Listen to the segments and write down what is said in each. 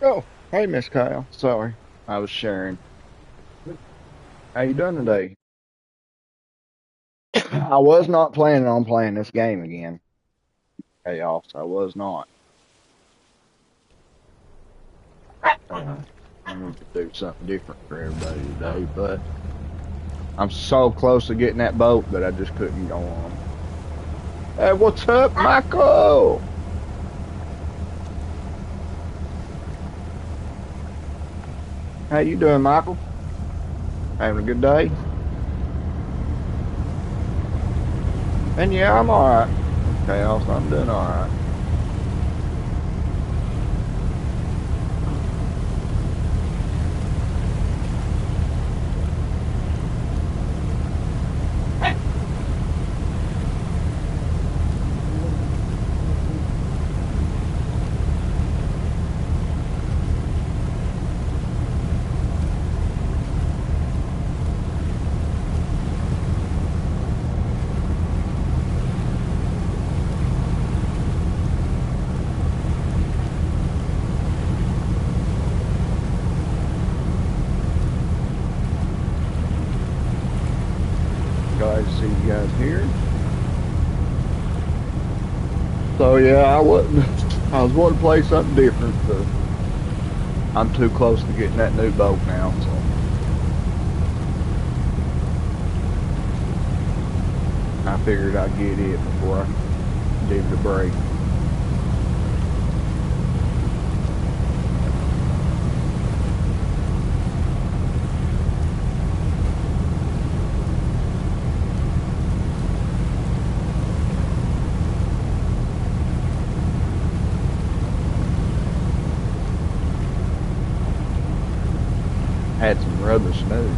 Oh, hey, Miss Kyle. Sorry, I was sharing. How you doing today? I was not planning on playing this game again. Chaos. I was not. Uh, I need to do something different for everybody today, but I'm so close to getting that boat that I just couldn't go on. Hey, what's up, Michael? How you doing, Michael? Having a good day? And yeah, I'm all right. Chaos, I'm doing all right. Glad to see you guys here. So yeah, I wasn't. I was wanting to play something different, but I'm too close to getting that new boat now. So I figured I'd get it before I did the break. Had some rubbish news.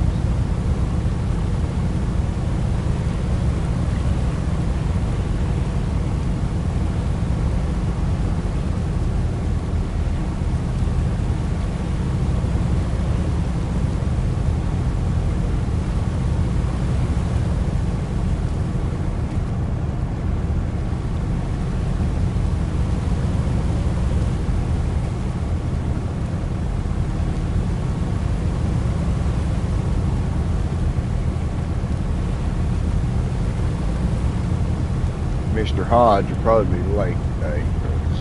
Mr. Hodge will probably be late today because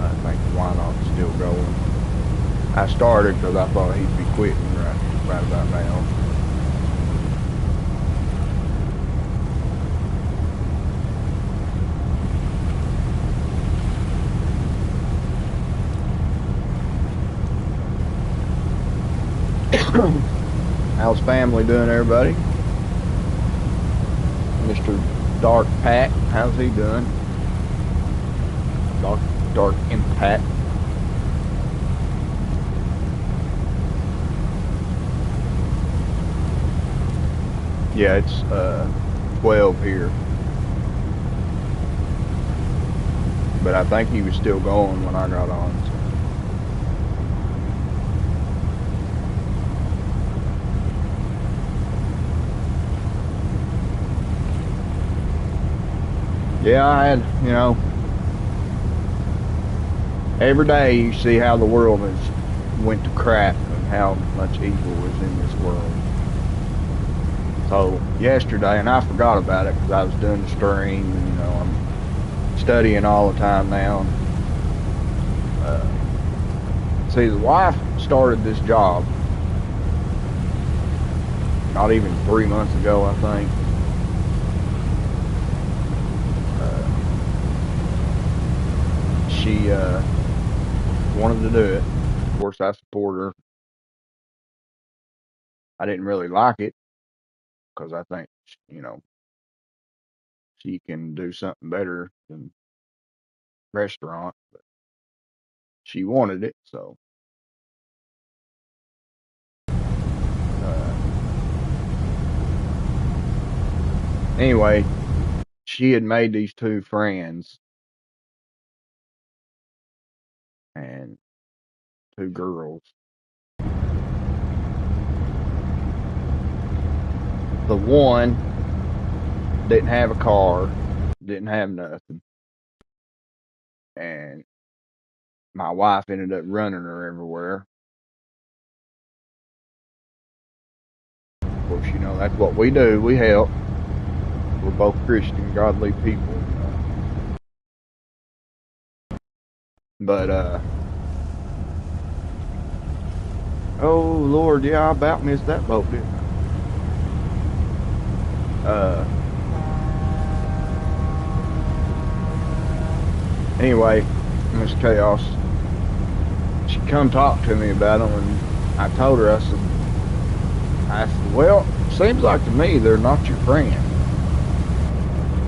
I think why not still going. I started because I thought he'd be quitting right about now. How's family doing, everybody? Mr. Dark Pack, how's he doing? Dark Impact. Yeah, it's 12 here. but I think he was still going when I got on. So. Yeah, I had, every day you see how the world has went to crap and how much evil is in this world. So yesterday, and I forgot about it because I was doing the stream, and I'm studying all the time now. See, the wife started this job not even 3 months ago, I think. She wanted to do it. Of course, I support her. I didn't really like it because I think, she can do something better than restaurant. But she wanted it, so anyway, she had made these two friends and two girls. The one didn't have a car, didn't have nothing, and my wife ended up running her everywhere. Of course, that's what we do. We help. We're both Christian, godly people. But oh Lord, yeah, I about missed that boat, didn't I? Anyway, Miss Chaos, she come talk to me about them, and I told her, I said, well, seems like to me they're not your friend.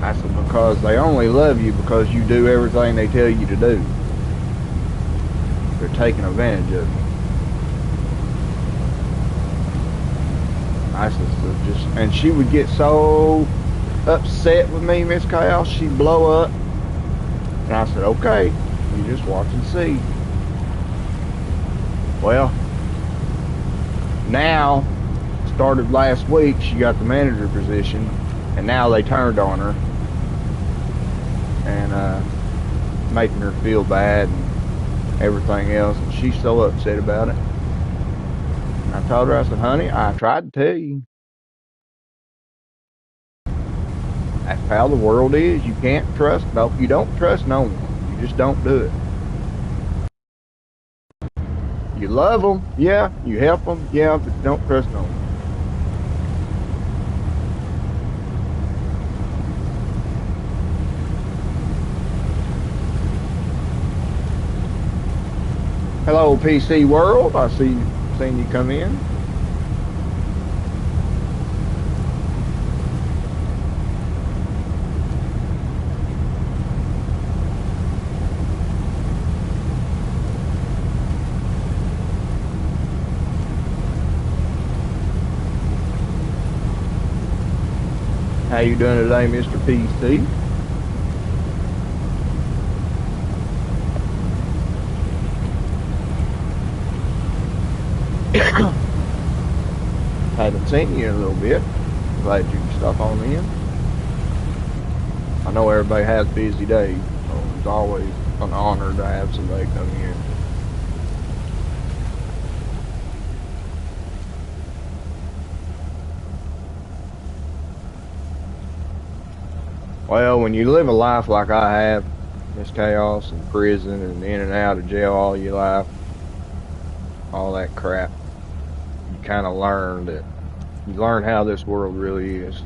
I said, because they only love you because you do everything they tell you to do. They're taking advantage of you. I said, so just, and she would get so upset with me, Miss Chaos, she'd blow up. And I said, okay, you just watch and see. Well, now, started last week, she got the manager position, and now they turned on her and making her feel bad and everything else, and she's so upset about it. And I told her, I said, honey, I tried to tell you. That's how the world is. You can't trust, no, you don't trust no one. You just don't do it. You love them, yeah. You help them, yeah, but you don't trust no one. Hello, PC World. I seen you come in. How you doing today, Mr. PC? Haven't seen you in a little bit. Glad you can stop on in. I know everybody has busy days, so it's always an honor to have somebody come in. Well, when you live a life like I have, Miss Chaos, in prison and in and out of jail all your life, all that crap, you kind of you learn how this world really is.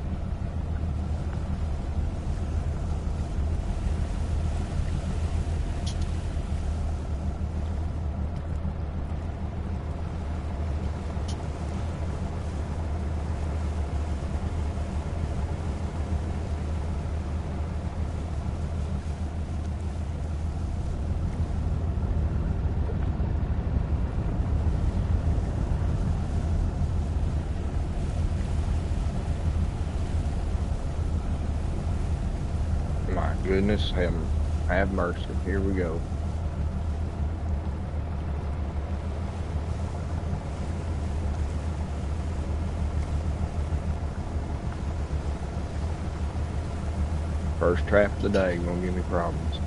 My goodness, Have mercy. Here we go. First trap of the day, gonna give me problems.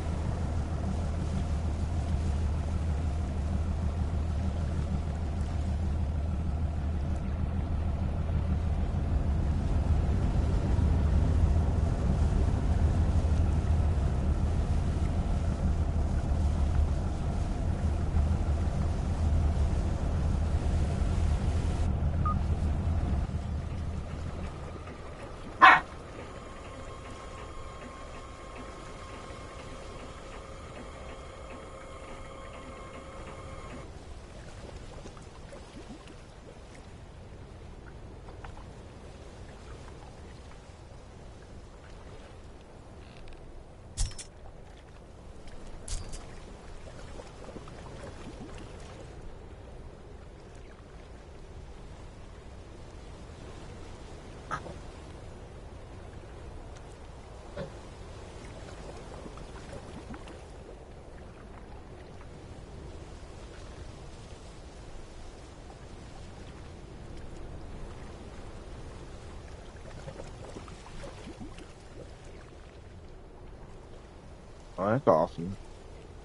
Oh, that's awesome.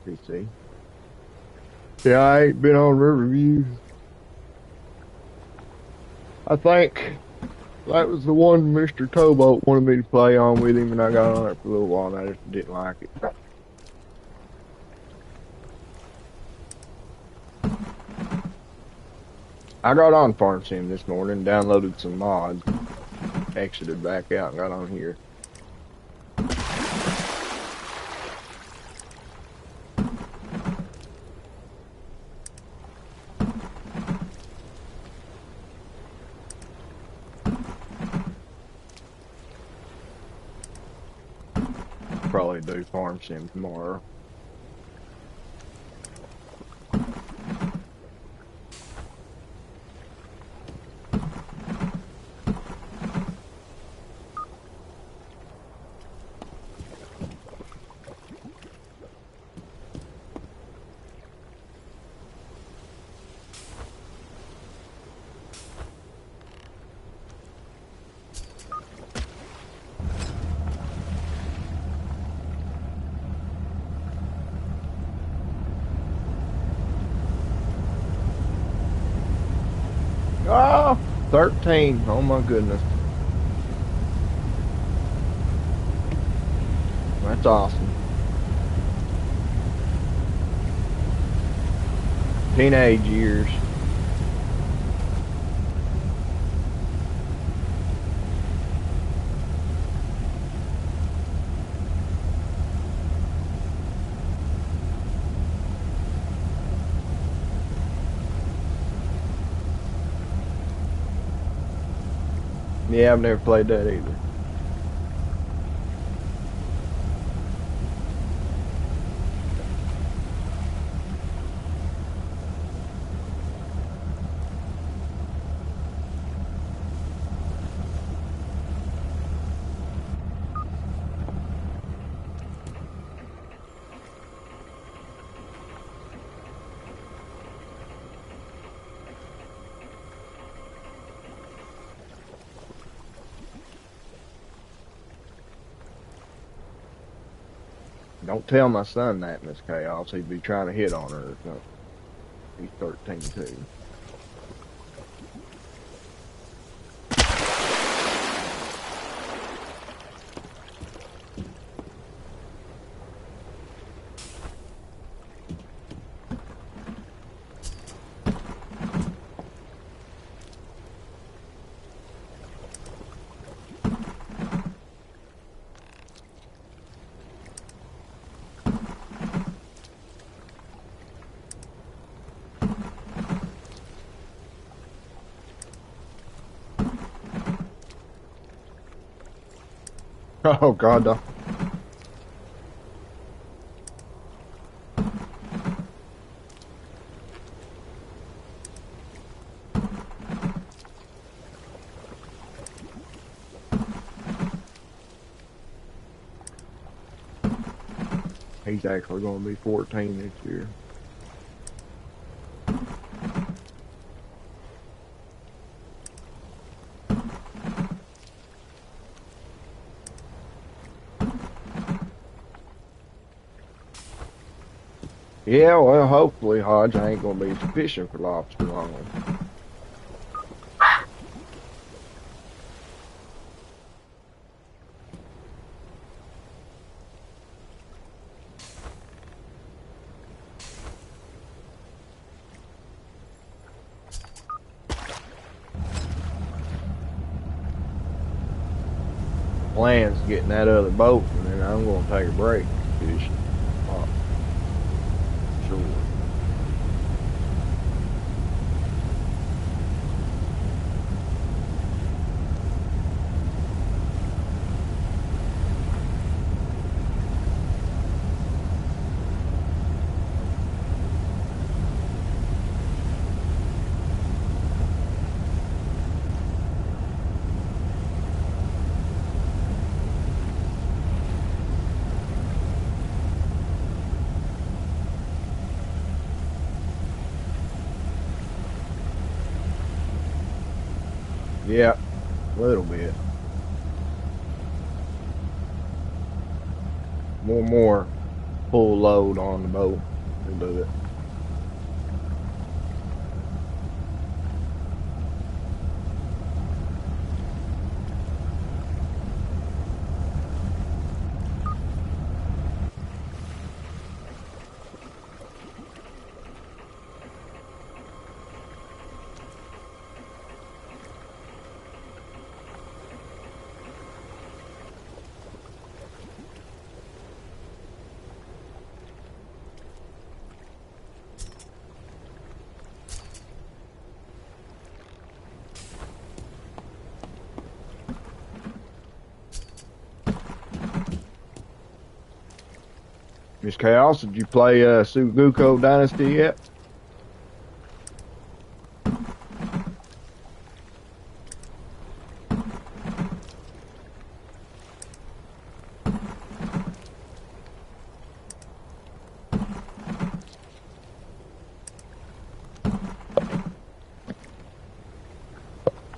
PC. Yeah, I ain't been on Riverview. I think that was the one Mr. Towboat wanted me to play on with him, and I got on it for a little while, and I just didn't like it. I got on Farm Sim this morning, downloaded some mods, exited back out, and got on here. Probably do Farm Sim tomorrow. Oh, 13. Oh my goodness. That's awesome. Teenage years. Yeah, I've never played that either. Don't tell my son that, Miss Chaos. He'd be trying to hit on her or something. He's 13 too. Oh God, no. He's actually going to be 14 this year. Yeah, well, hopefully Hodge ain't going to be fishing for lobster long. Plans getting that other boat, and then I'm going to take a break fishing. Oh, sure. Yeah, a little bit. More full load on the boat to do it. Miss Chaos, did you play Sudoku Dynasty yet?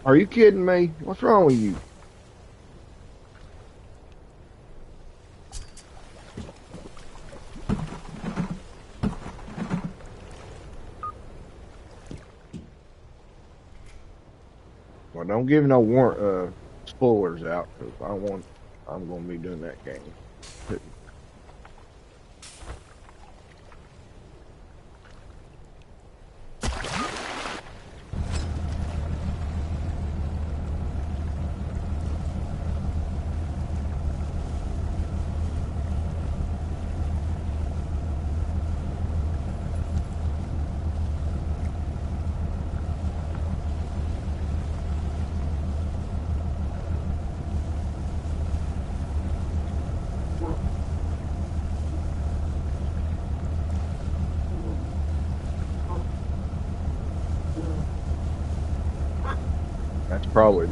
Are you kidding me? What's wrong with you? Well, don't give no spoilers out, because I'm going to be doing that game too. That's probably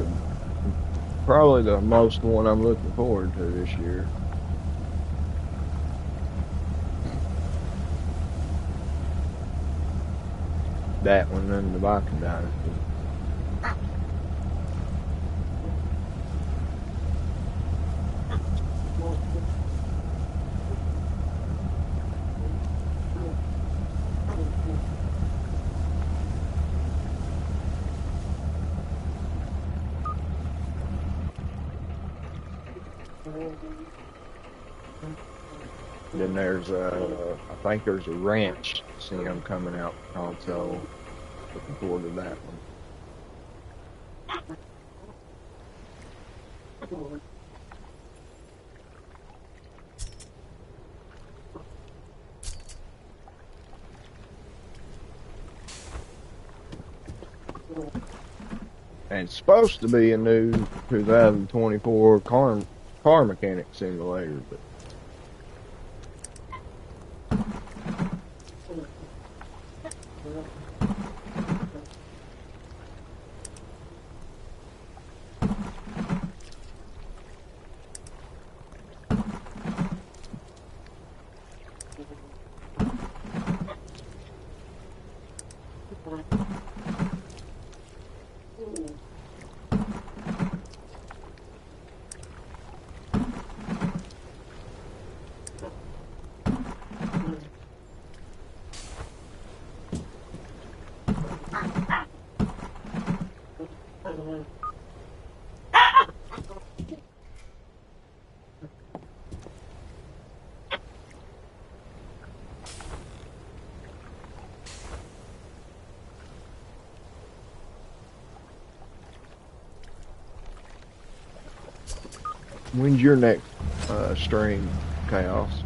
the most one I'm looking forward to this year. That one and the Viking Dynasty. Then there's I think there's a ranch sim coming out also. Looking forward to that one. And it's supposed to be a new 2024 car mechanic simulator, but When's your next stream, Chaos?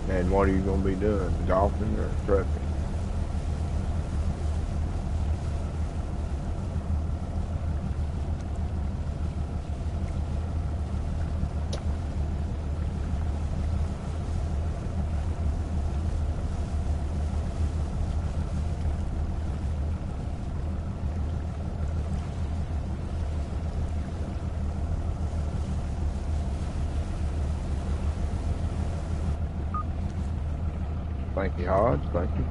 And what are you going to be doing? Golfing or trucking? Thank you, Hodge. Thank you.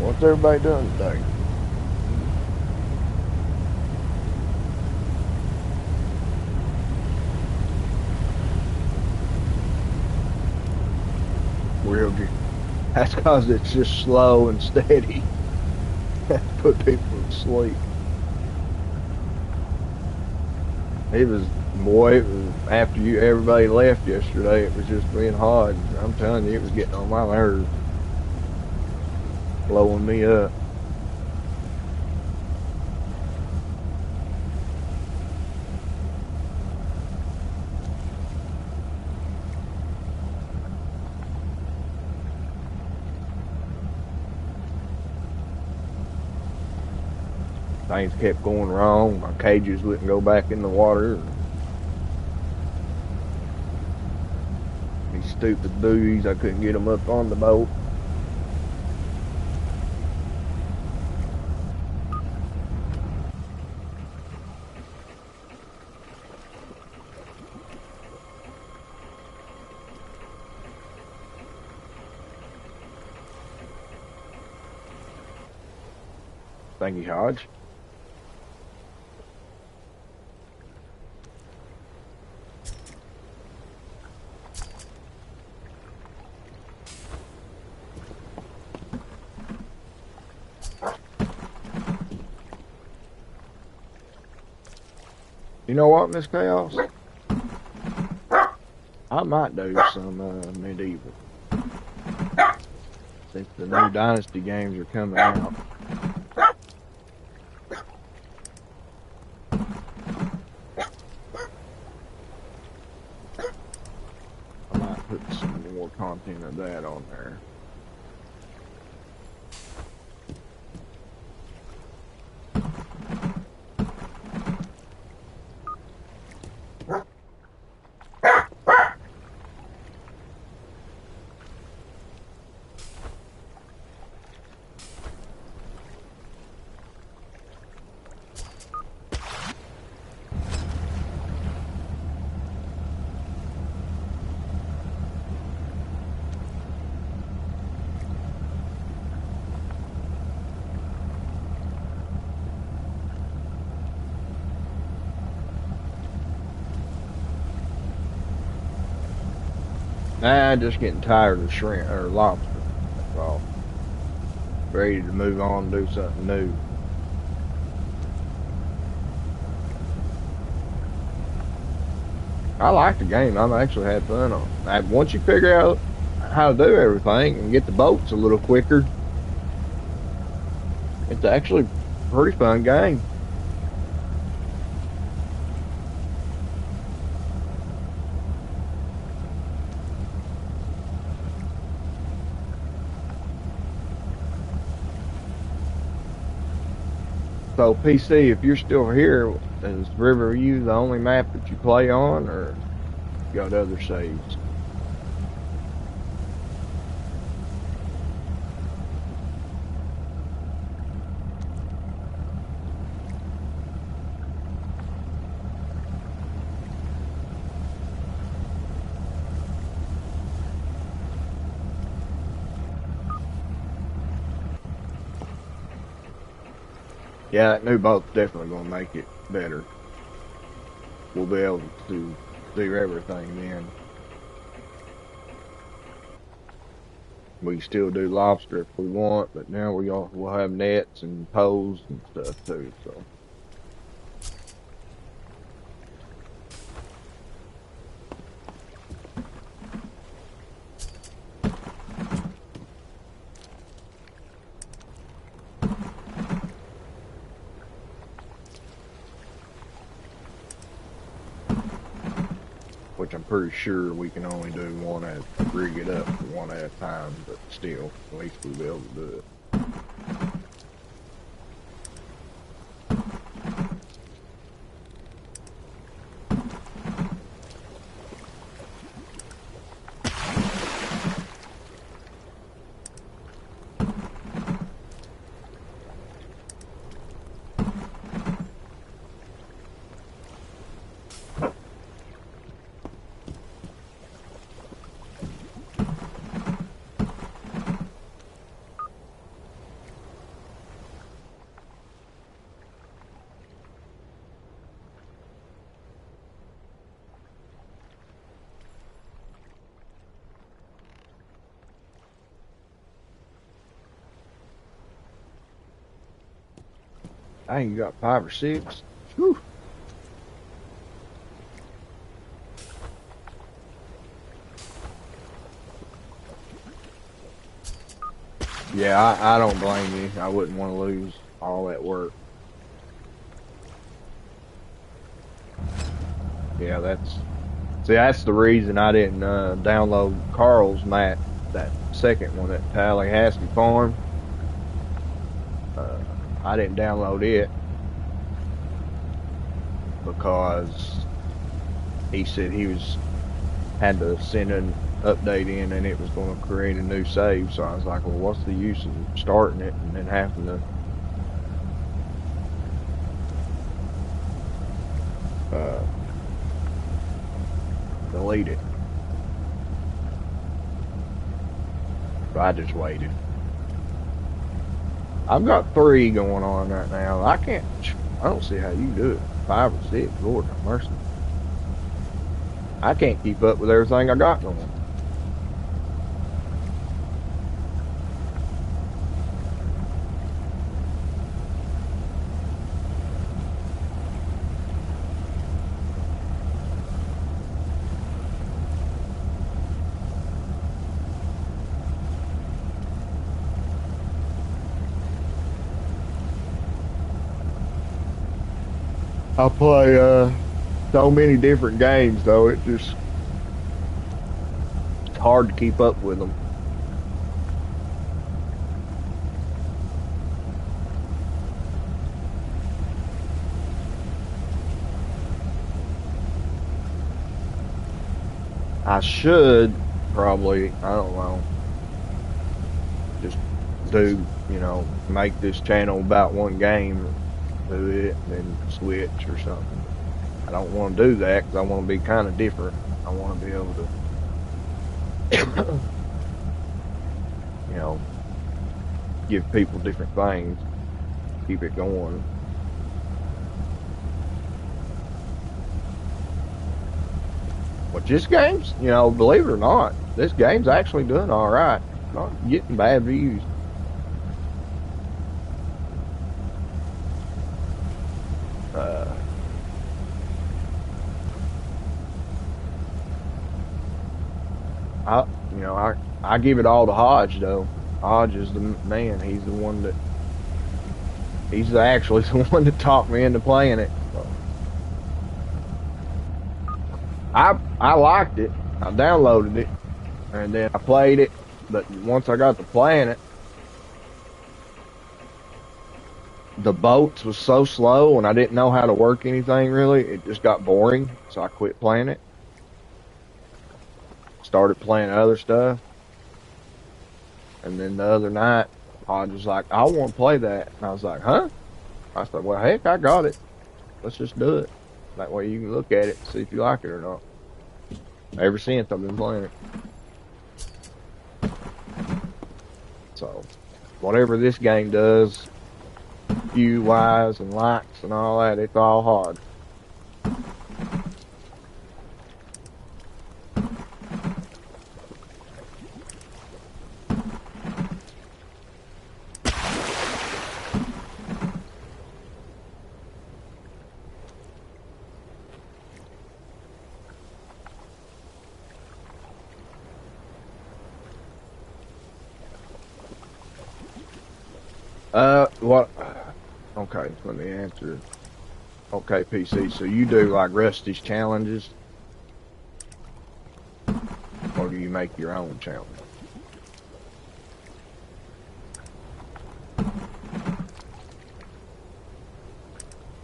What's everybody doing today? Real good. That's because it's just slow and steady. Put people to sleep. It was, boy, it was after everybody left yesterday, it was just being hard. I'm telling you, it was getting on my nerves. Blowing me up. Things kept going wrong. My cages wouldn't go back in the water. These stupid buoys, I couldn't get them up on the boat. Thank you, Hodge. You know what, Miss Chaos? I might do some medieval. Since the new Dynasty games are coming out. I might put some more content of that on there. Nah, just getting tired of shrimp or lobster. That's all. Ready to move on and do something new. I like the game. I've actually had fun on it. Once you figure out how to do everything and get the boats a little quicker, it's actually a pretty fun game. So PC, if you're still here, is Riverview the only map that you play on, or you got other saves? Yeah, that new boat's definitely gonna make it better. We'll be able to do everything then. We can still do lobster if we want, but now we'll have nets and poles and stuff too. So which I'm pretty sure we can only do rig it up one at a time, but still, at least we'll be able to do it. I think you got 5 or 6. Whew. Yeah, I don't blame you. I wouldn't want to lose all that work. Yeah, that's the reason I didn't download Carl's map, that second one at Tallahassee Farm. I didn't download it because he said had to send an update in and it was going to create a new save. So I was like, well, what's the use of starting it and then having to delete it? So I just waited. I've got 3 going on right now. I don't see how you do it. 5 or 6, Lord have mercy. I can't keep up with everything I got going. I play so many different games though. It's hard to keep up with them. I should probably, I don't know, just do, make this channel about one game, do it, and then switch or something. I don't want to do that because I want to be kind of different. I want to be able to, give people different things, keep it going. But this game's, believe it or not, this game's actually doing all right. Not getting bad views. I, I give it all to Hodge though. Hodge is the man. He's actually the one that talked me into playing it. So, I liked it. I downloaded it and then I played it. But once I got to playing it, the boats was so slow and I didn't know how to work anything really. It just got boring, so I quit playing it. Started playing other stuff. And then the other night, Hodge was like, I want to play that. And I was like, huh? I said, well, heck, I got it. Let's just do it. That way you can look at it and see if you like it or not. Ever since, I've been playing it. So, whatever this game does, view-wise and likes and all that, it's all hard. What? Okay, let me answer. Okay, PC, so you do like Rusty's challenges? Or do you make your own challenge?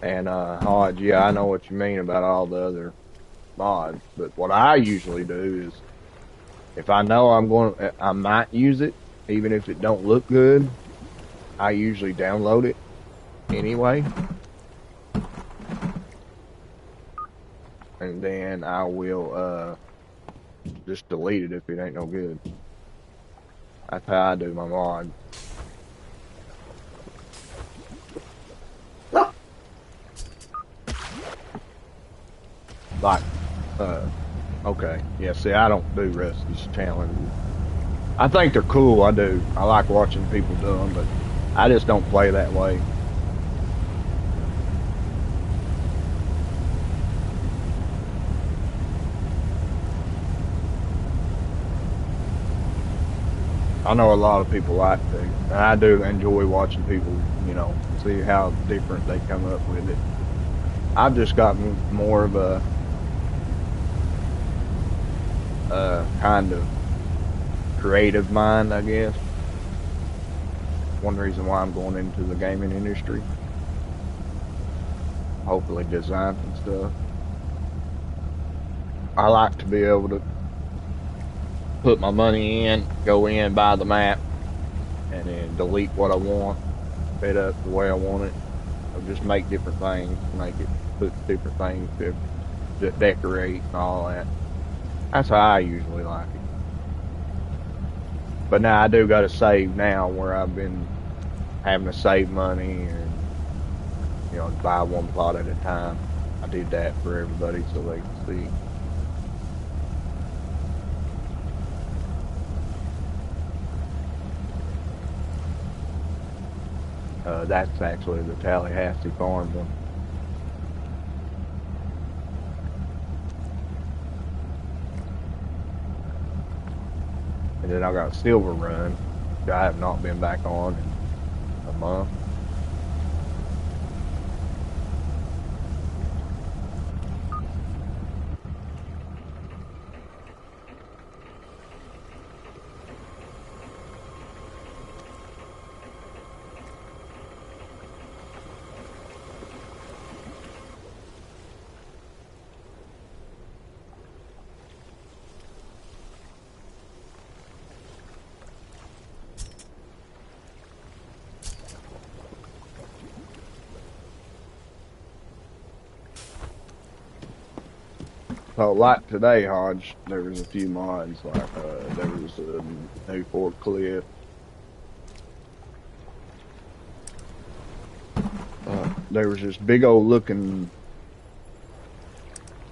And, Hodge, yeah, I know what you mean about all the other mods, but what I usually do is, if I know I might use it, even if it don't look good, I usually download it anyway. And then I will, just delete it if it ain't no good. That's how I do my mod. Like, okay. Yeah, see, I don't do Rusty's challenges. I think they're cool, I do. I like watching people do them, but I just don't play that way. I know a lot of people like to. And I do enjoy watching people, see how different they come up with it. I've just gotten more of a kind of creative mind, I guess. One reason why I'm going into the gaming industry. Hopefully design and stuff. I like to be able to put my money in, go in, buy the map, and then delete what I want, fit up the way I want it. I'll just make different things, put different things to decorate and all that. That's how I usually like it. But now I do got to save now where I've been having to save money and, buy one plot at a time. I did that for everybody so they could see. That's actually the Tallahassee farm one. And then I got Silver Run, which I have not been back on in a month. So like today, Hodge, there was a few mods, like there was a new forklift. There was this big old looking,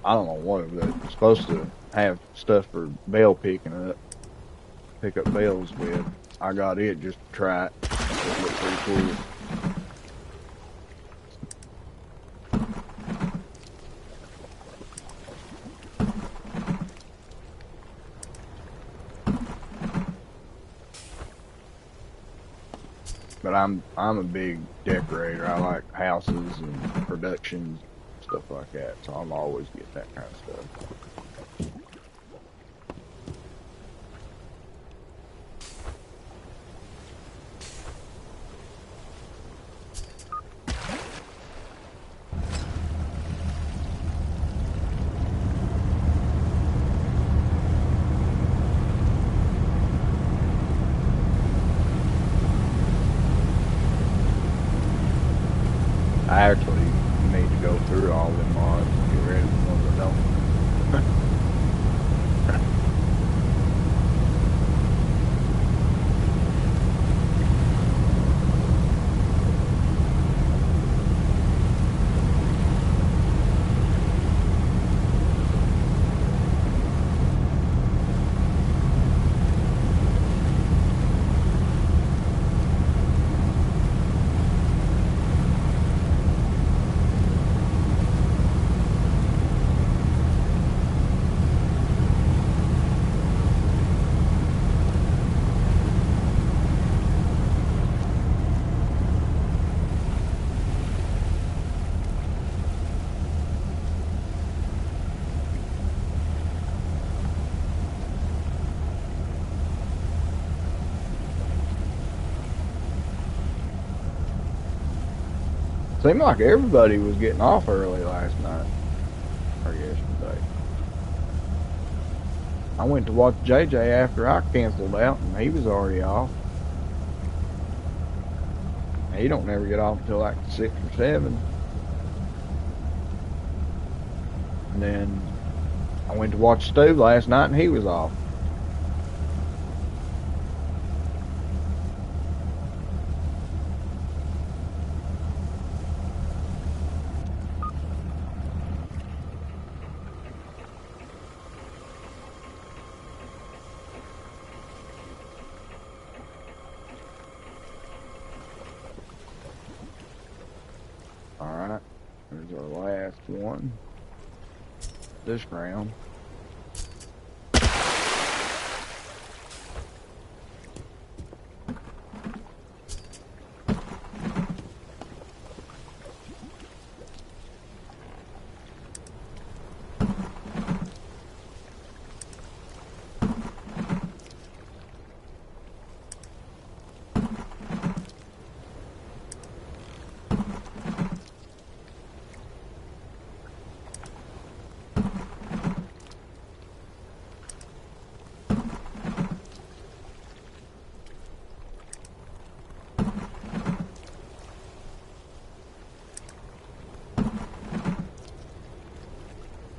I don't know what it was, it's supposed to have stuff for bale picking up, pick up bales with. I got it just to try it. It looked pretty cool. But I'm a big decorator. I like houses and productions, stuff like that. So I'm always getting that kind of stuff. I actually need to go through all the mods and get rid of the ones I don't. Seemed like everybody was getting off early last night, or yesterday. I went to watch JJ after I canceled out, and he was already off. He don't never get off until like 6 or 7. And then I went to watch Stu last night, and he was off. Alright, there's our last one this round.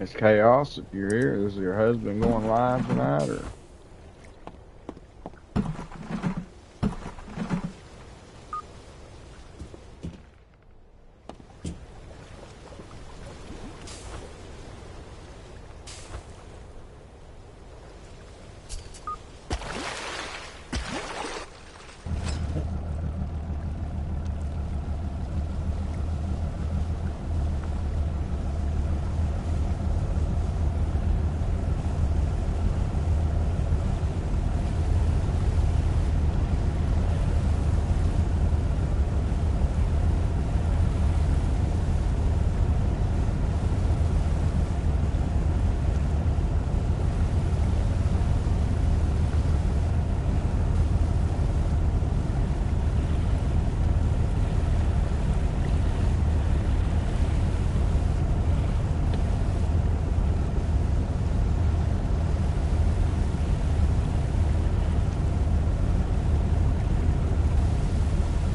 It's Chaos. If you're here, is your husband going live tonight, or?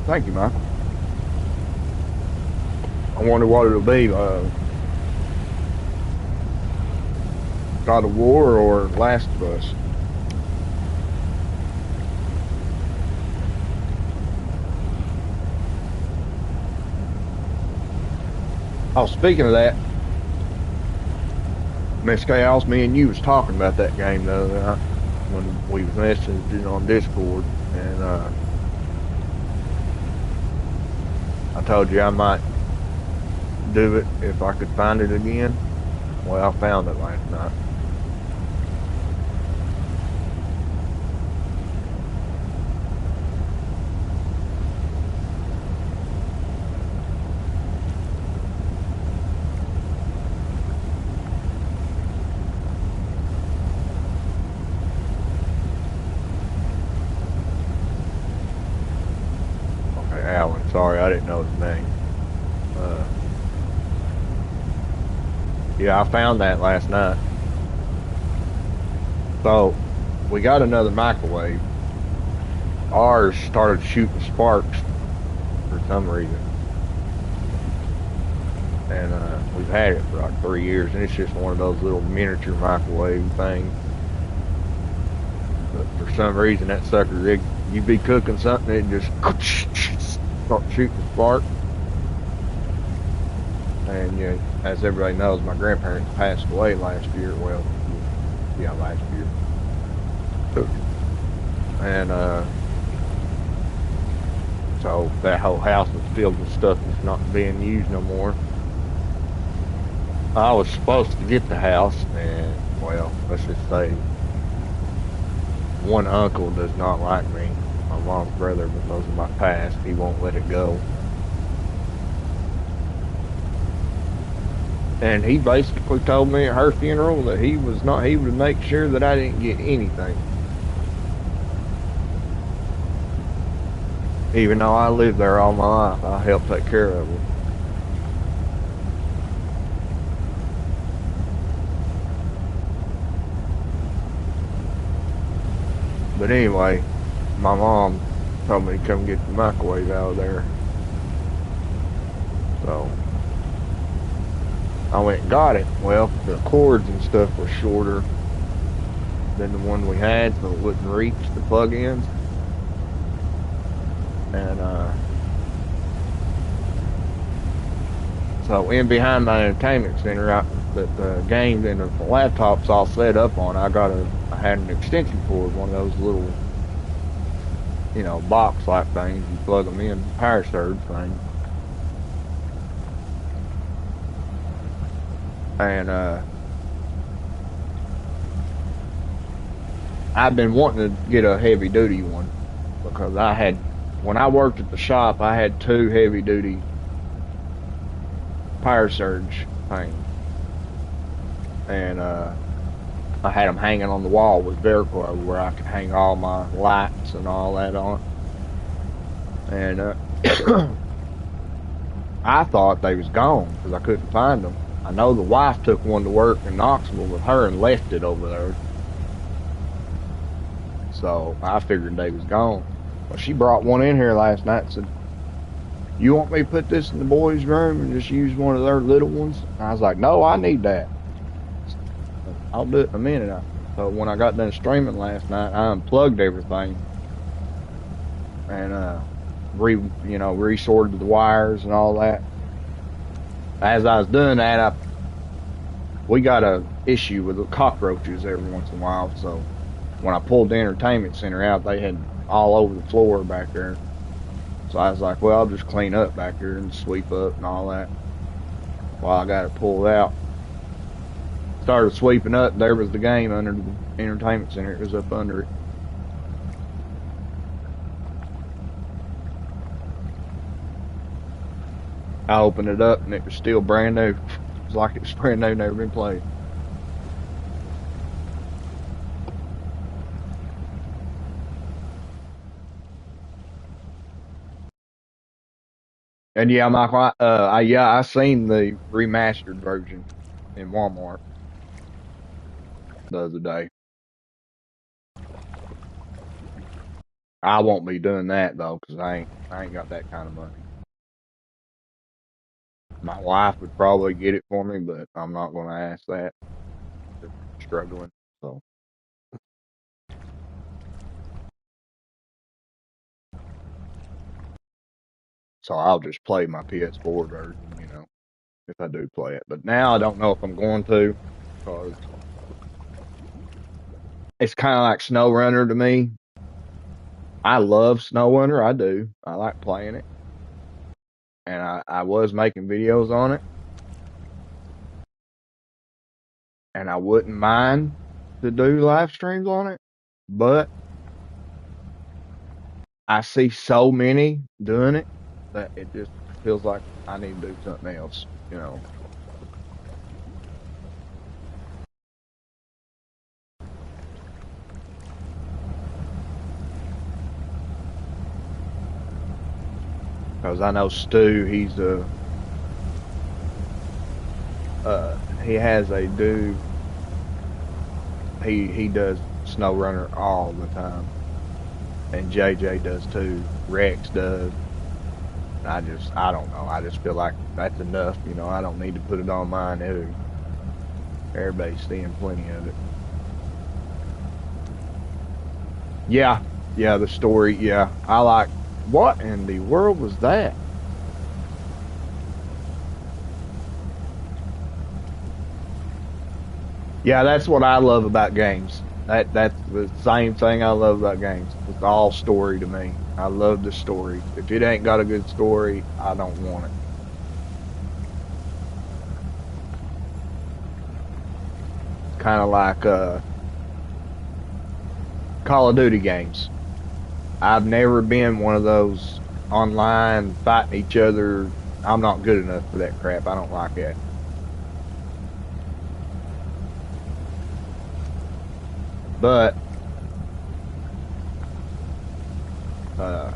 Thank you, Michael. I wonder what it'll be, God of War or Last of Us. Oh, speaking of that, Miss Chaos, me and you was talking about that game the other night when we was messaging on Discord, and I told you I might do it if I could find it again. Well, I found it last night. Okay, Alan. Sorry, I didn't know his name. Uh, yeah, I found that last night. So we got another microwave. Ours started shooting sparks for some reason, and we've had it for like 3 years, and it's just one of those little miniature microwave things. But for some reason, that sucker, you'd be cooking something, it just start shooting sparks. And you know, as everybody knows, my grandparents passed away last year. Well, yeah, last year. And so that whole house was filled with stuff that's not being used no more. I was supposed to get the house, and well, let's just say one uncle does not like me, my mom's brother, because of my past. He won't let it go. And he basically told me at her funeral that he would make sure that I didn't get anything. Even though I lived there all my life, I helped take care of them. But anyway, my mom told me to come get the microwave out of there. So I went and got it. Well, the cords and stuff were shorter than the one we had, so it wouldn't reach the plug-ins. And so in behind my entertainment center, that the game and the laptop's all set up on, I had an extension cord, one of those little, box like things. You plug them in, power surge thing. And I've been wanting to get a heavy duty one because when I worked at the shop, I had two heavy duty power surge things, and I had them hanging on the wall with Velcro where I could hang all my lights and all that on. And I thought they was gone because I couldn't find them. I know the wife took one to work in Knoxville with her and left it over there. So I figured they was gone. Well, she brought one in here last night and said, "You want me to put this in the boys' room and just use one of their little ones?" And I was like, "No, I need that. I'll do it in a minute." So when I got done streaming last night, I unplugged everything and resorted the wires and all that. As I was doing that, we got a issue with the cockroaches every once in a while. So when I pulled the entertainment center out, they had all over the floor back there. So I was like, well, I'll just clean up back here and sweep up and all that while I got it pulled out. Started sweeping up, there was the game under the entertainment center. It was up under it. I opened it up and it was still brand new. It was like it was brand new, never been played. And yeah, Michael, I seen the remastered version in Walmart the other day. I won't be doing that though, 'cause I ain't got that kind of money. My wife would probably get it for me, but I'm not going to ask that. They're struggling, so I'll just play my PS4 version, if I do play it. But now I don't know if I'm going to, because it's kind of like SnowRunner to me. I love SnowRunner, I do. I like playing it, and I was making videos on it, and I wouldn't mind to do live streams on it, but I see so many doing it that it just feels like I need to do something else. Because I know Stu, he has a dude, he does SnowRunner all the time, and JJ does too. Rex does. I don't know. I just feel like that's enough. I don't need to put it on mine either. Everybody's seeing plenty of it. Yeah, yeah, the story. Yeah, I like. What in the world was that? Yeah, that's what I love about games. That's the same thing I love about games. It's all story to me. I love the story. If it ain't got a good story, I don't want it. Kind of like Call of Duty games. I've never been one of those online fighting each other. I'm not good enough for that crap. I don't like that. But uh,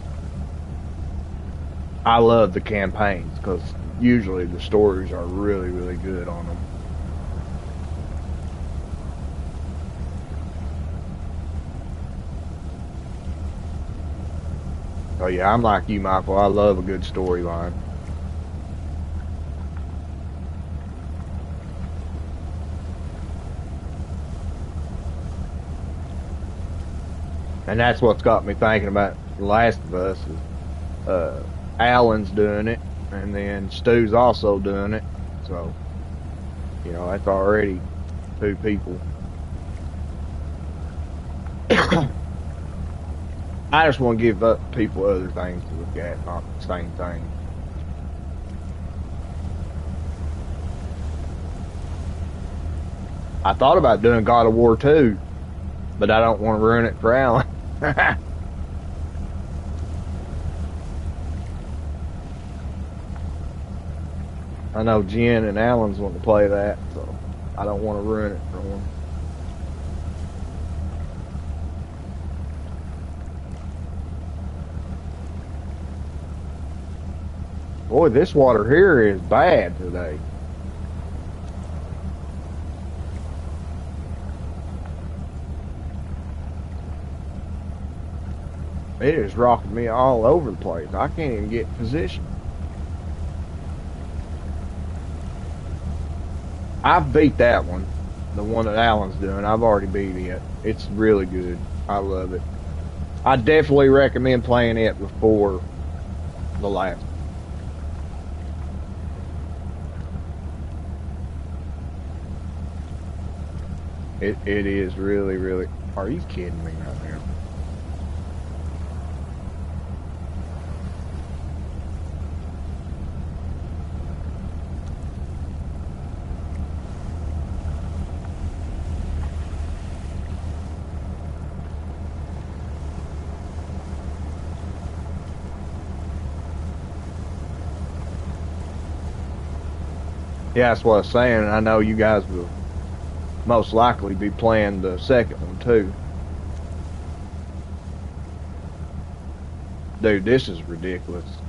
I love the campaigns because usually the stories are really, really good on them. So yeah, I'm like you, Michael. I love a good storyline. And that's what's got me thinking about The Last of Us is uh Alan's doing it, and then Stu's also doing it. So, that's already two people. I just want to give up people other things to look at, not the same thing. I thought about doing God of War 2, but I don't want to ruin it for Alan. I know Jen and Alan's want to play that, so I don't want to ruin it for them. Boy, this water here is bad today. It is rocking me all over the place. I can't even get in position. I've beat that one, the one that Alan's doing. I've already beat it. It's really good. I love it. I definitely recommend playing it before the last one. It is really, really. Are you kidding me right now? Yeah, that's what I was saying. I know you guys will most likely be playing the second one too. Dude, this is ridiculous.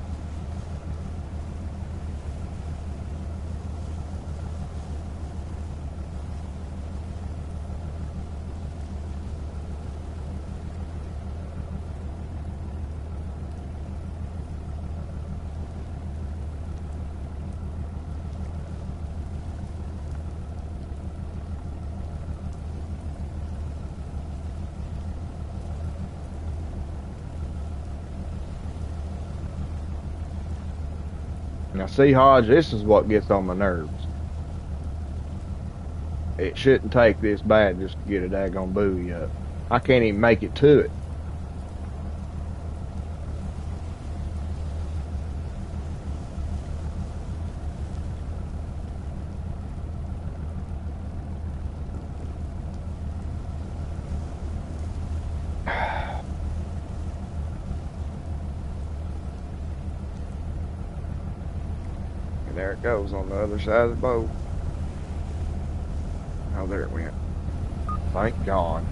Now see, Hodge, this is what gets on my nerves. It shouldn't take this bad just to get a daggone buoy up. I can't even make it to it. And there it goes on the other side of the boat. Oh, there it went. Thank God.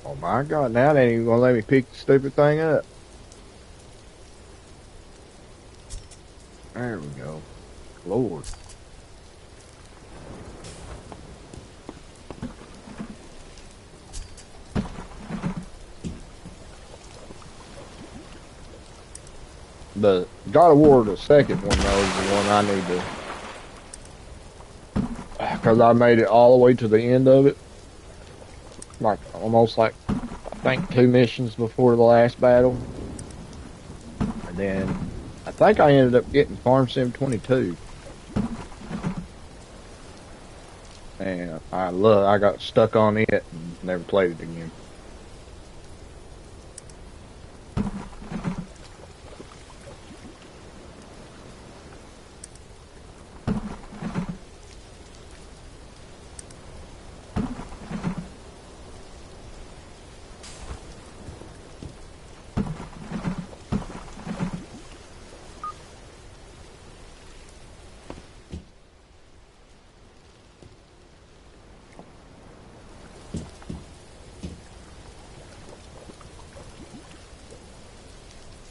Oh my God, now they ain't even gonna let me pick the stupid thing up. There we go. Lord. The God of War, the second one, though, is the one I need to, because I made it all the way to the end of it. Like, almost like, I think 2 missions before the last battle. And then, I think I ended up getting Farm Sim 22. And I got stuck on it and never played it again.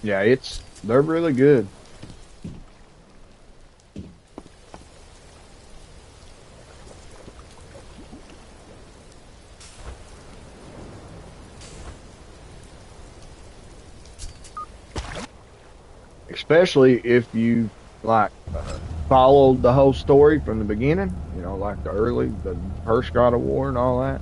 Yeah, they're really good. Especially if you, like, followed the whole story from the beginning, like the first God of War and all that.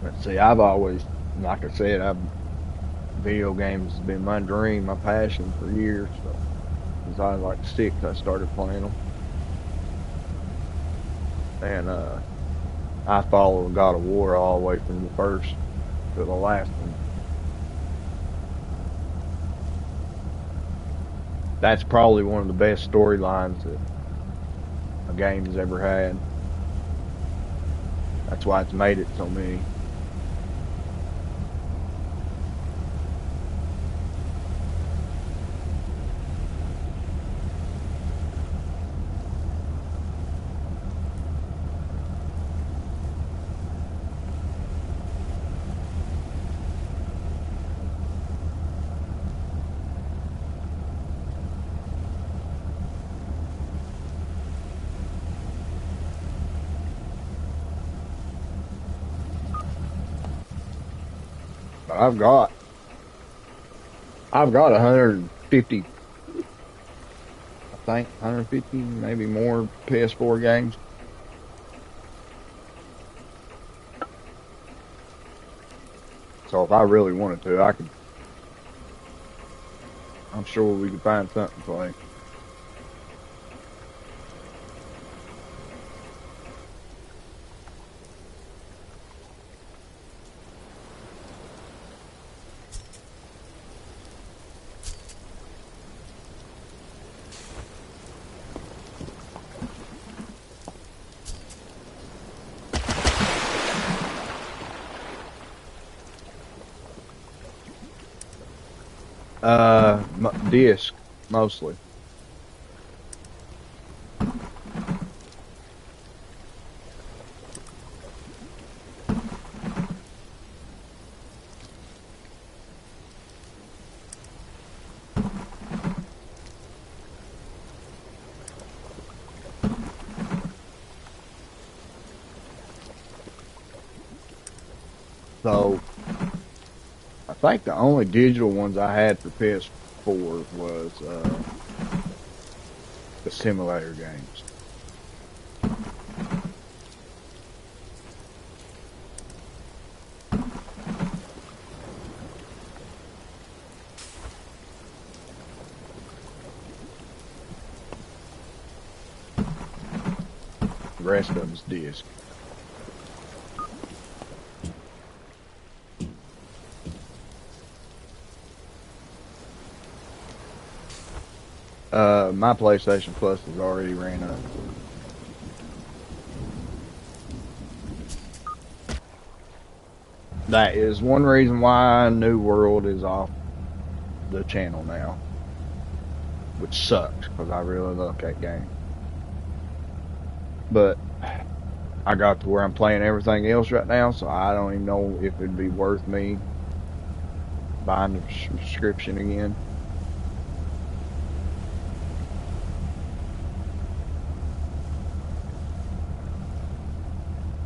But see, I've always, like I said, video games has been my dream, my passion for years. So, since I was like 6, I started playing them, and I followed God of War all the way from the first to the last one. That's probably one of the best storylines that a game has ever had. That's why it's made it so many. But I've got 150, I think 150, maybe more PS4 games. So if I really wanted to, I'm sure we could find something to play. Disc mostly. So I think the only digital ones I had for PS4 was the simulator games. The rest of them's disc. My PlayStation Plus has already ran up. That is one reason why New World is off the channel now, which sucks because I really love that game. But I got to where I'm playing everything else right now, so I don't even know if it'd be worth me buying the subscription again.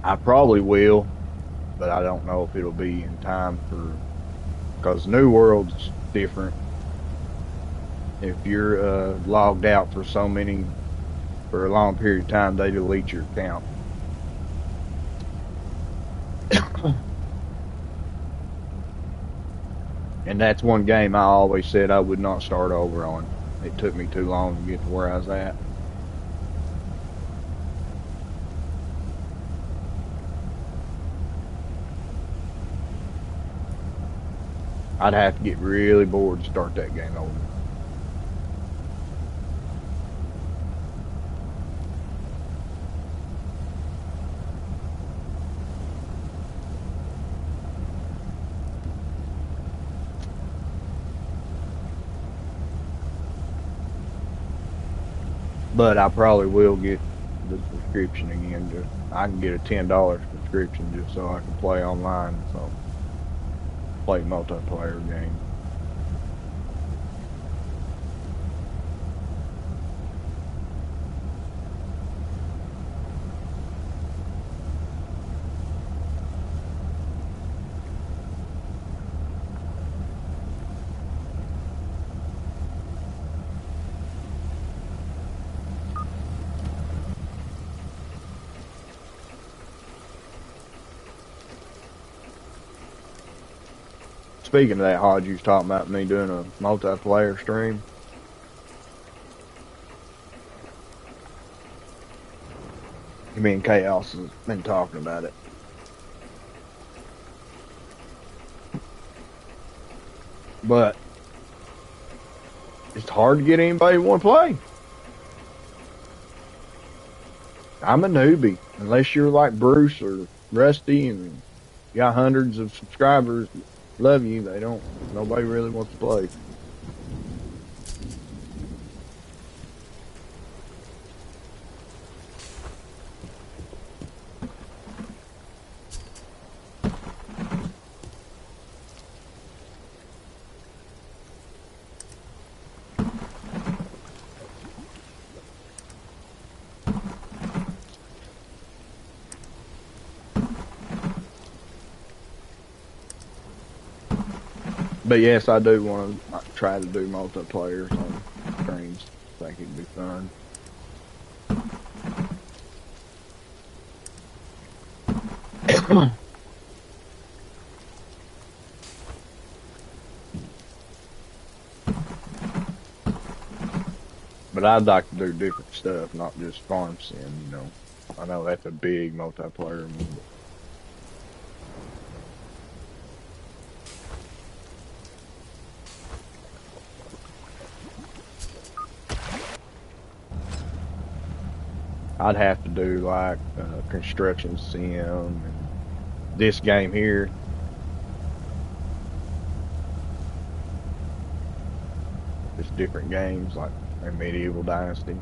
I probably will, but I don't know if it'll be in time for, because New World's different. If you're logged out for for a long period of time, they delete your account. And that's one game I always said I would not start over on. It took me too long to get to where I was at. I'd have to get really bored to start that game over. But I probably will get the subscription again. I can get a $10 subscription just so I can play online. So play multiplayer game. Speaking of that, Hodge, you was talking about me doing a multiplayer stream. Me and Chaos has been talking about it. But it's hard to get anybody to want to play. I'm a newbie. Unless you're like Bruce or Rusty and got hundreds of subscribers, love you, nobody really wants to play. But yes, I do want to try to do multiplayer on streams. I think it'd be fun. But I'd like to do different stuff, not just farm sim. I know that's a big multiplayer one. I'd have to do like construction sim and this game here. just different games like a Medieval Dynasty.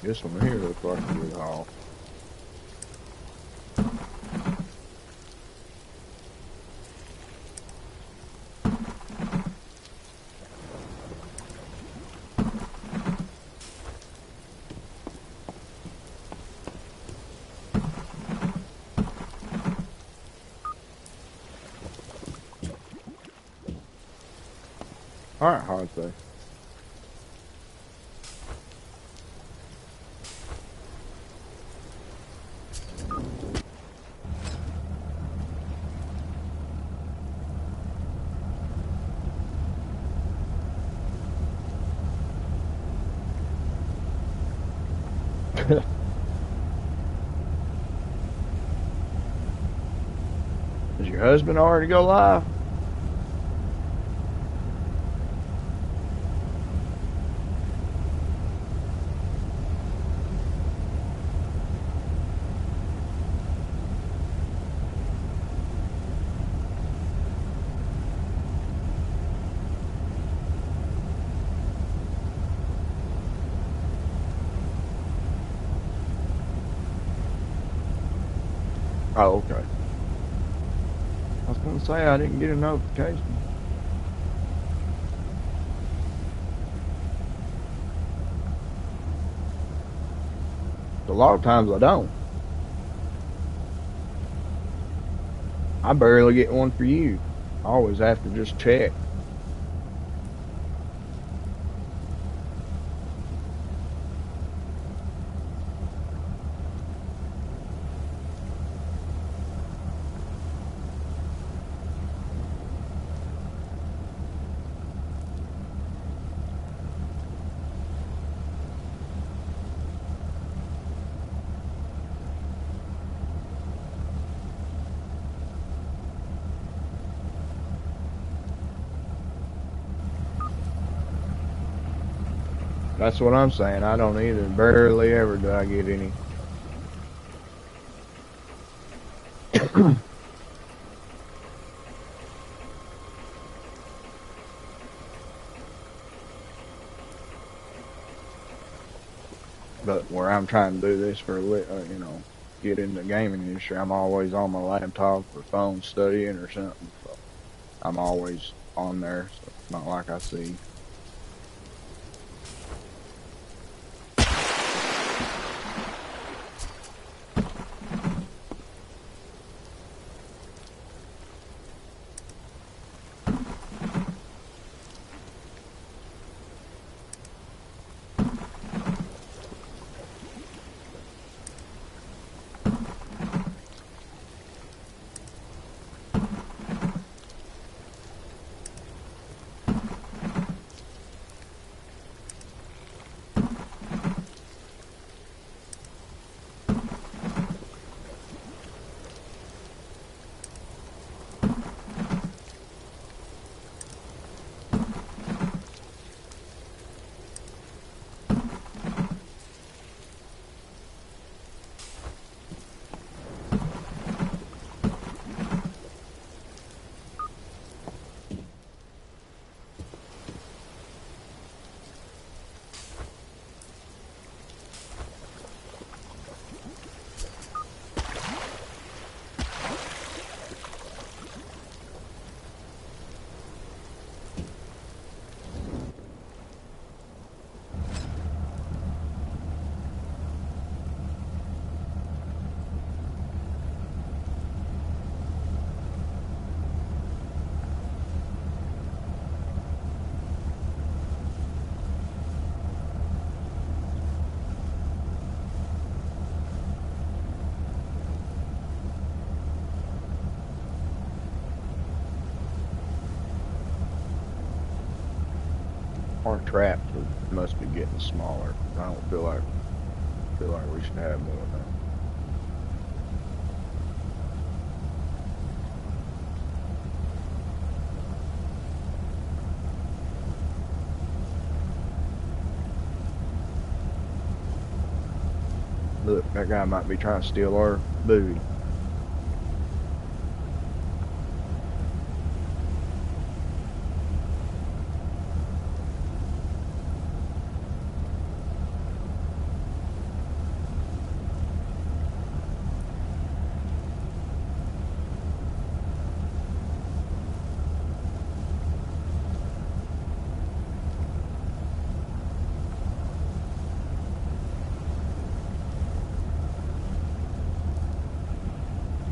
This one here looks like a good haul. Alright, hard thing. Does your husband already go live? Oh, okay. I was gonna say I didn't get a notification. A lot of times I don't. I barely get one for you. I always have to just check. That's what I'm saying. I don't either. Barely ever do I get any. But where I'm trying to do this for, you know, get in the gaming industry, I'm always on my laptop or phone studying or something. So I'm always on there. So it's not like I see. Our traps must be getting smaller. I don't feel like we should have more of them. Look, that guy might be trying to steal our booty.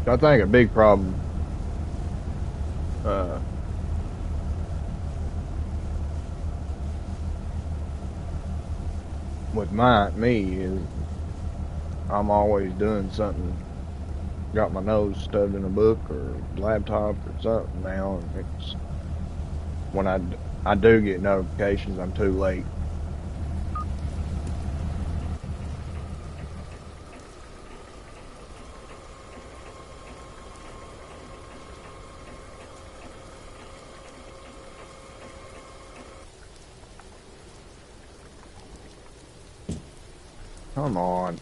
I think a big problem uh, with me is I'm always doing something. Got my nose stubbed in a book or laptop or something now, and it's when I do get notifications, I'm too late. Come on.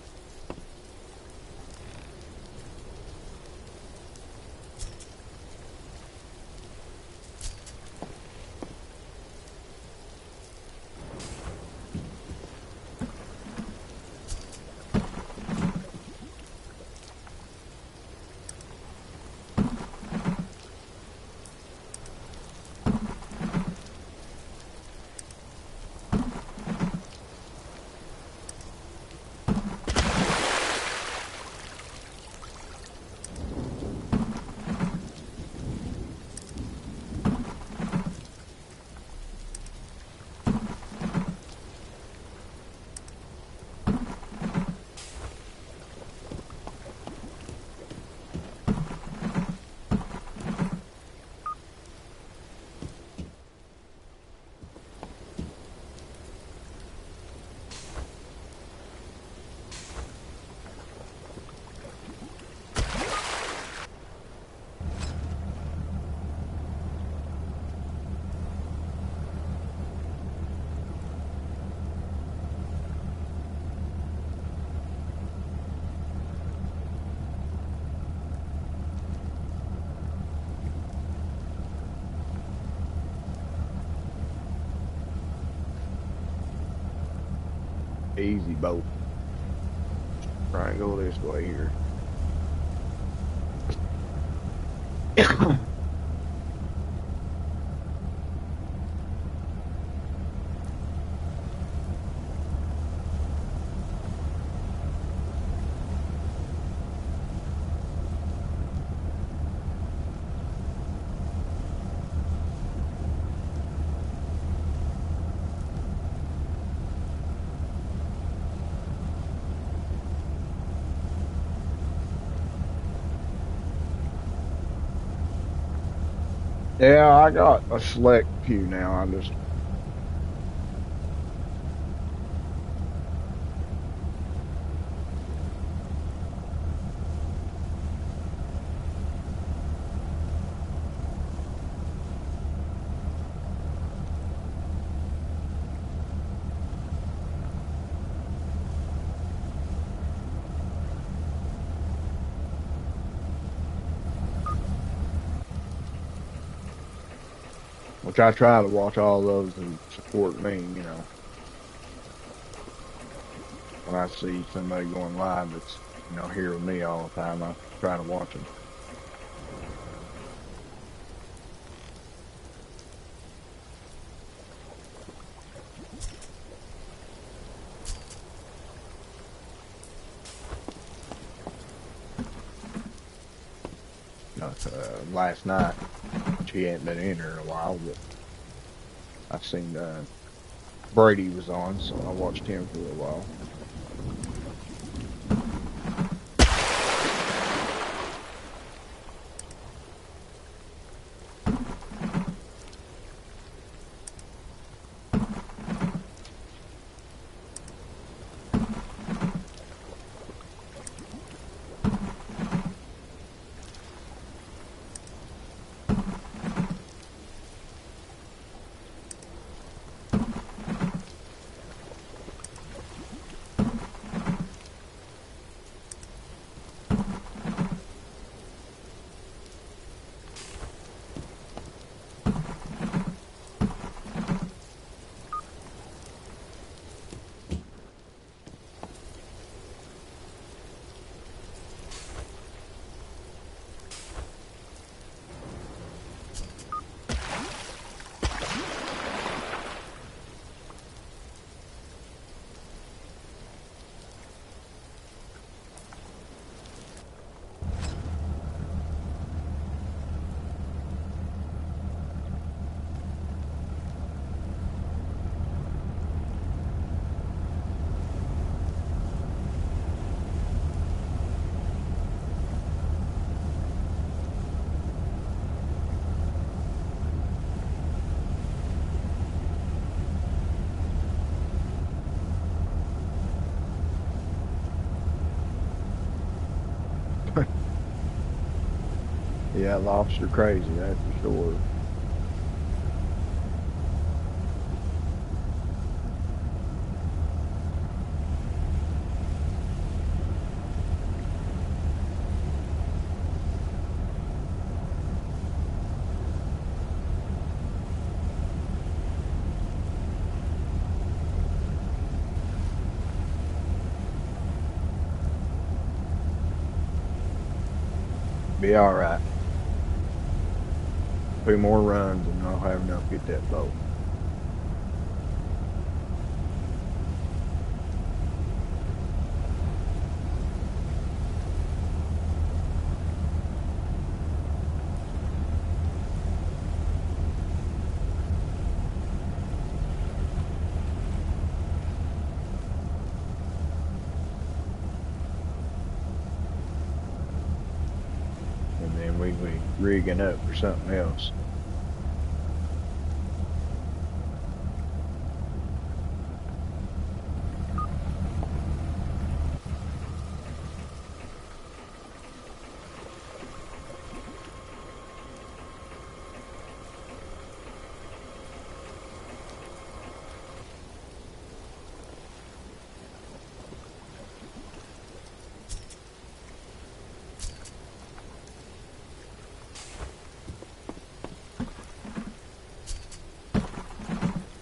Easy boat. Try and go this way here. Yeah, I got a select few now. I just which I try to watch all those and support me, you know. When I see somebody going live that's, here with me all the time, I try to watch them. Last night, she hadn't been in here in a while, but I seen Brady was on, so I watched him for a while. Yeah, lobster crazy, that's for sure. Be all right. 2 more runs and I'll have enough to get that boat. And then we be rigging up for something else.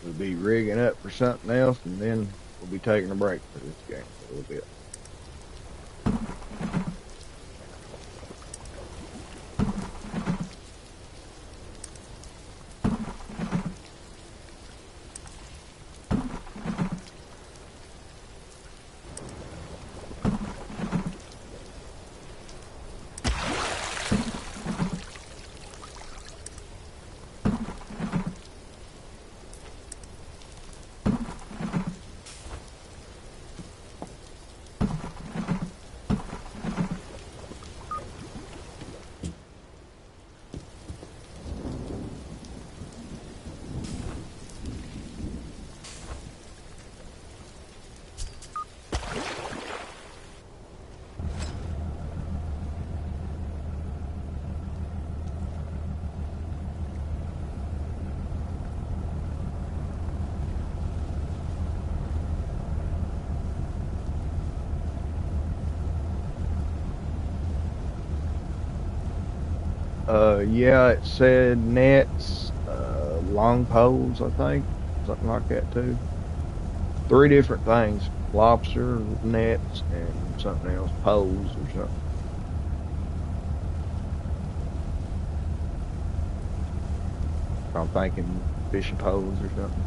We'll be rigging up for something else, and then we'll be taking a break for this game for a little bit. Yeah, it said nets, long poles, I think, something like that too. 3 different things: lobster, nets, and something else, poles or something. I'm thinking fishing poles or something.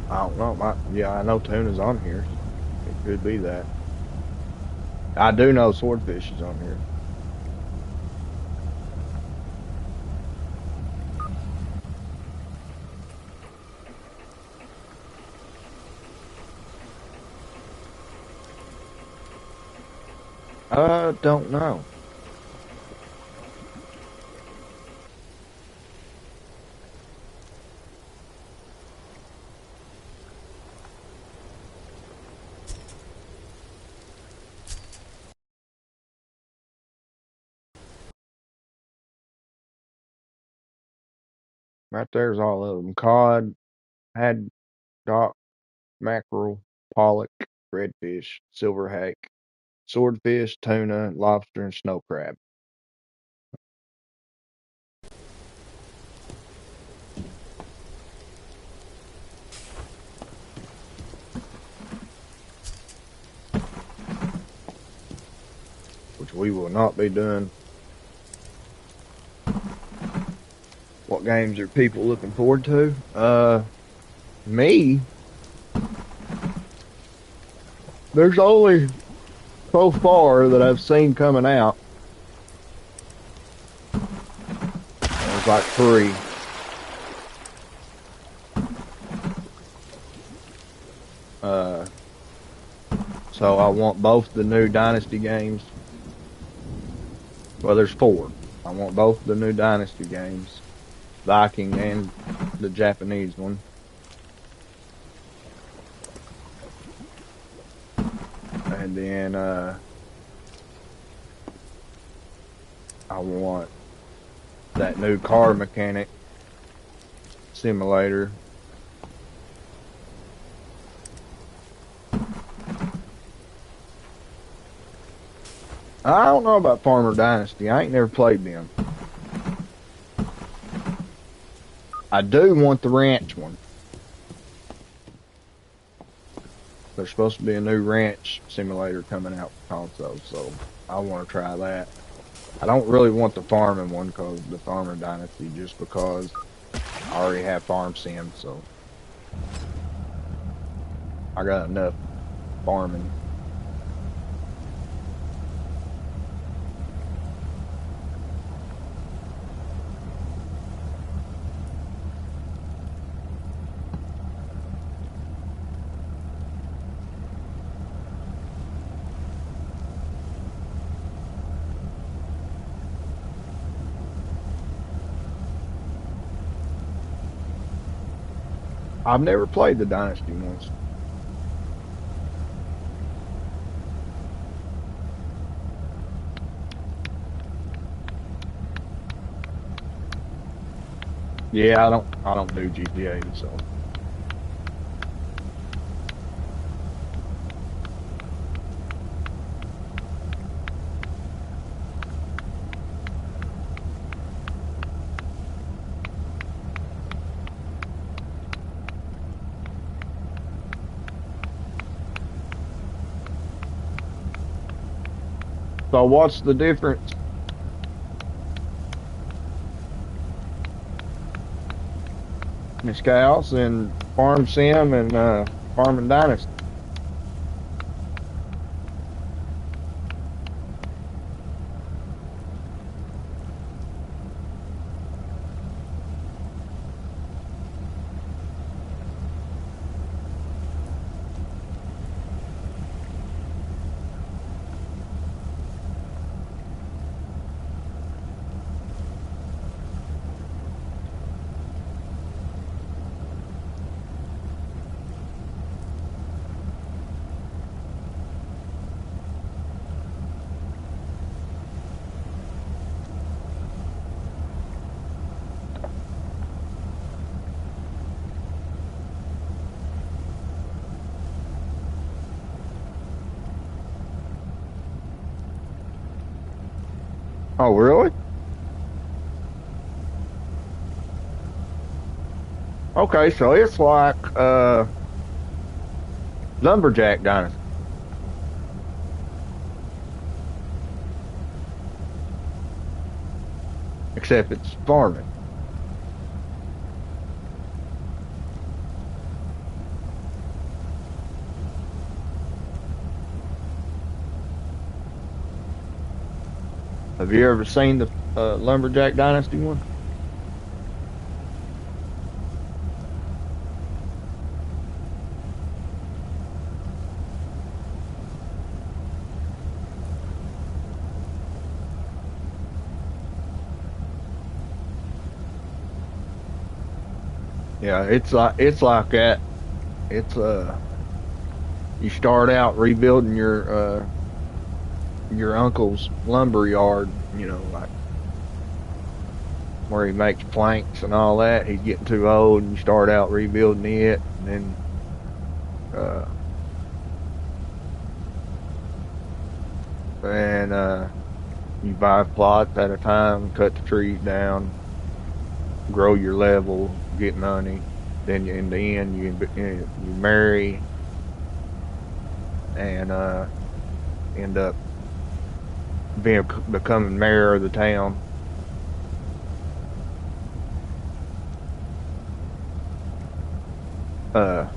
I don't know. Yeah, I know tuna's on here. It could be that. I do know swordfish is on here. Don't know. Right there's all of them: cod, haddock, mackerel, pollock, redfish, silver hake, swordfish, tuna, lobster, and snow crab. Which we will not be doing. What games are people looking forward to? Me. There's only so far that I've seen coming out, there's like three. Uh, so I want both the new Dynasty games. Well, there's four. I want both the new Dynasty games, Viking and the Japanese one. And then I want that new car mechanic simulator. I don't know about Farmer Dynasty. I ain't never played them. I do want the ranch one. There's supposed to be a new ranch simulator coming out for console, so I want to try that. I don't really want the farming one, cause the Farmer Dynasty, just because I already have Farm Sim, so I got enough farming. I've never played the Dynasty ones. Yeah, I don't do GTA, so. So what's the difference? Miss Cows and Farm Sim and Farming Dynasty. Oh, really? Okay, so it's like Lumberjack Dynasty, except it's farming. Have you ever seen the Lumberjack Dynasty one? Yeah, it's like that. It's you start out rebuilding your uncle's lumber yard, like where he makes planks and all that. He's getting too old, and you start out rebuilding it, and then uh, you buy plots at a time, cut the trees down, grow your level, get money. Then in the end, you marry and end up becoming mayor of the town. Uh,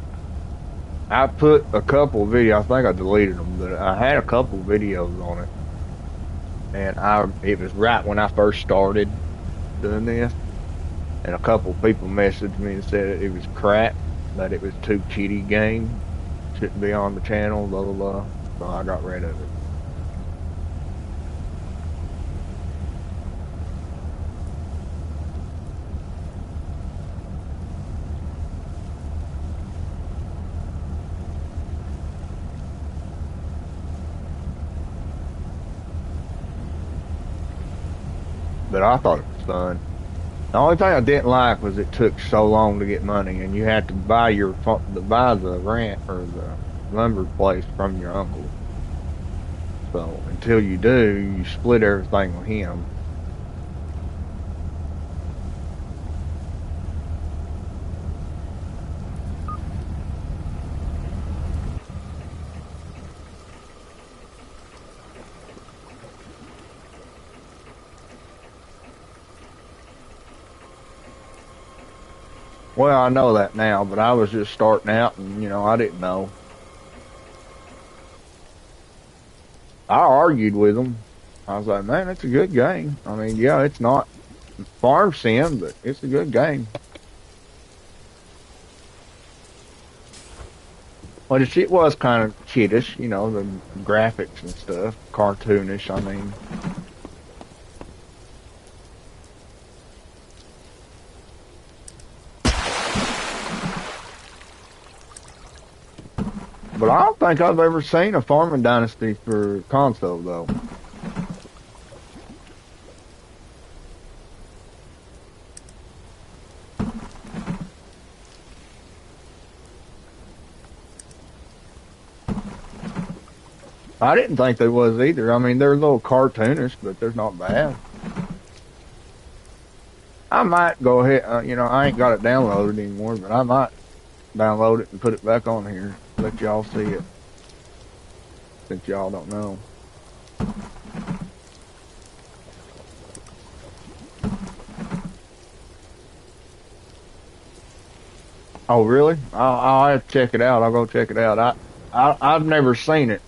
I put a couple of videos. I think I deleted them, but I had a couple videos on it, and it was right when I first started doing this, and a couple of people messaged me and said it was crap, that it was too kiddie game, shouldn't be on the channel, blah blah blah. So I got rid of it. But I thought it was fun. The only thing I didn't like was it took so long to get money, and you had to buy buy the rent or the lumber place from your uncle. So until you do, you split everything with him. Well, I know that now, but I was just starting out, and I didn't know. I argued with him. I was like, man, it's a good game. I mean, yeah, it's not farm sim, but it's a good game. Well, it was kind of kiddish, the graphics and stuff, cartoonish. I mean, but I don't think I've ever seen a Farming Dynasty for console though. I didn't think there was either. I mean, they're a little cartoonish, but they're not bad. I might go ahead. I ain't got it downloaded anymore, but I might download it and put it back on here. Let y'all see it, since y'all don't know. Oh, really? I'll have to check it out. I'll go check it out. I've never seen it.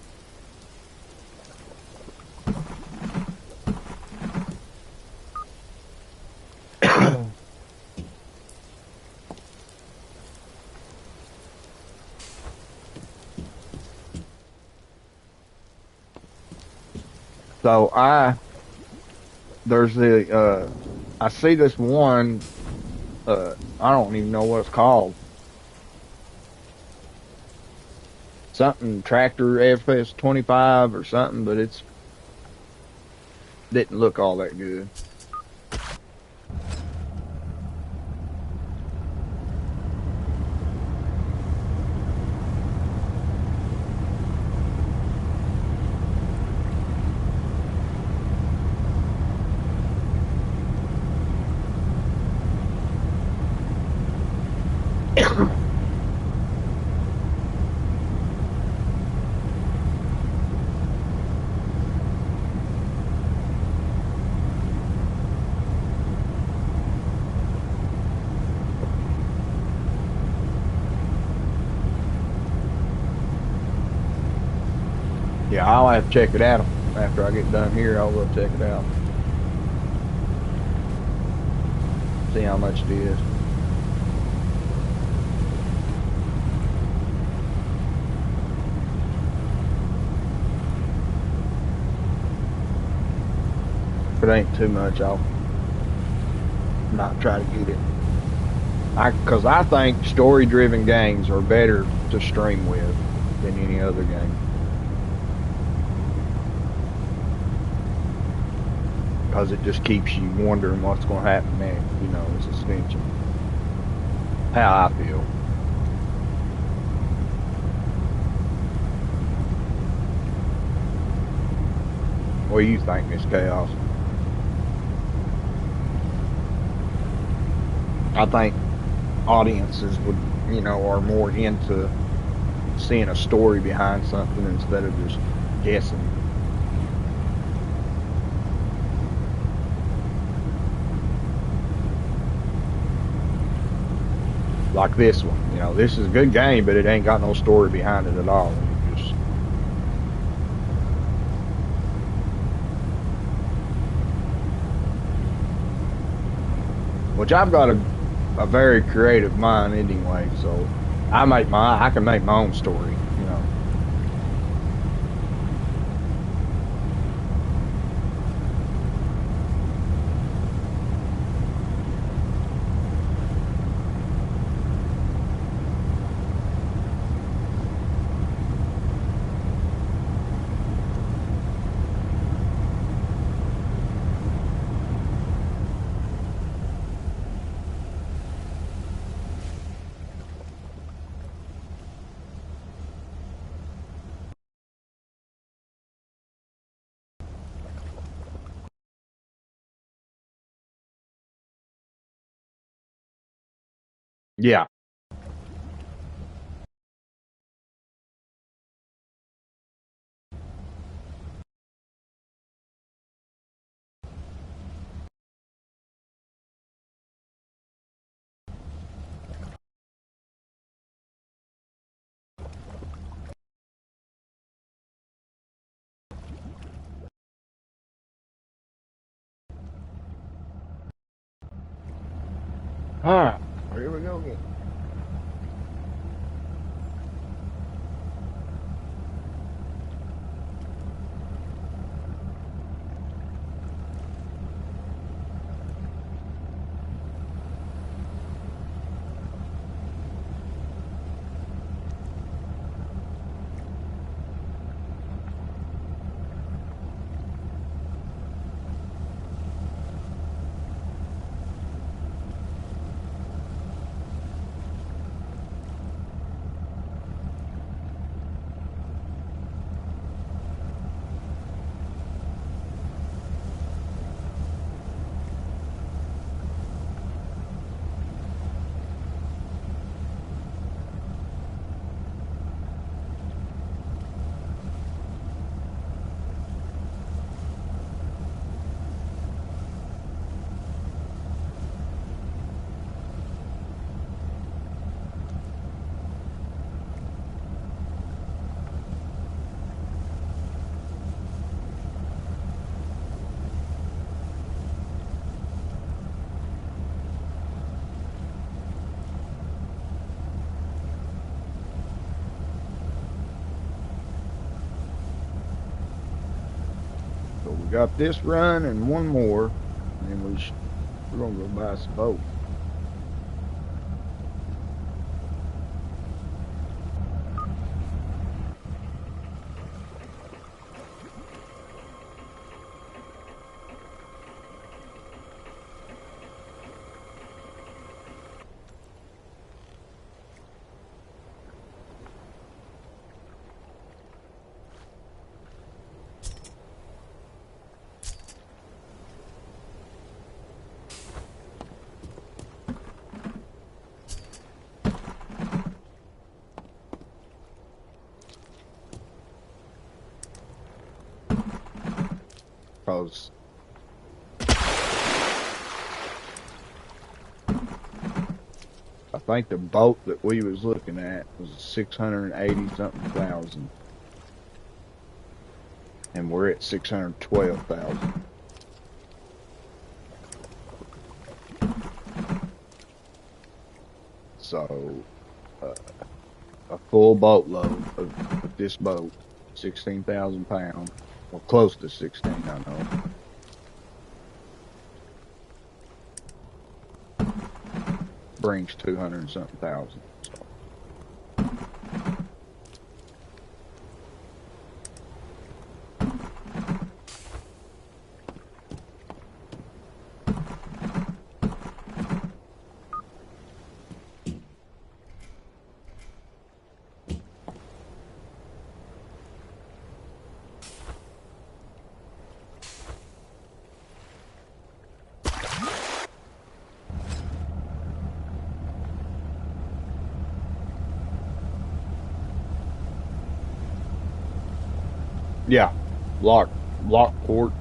So there's I see this one, I don't even know what it's called. Something tractor FS25 or something, but it's didn't look all that good. Yeah, I'll have to check it out after I get done here. I'll go check it out. See how much it is. If it ain't too much, I'll not try to get it. Because I think story-driven games are better to stream with than any other game. Because it just keeps you wondering what's going to happen next. It's suspension. How I feel. What do you think, Miss Chaos? I think audiences would, are more into seeing a story behind something instead of just guessing. like this one. You know, this is a good game, but it ain't got no story behind it at all. You just which I've got a very creative mind anyway, so I can make my own story, you know. Yeah. All right, here we go again. So we got this run and one more, and then we're gonna go buy some boat. Cause I think the boat that we was looking at was 680 something thousand, and we're at 612,000. So a full boatload of this boat, 16,000 pounds, or close to 16, I know. Brings 200 and something thousand. So. Yeah, Lockport.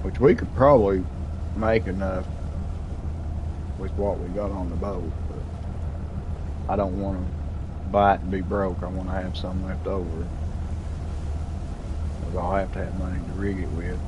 Which we could probably make enough with what we got on the boat, but I don't want to buy it and be broke. I want to have some left over, because I'll have to have money to rig it with.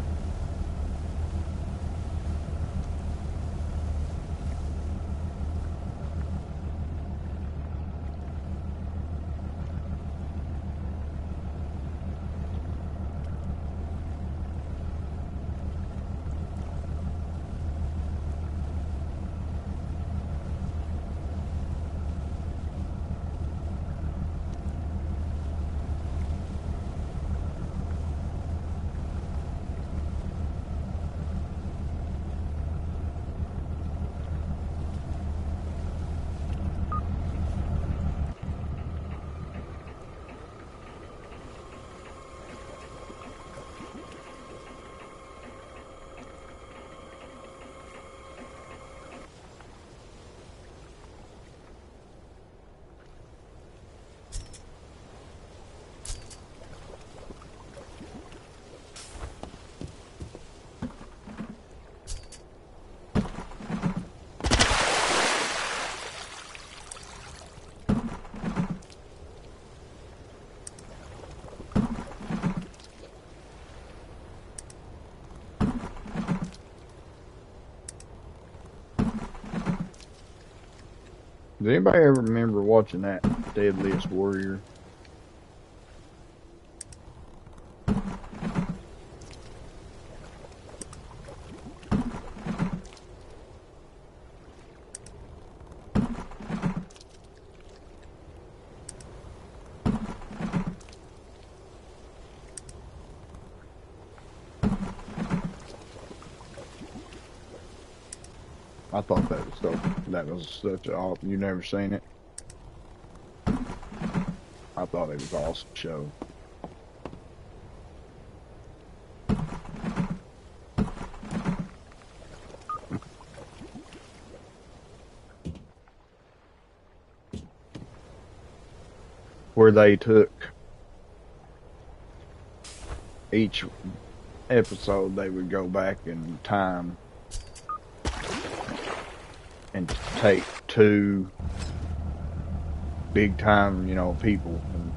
Does anybody ever remember watching that Deadliest Warrior? I thought that was such a you never seen it? I thought it was an awesome show. Where they took each episode, they would go back in time and take two big time, people. And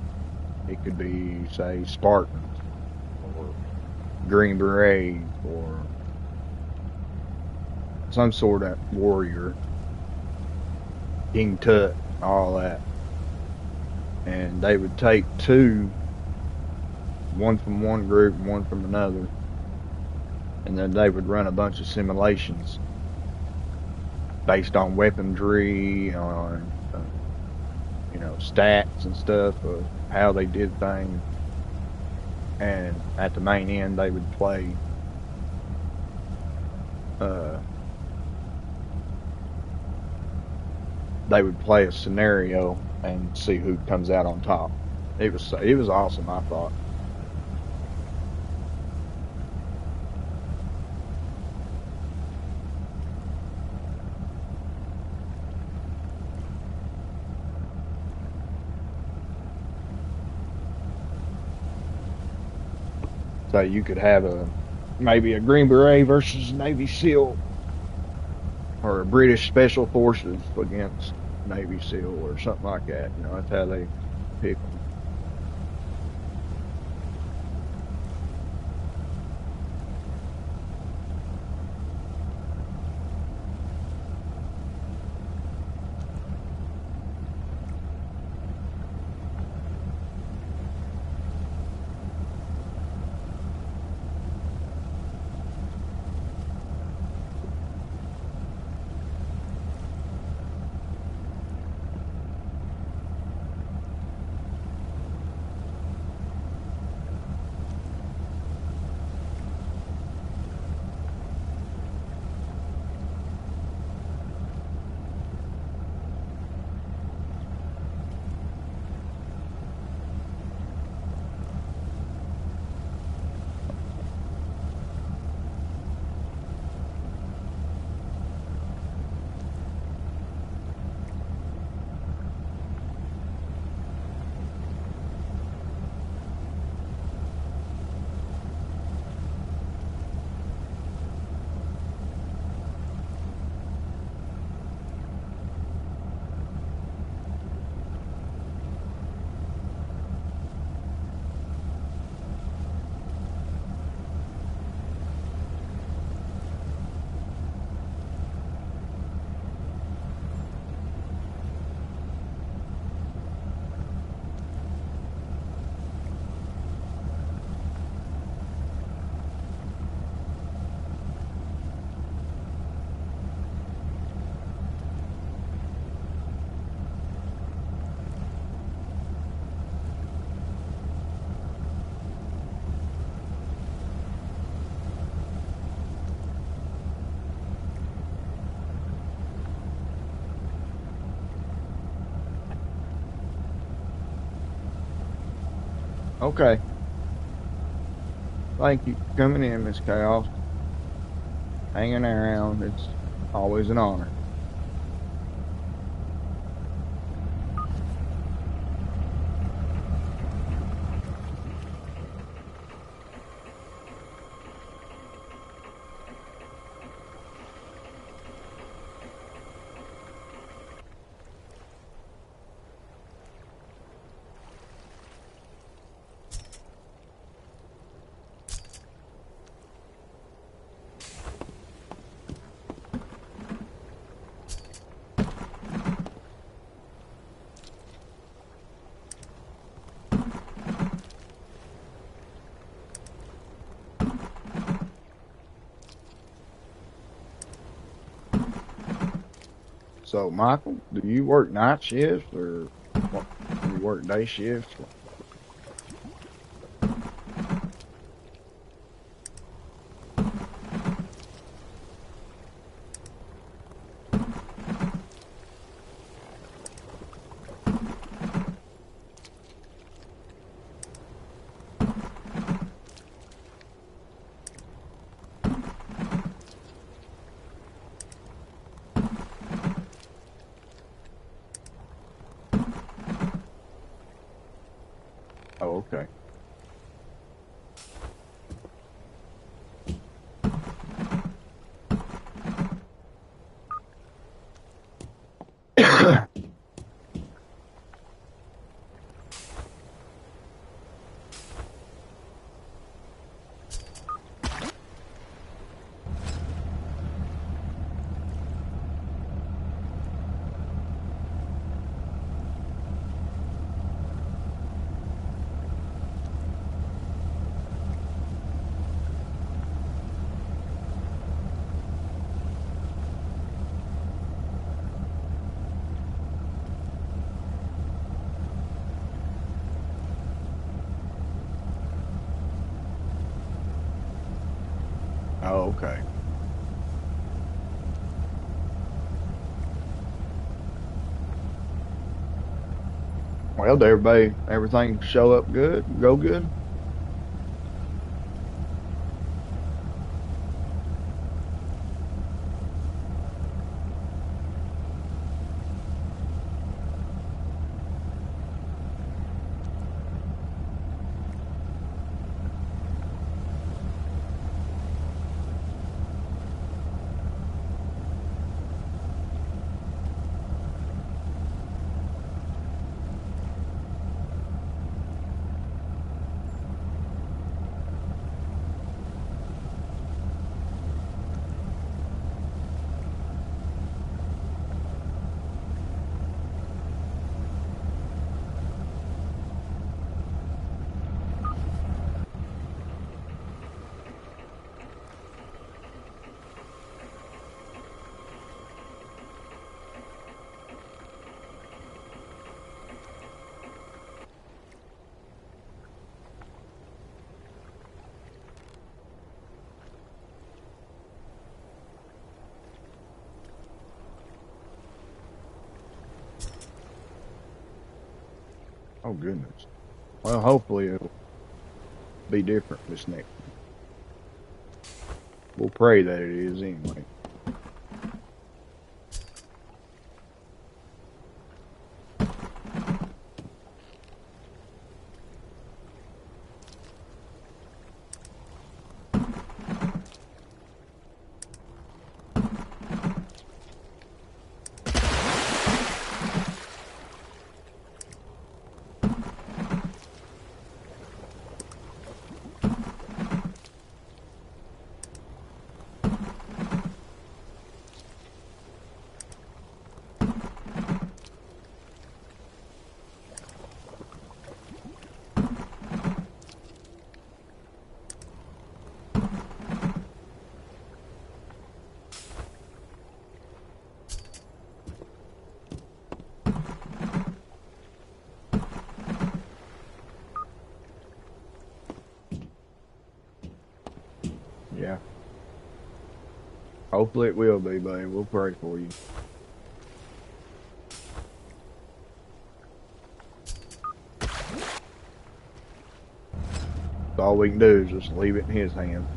it could be, say, Spartans or Green Berets or some sort of warrior, King Tut, all that. And they would take two, one from one group and one from another, and then they would run a bunch of simulations based on weaponry, on stats and stuff of how they did things. And at the main end, they would play a scenario and see who comes out on top. It was awesome, I thought. So you could have maybe a Green Beret versus Navy SEAL, or a British Special Forces against Navy SEAL, or something like that. That's how they pick them. Okay. Thank you for coming in, Miss Chaos. Hanging around. It's always an honor. So, Michael, do you work night shifts or what? Do you work day shifts? Oh, okay. Oh, okay. Well, did everything show up good, go good? Oh, goodness. Well, hopefully it'll be different this next. We'll pray that it is anyway. Yeah. Hopefully it will be, buddy. We'll pray for you. all we can do is just leave it in his hands.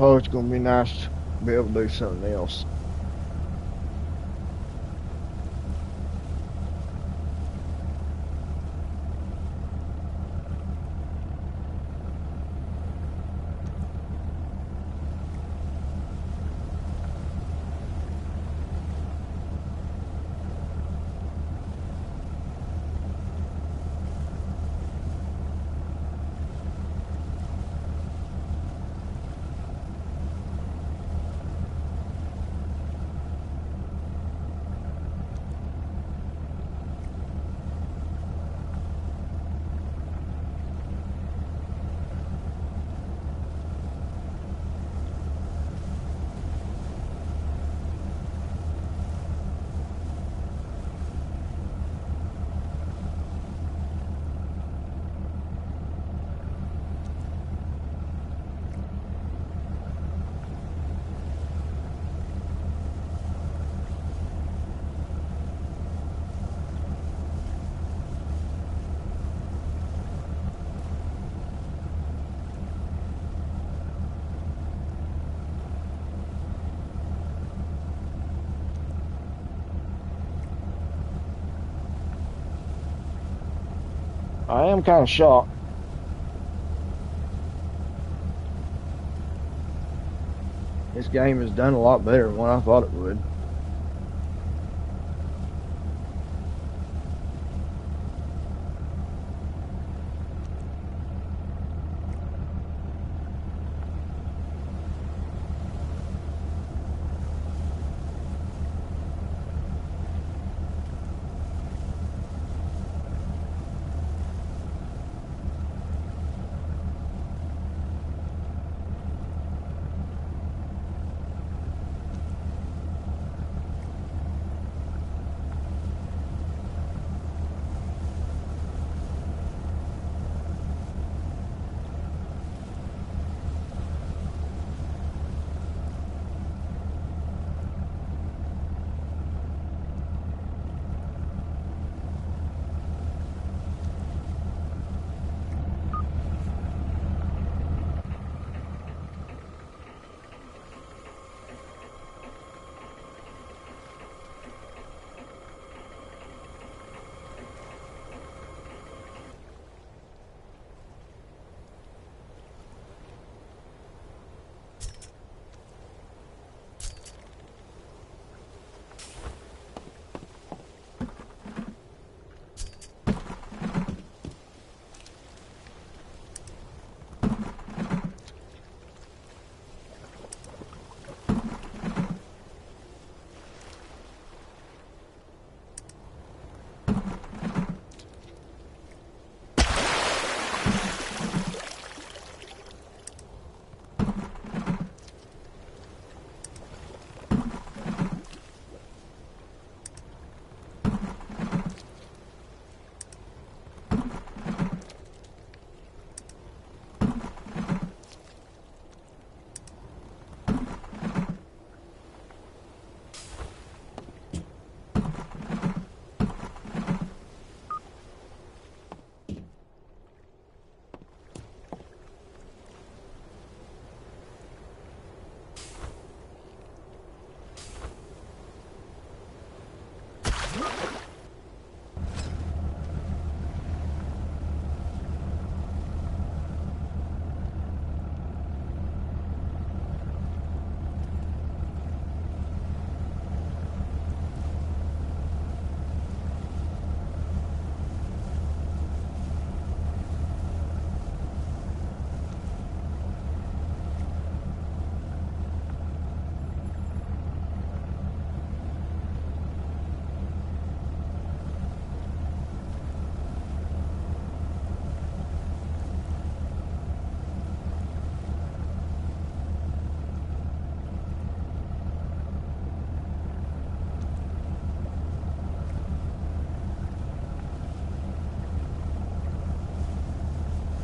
Oh, it's gonna be nice to be able to do something else. I am kind of shocked. This game has done a lot better than what I thought it would.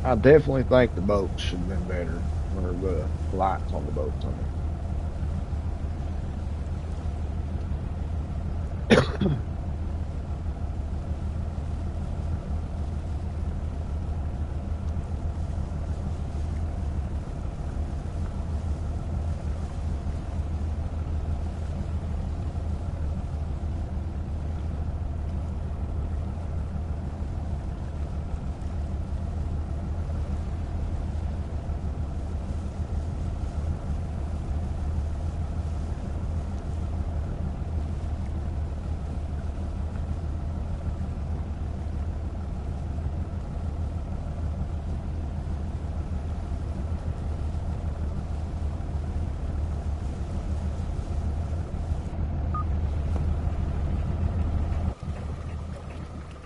I definitely think the boats should have been better, or the lights on the boats. I mean.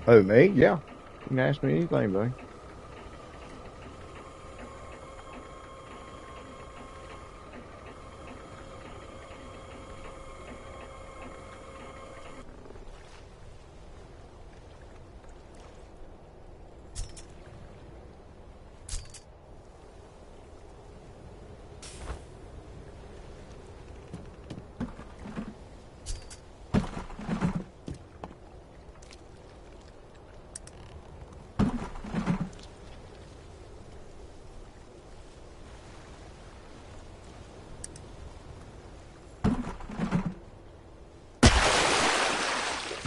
Oh, me? Yeah. You can ask me anything, buddy.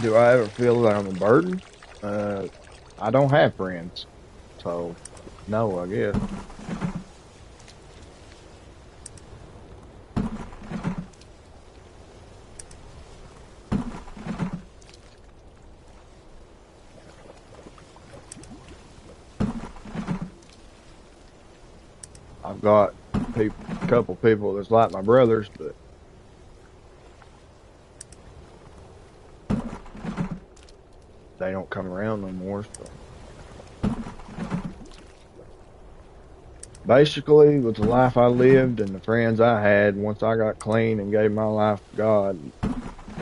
Do I ever feel that I'm a burden? Uh, I don't have friends, so no, I guess. I've got a couple people that's like my brothers, but they don't come around no more. So basically, with the life I lived and the friends I had, once I got clean and gave my life to God,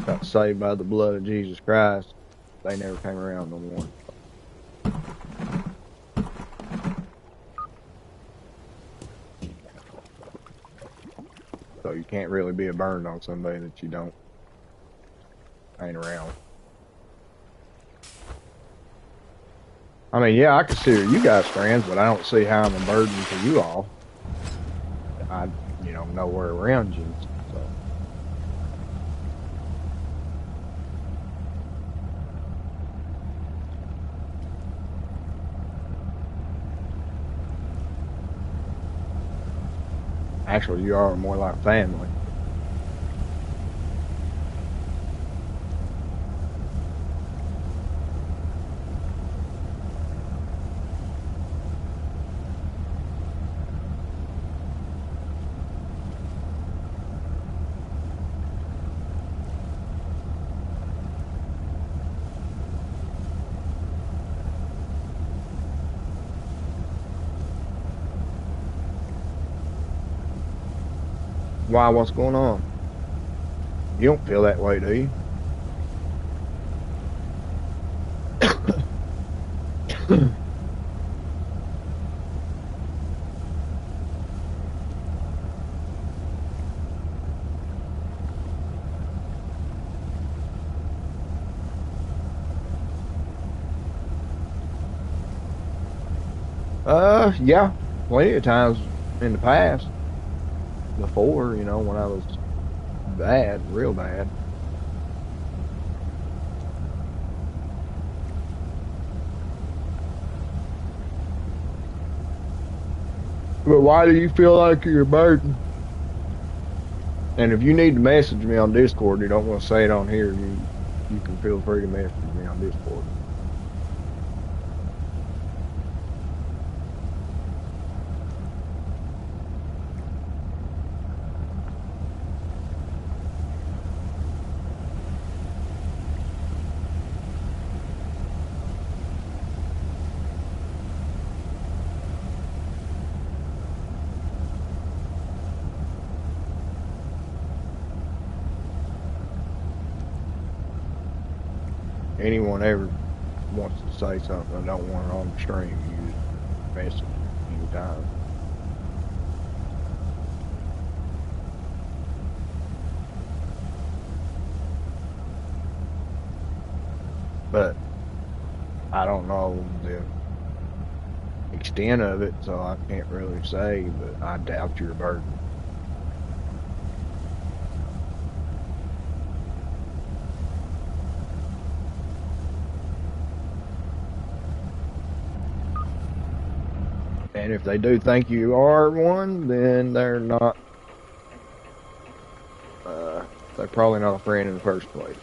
got saved by the blood of Jesus Christ, they never came around no more. So you can't really be a burden on somebody that you don't hang around. I mean, yeah, I consider you guys friends, but I don't see how I'm a burden to you all. I, nowhere around you. So actually, you are more like family. Why? What's going on? You don't feel that way, do you? Yeah, plenty of times in the past, before, when I was bad, real bad. But why do you feel like you're a burden? And if you need to message me on Discord, you don't want to say it on here, you can feel free to message me on Discord. Anyone ever wants to say something, I don't want it on the stream, you just message me anytime. But I don't know the extent of it, so I can't really say, but I doubt you're a burden. And if they do think you are one, then uh, they're probably not a friend in the first place.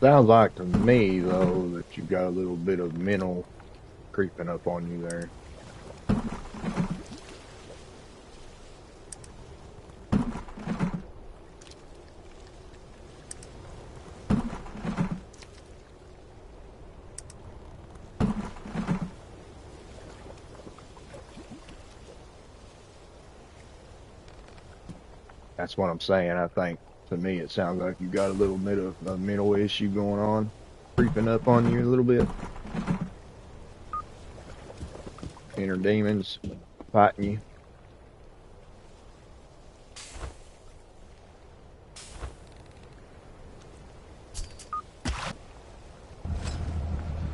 Sounds like to me, though, that you got a little bit of mental creeping up on you there. That's what I'm saying. I think to me it sounds like you got a little bit of a mental issue going on, creeping up on you a little bit. Inner demons fighting you.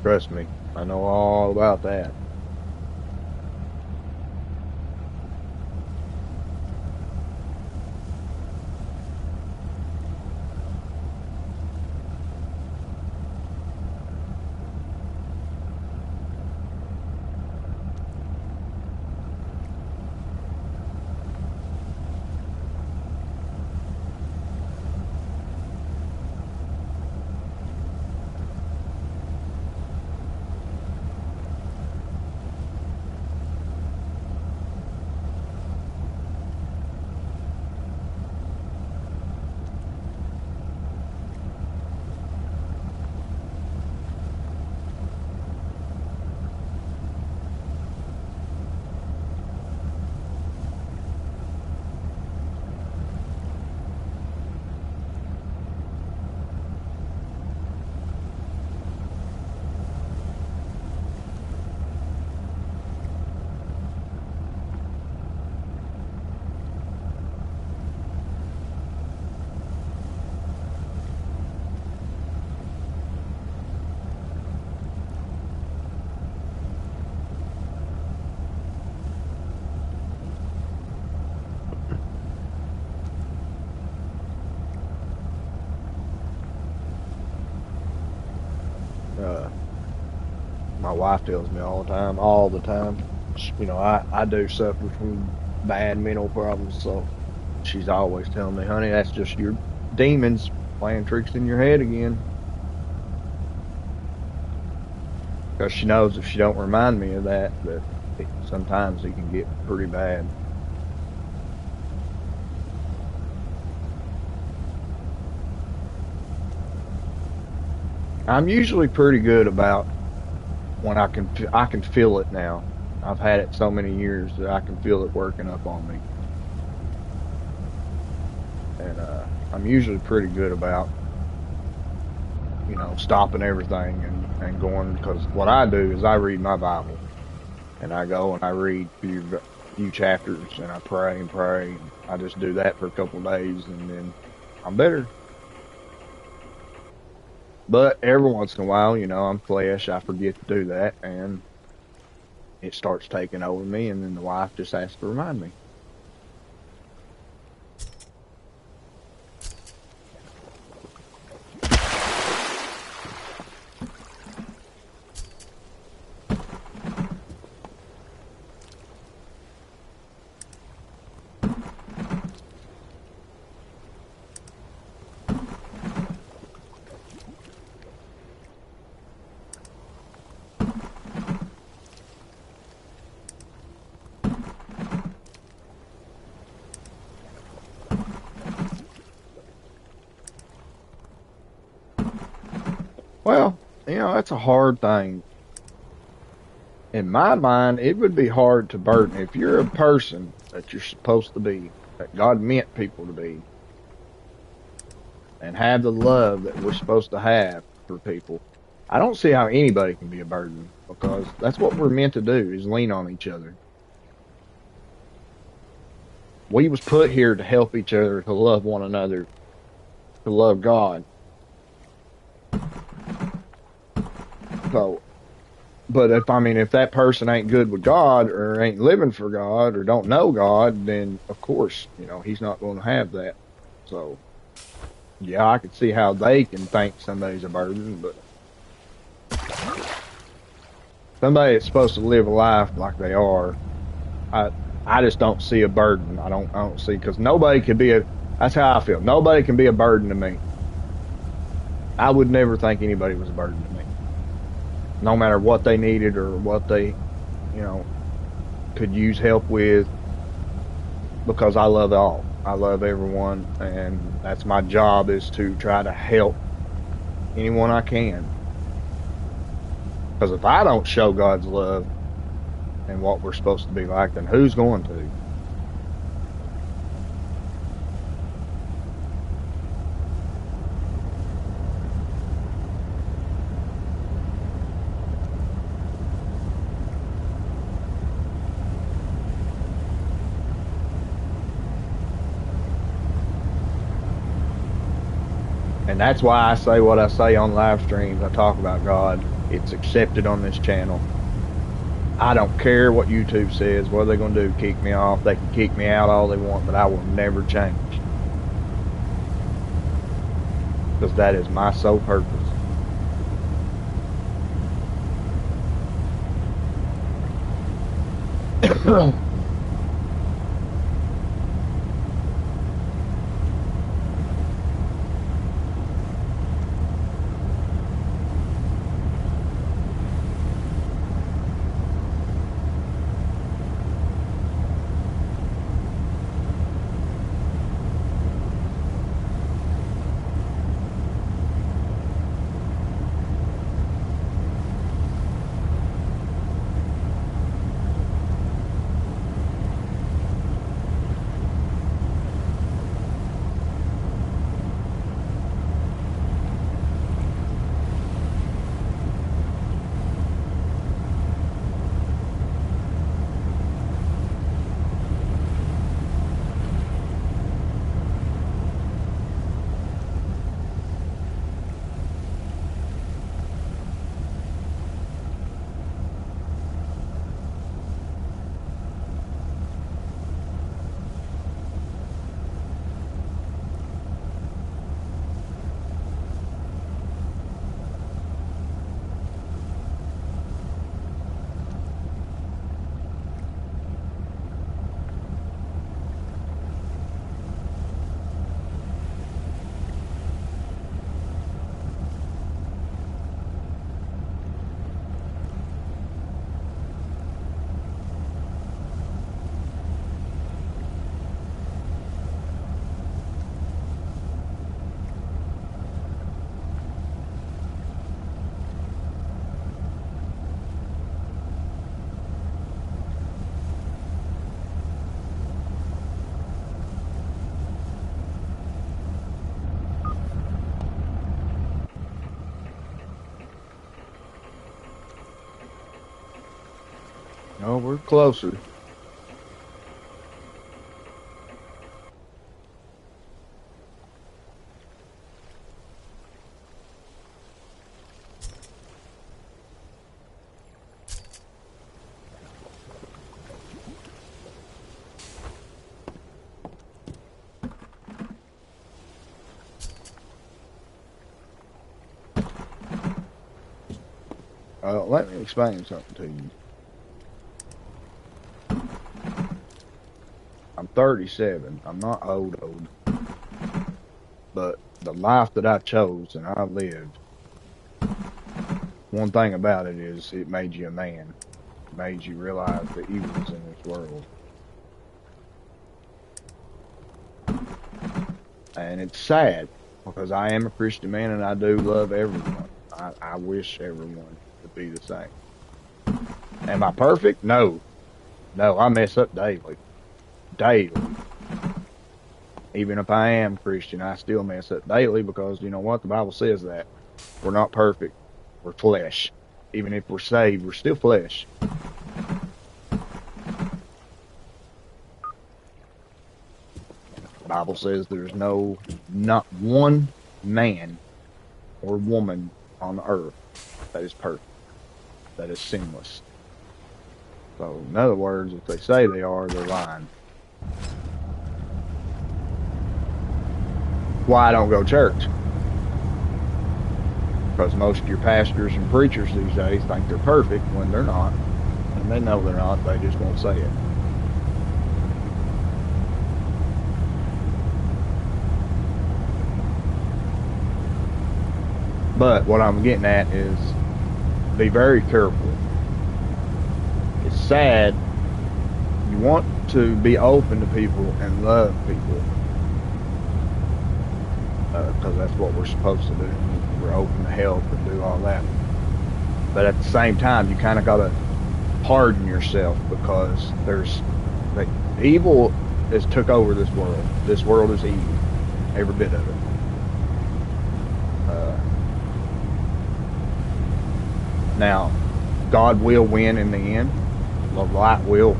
Trust me, I know all about that. Uh, my wife tells me all the time. You know, I do suffer from bad mental problems, so she's always telling me, honey, that's just your demons playing tricks in your head again. Because she knows if she don't remind me of that, sometimes it can get pretty bad. I'm usually pretty good about when I can feel it now. I've had it so many years that I can feel it working up on me, and I'm usually pretty good about stopping everything and going, because what I do is I read my Bible and I go and I read few chapters and I pray and pray. And I just do that for a couple of days and then I'm better. But every once in a while, I'm flesh. I forget to do that and it starts taking over me. And then the wife just has to remind me. Well, that's a hard thing. In my mind, it would be hard to burden. If you're a person that you're supposed to be, that God meant people to be, and have the love that we're supposed to have for people, I don't see how anybody can be a burden because that's what we're meant to do is lean on each other. We was put here to help each other, to love one another, to love God. So, but if that person ain't good with God or ain't living for God or don't know God, then of course, he's not going to have that. So, yeah, I can see how they can think somebody's a burden, but somebody that's supposed to live a life like they are, I I just don't see a burden. I don't see because nobody can be a. That's how I feel. Nobody can be a burden to me. I would never think anybody was a burden to me, no matter what they needed or what they, you know, could use help with, because I love all. I love everyone, and that's my job is to try to help anyone I can. Because if I don't show God's love and what we're supposed to be like, then who's going to? And that's why I say what I say on live streams. I talk about God. It's accepted on this channel. I don't care what YouTube says. What are they going to do? Kick me off? They can kick me out all they want, but I will never change. Because that is my sole purpose. No, we're closer. Let me explain something to you. I'm 37. I'm not old, but the life that I chose and I lived, one thing about it is it made you a man. It made you realize the evils in this world. And it's sad because I am a Christian man and I do love everyone. I wish everyone to be the same. Am I perfect? No. No, I mess up daily. Daily. Even if I am Christian, I still mess up daily because you know what? The Bible says that. We're not perfect. We're flesh. Even if we're saved, we're still flesh. The Bible says there's not one man or woman on earth that is perfect, that is sinless. So, in other words, if they say they are, they're lying. Why I don't go to church? Because most of your pastors and preachers these days think they're perfect when they're not. And they know they're not, they just won't say it. But what I'm getting at is be very careful. It's sad. You want to be open to people and love people because that's what we're supposed to do. We're open to help and do all that. But at the same time, you kind of got to harden yourself because the evil has took over this world. This world is evil, every bit of it. Uh, Now, God will win in the end. The light will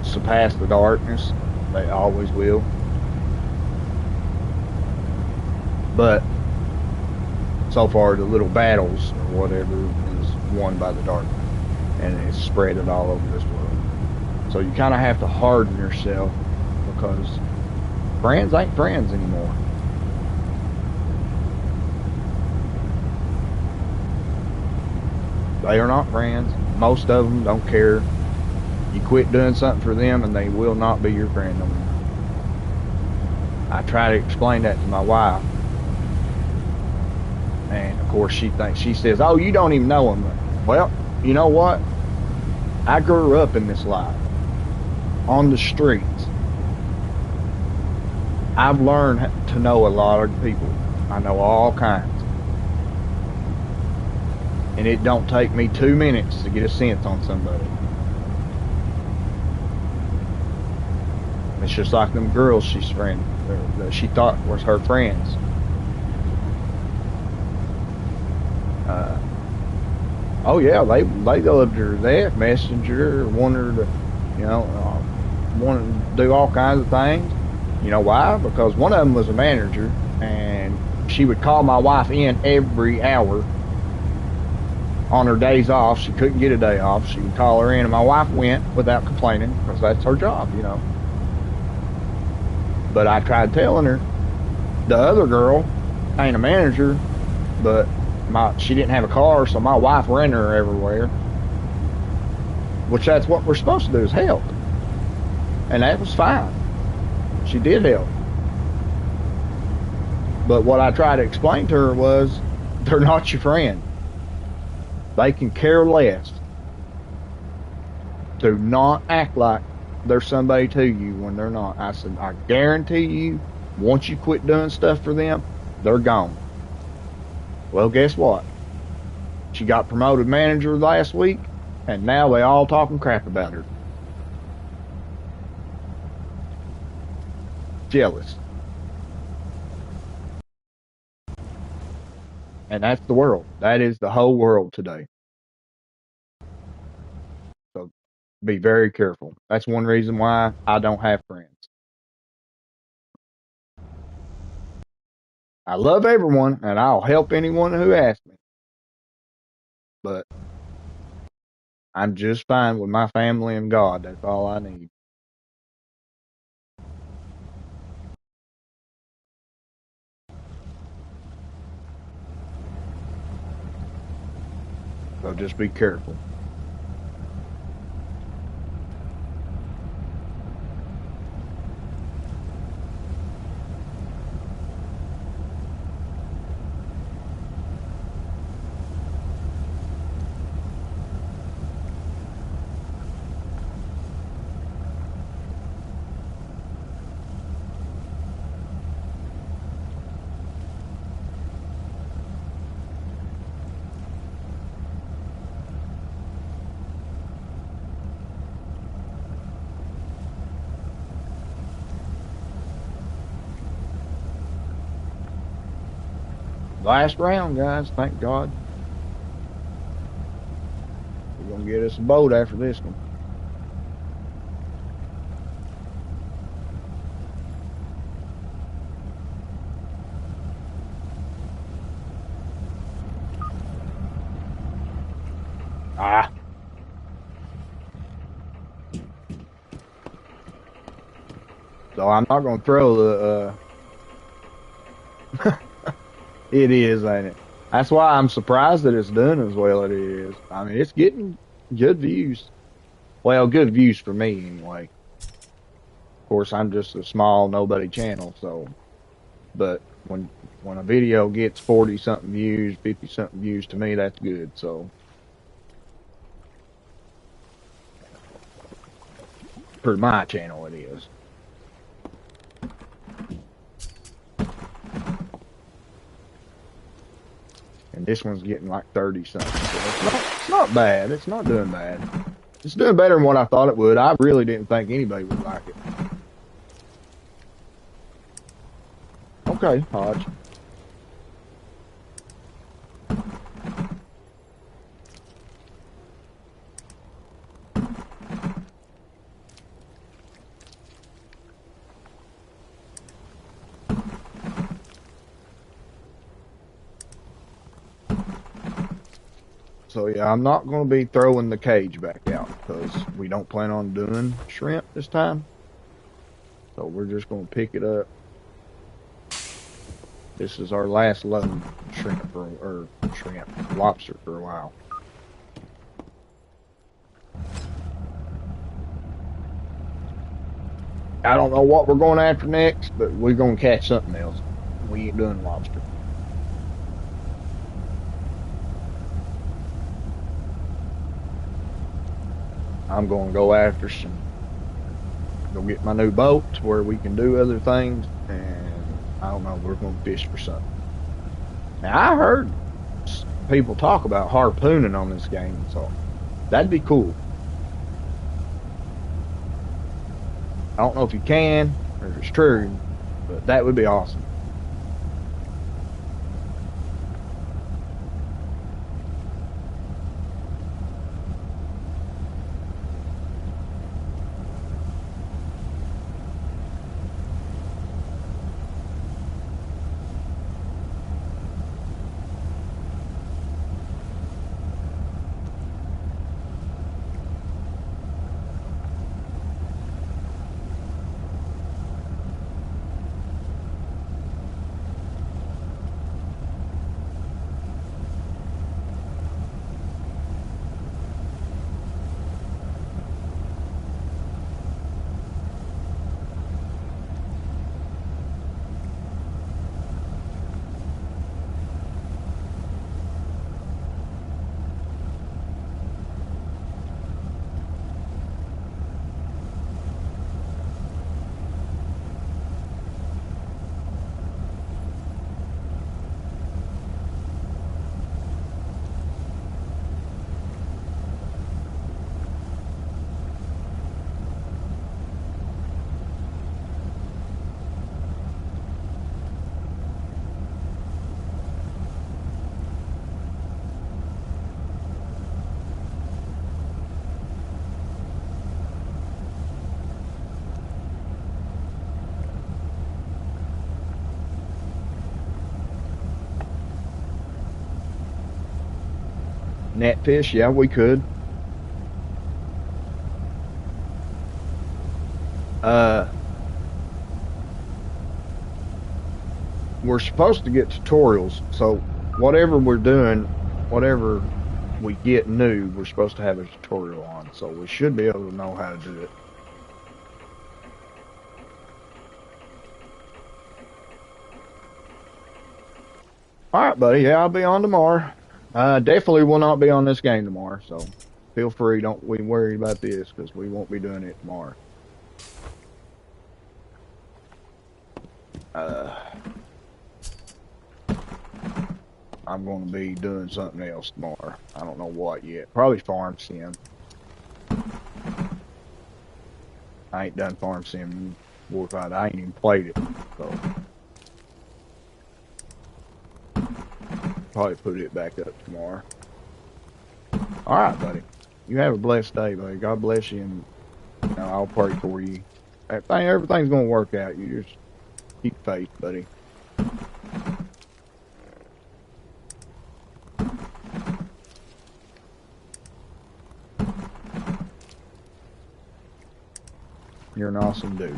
surpass the darkness. They always will. But so far, the little battles or whatever is won by the darkness, and it's spread it all over this world. So you kind of have to harden yourself because friends ain't friends anymore. They are not friends. Most of them don't care. You quit doing something for them and they will not be your friend no more. I try to explain that to my wife. And of course she says, "Oh, you don't even know them." Well, you know what? I grew up in this life on the streets. I've learned to know a lot of people. I know all kinds. And it don't take me 2 minutes to get a sense on somebody. It's just like them girls she thought was her friends. Uh, oh yeah, they loved her to death, messenger, wanted her to, wanted to do all kinds of things. You know why? Because one of them was a manager, and she would call my wife in every hour on her days off. She couldn't get a day off. She would call her in, and my wife went without complaining because that's her job. But I tried telling her the other girl ain't a manager, but she didn't have a car, so my wife rented her everywhere. Which that's what we're supposed to do is help, and that was fine. She did help, but what I tried to explain to her was they're not your friend. They can care less. Do not act like they're somebody to you when they're not. I said, I guarantee you, once you quit doing stuff for them, they're gone. Well, guess what? She got promoted manager last week, and now they all talking crap about her. Jealous. And that's the world. That is the whole world today. So be very careful. That's one reason why I don't have friends. I love everyone, and I'll help anyone who asks me. But I'm just fine with my family and God. That's all I need. So just be careful. Last round, guys. Thank God. We're going to get us a boat after this one. Ah, so I'm not going to throw it is, ain't it? That's why I'm surprised that it's doing as well as it is. I mean, it's getting good views. Well, good views for me anyway. Of course, I'm just a small nobody channel, so, but When when a video gets 40 something views, 50 something views, to me that's good. So for my channel it is. And this one's getting like 30 something. So it's not bad. It's not doing bad. It's doing better than what I thought it would. I really didn't think anybody would like it. Okay, Hodge. So yeah, I'm not going to be throwing the cage back out because we don't plan on doing shrimp this time. So we're just going to pick it up. This is our last load of lobster for a while. I don't know what we're going after next, but we're going to catch something else. We ain't doing lobster. I'm going to go after go get my new boat where we can do other things, and I don't know, we're going to fish for something. Now, I heard people talk about harpooning on this game, so that'd be cool. I don't know if you can, or if it's true, but that would be awesome. Net fish, yeah, we could. Uh, we're supposed to get tutorials, so whatever we're doing, whatever we get new, we're supposed to have a tutorial on, so we should be able to know how to do it. All right, buddy. Yeah, I'll be on tomorrow. Definitely will not be on this game tomorrow, so feel free. Don't be worried about this because we won't be doing it tomorrow. Uh, I'm going to be doing something else tomorrow. I don't know what yet. Probably Farm Sim. I ain't done Farm Sim in 4 or 5. I ain't even played it, so probably put it back up tomorrow. All right, buddy. You have a blessed day, buddy. God bless you, and I'll pray for you. Everything's going to work out. You just keep faith, buddy. You're an awesome dude.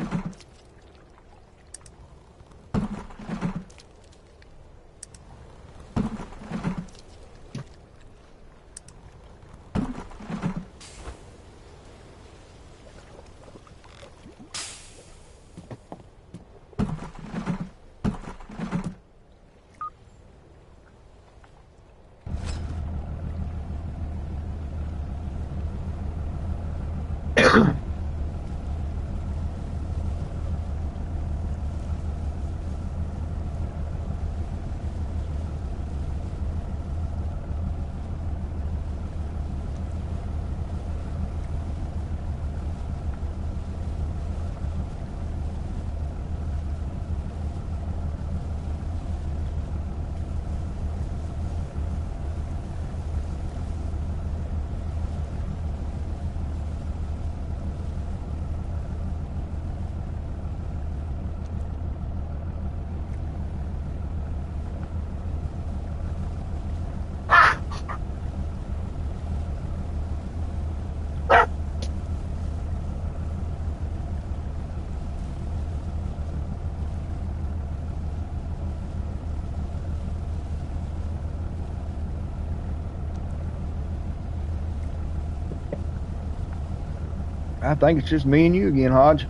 I think it's just me and you again, Hodge.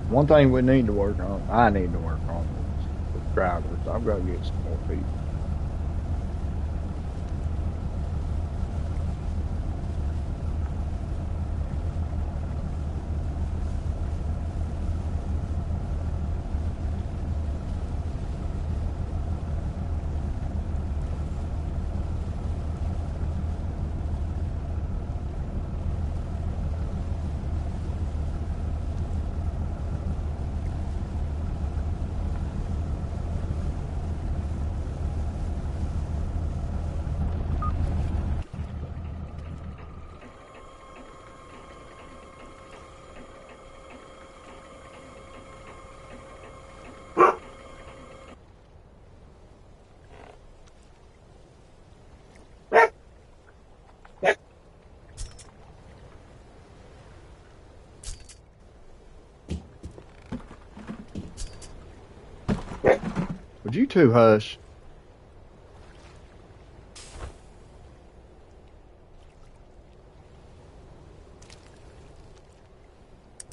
One thing we need to work on, I need to work on, is the drivers. I've got to get some more people. Would you two hush?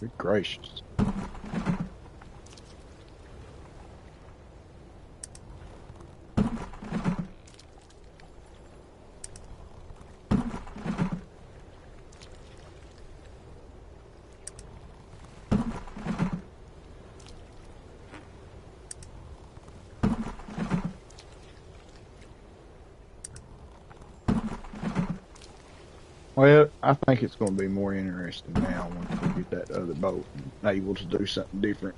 Good gracious. Well, I think it's going to be more interesting now once we get that other boat and able to do something different.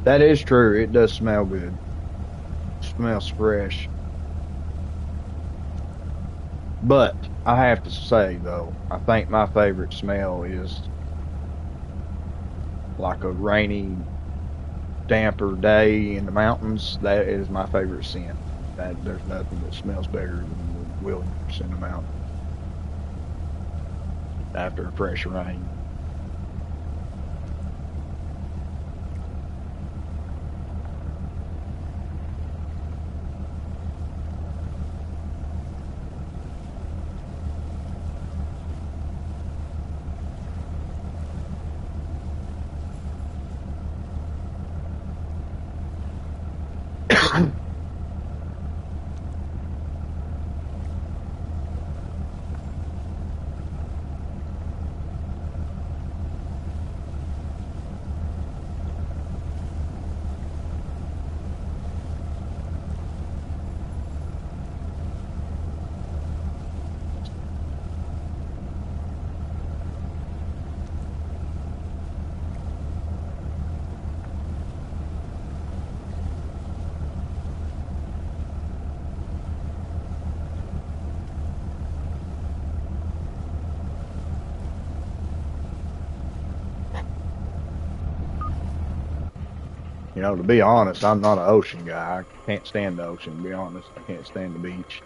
That is true. It does smell good. Smells fresh. But I have to say though, I think my favorite smell is like a rainy, damper day in the mountains. That is my favorite scent. That there's nothing that smells better than the wilderness in the mountains after a fresh rain. You know, to be honest, I'm not an ocean guy. I can't stand the ocean, to be honest. I can't stand the beach.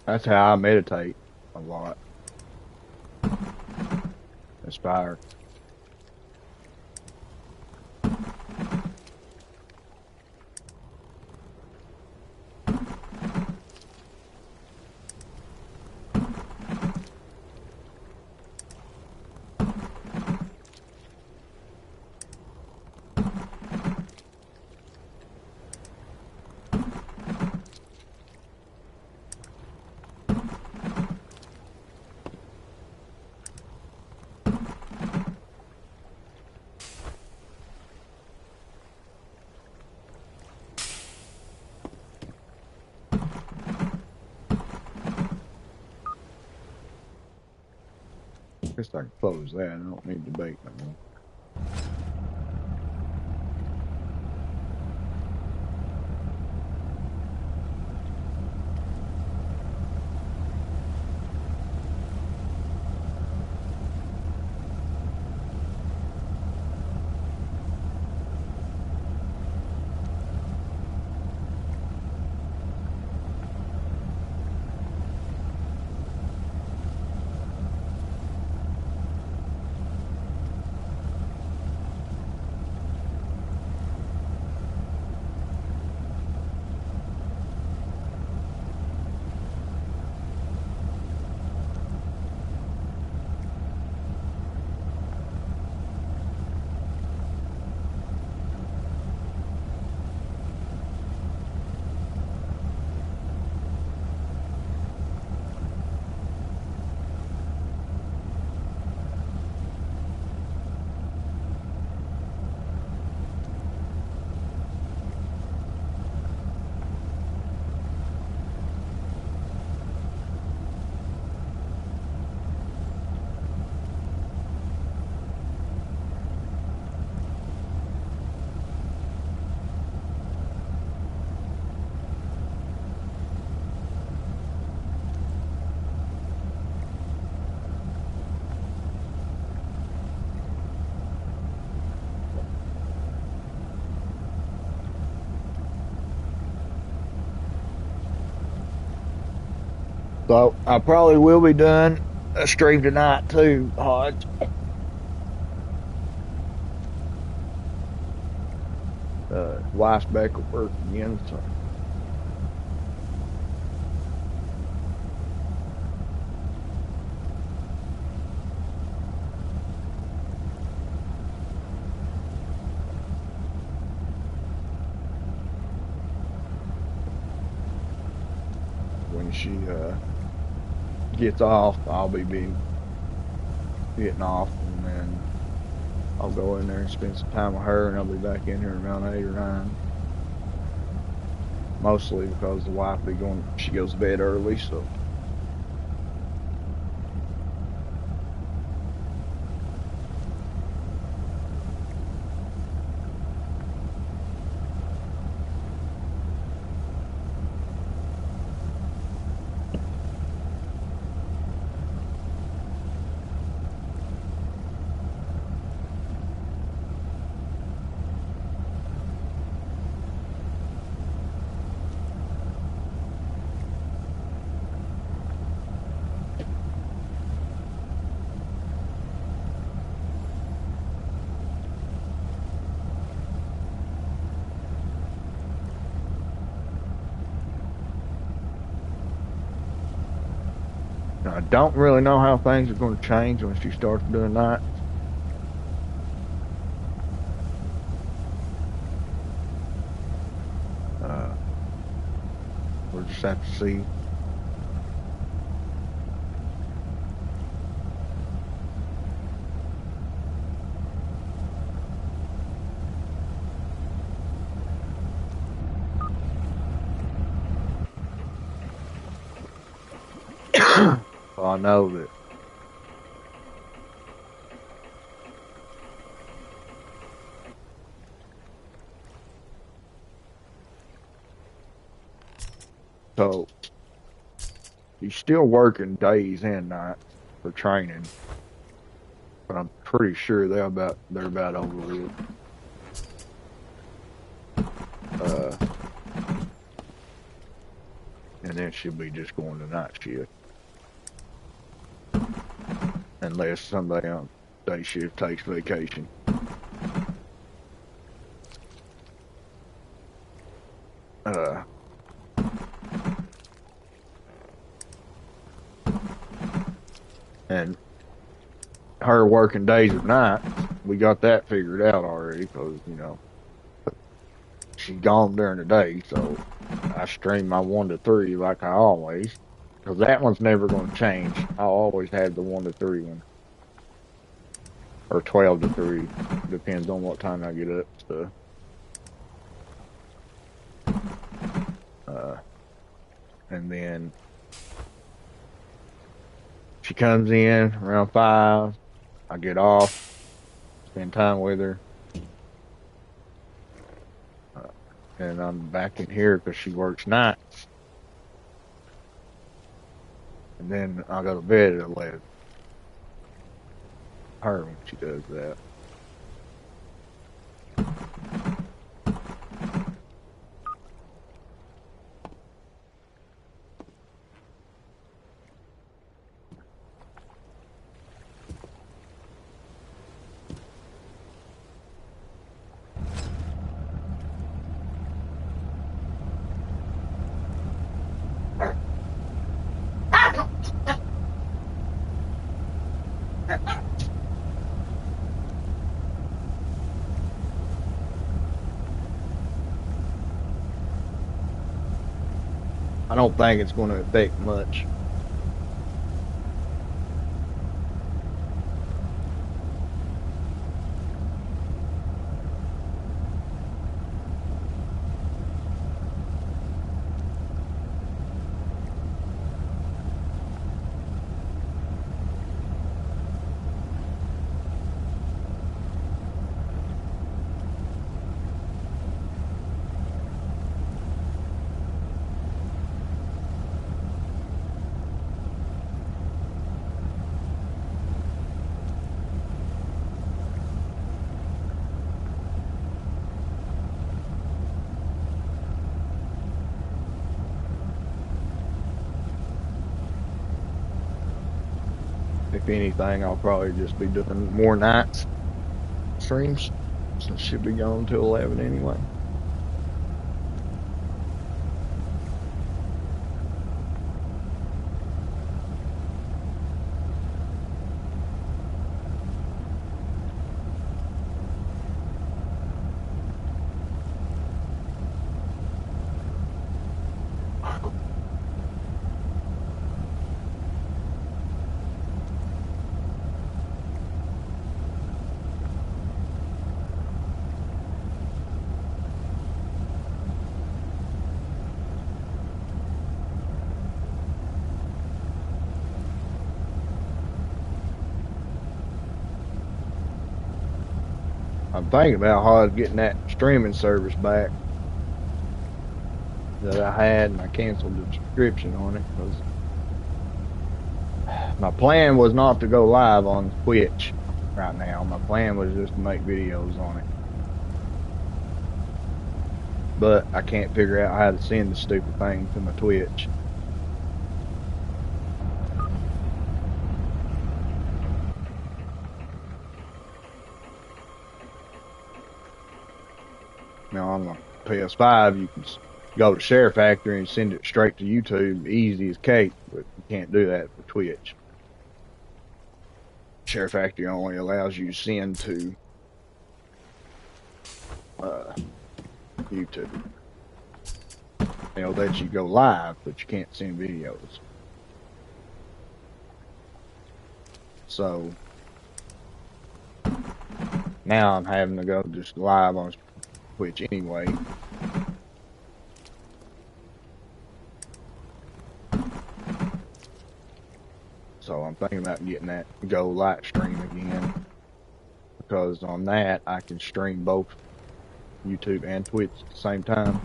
That's how I meditate a lot. Inspire. Guess I can close that. I don't need the bait no more. So I probably will be done a stream tonight too, Hodge. Wife's back at work again, so when she gets off, I'll be getting off, and then I'll go in there and spend some time with her, and I'll be back in here around 8 or 9. Mostly because the wife be going, she goes to bed early, so. I don't really know how things are going to change when she starts doing nights. Uh, we'll just have to see. Well, I know that. So he's still working days and nights for training, but I'm pretty sure they're about over with. Uh, and then she'll be just going to night shift. Unless somebody on day shift takes vacation. And her working days or nights, we got that figured out already because, you know, she's gone during the day, so I stream my 1 to 3 like I always, because that one's never going to change. I'll always have the 1 to 3 one, or 12 to 3, depends on what time I get up. So, and then she comes in around 5. I get off, spend time with her, and I'm back in here because she works nights. And then I go to bed at 11. Her when she does that. I don't think it's going to affect much. If anything, I'll probably just be doing more nights streams since she'll be going till 11 anyway. I'm thinking about how getting that streaming service back that I had, and I canceled the subscription on it because my plan was not to go live on Twitch right now. My plan was just to make videos on it. But I can't figure out how to send the stupid thing to my Twitch. Now on the PS5, you can go to Share Factory and send it straight to YouTube, easy as cake, but you can't do that for Twitch. Share Factory only allows you to send to YouTube. They'll let you go live, but you can't send videos. So now I'm having to go just live on Twitch anyway. So I'm thinking about getting that Go live stream again, because on that I can stream both YouTube and Twitch at the same time.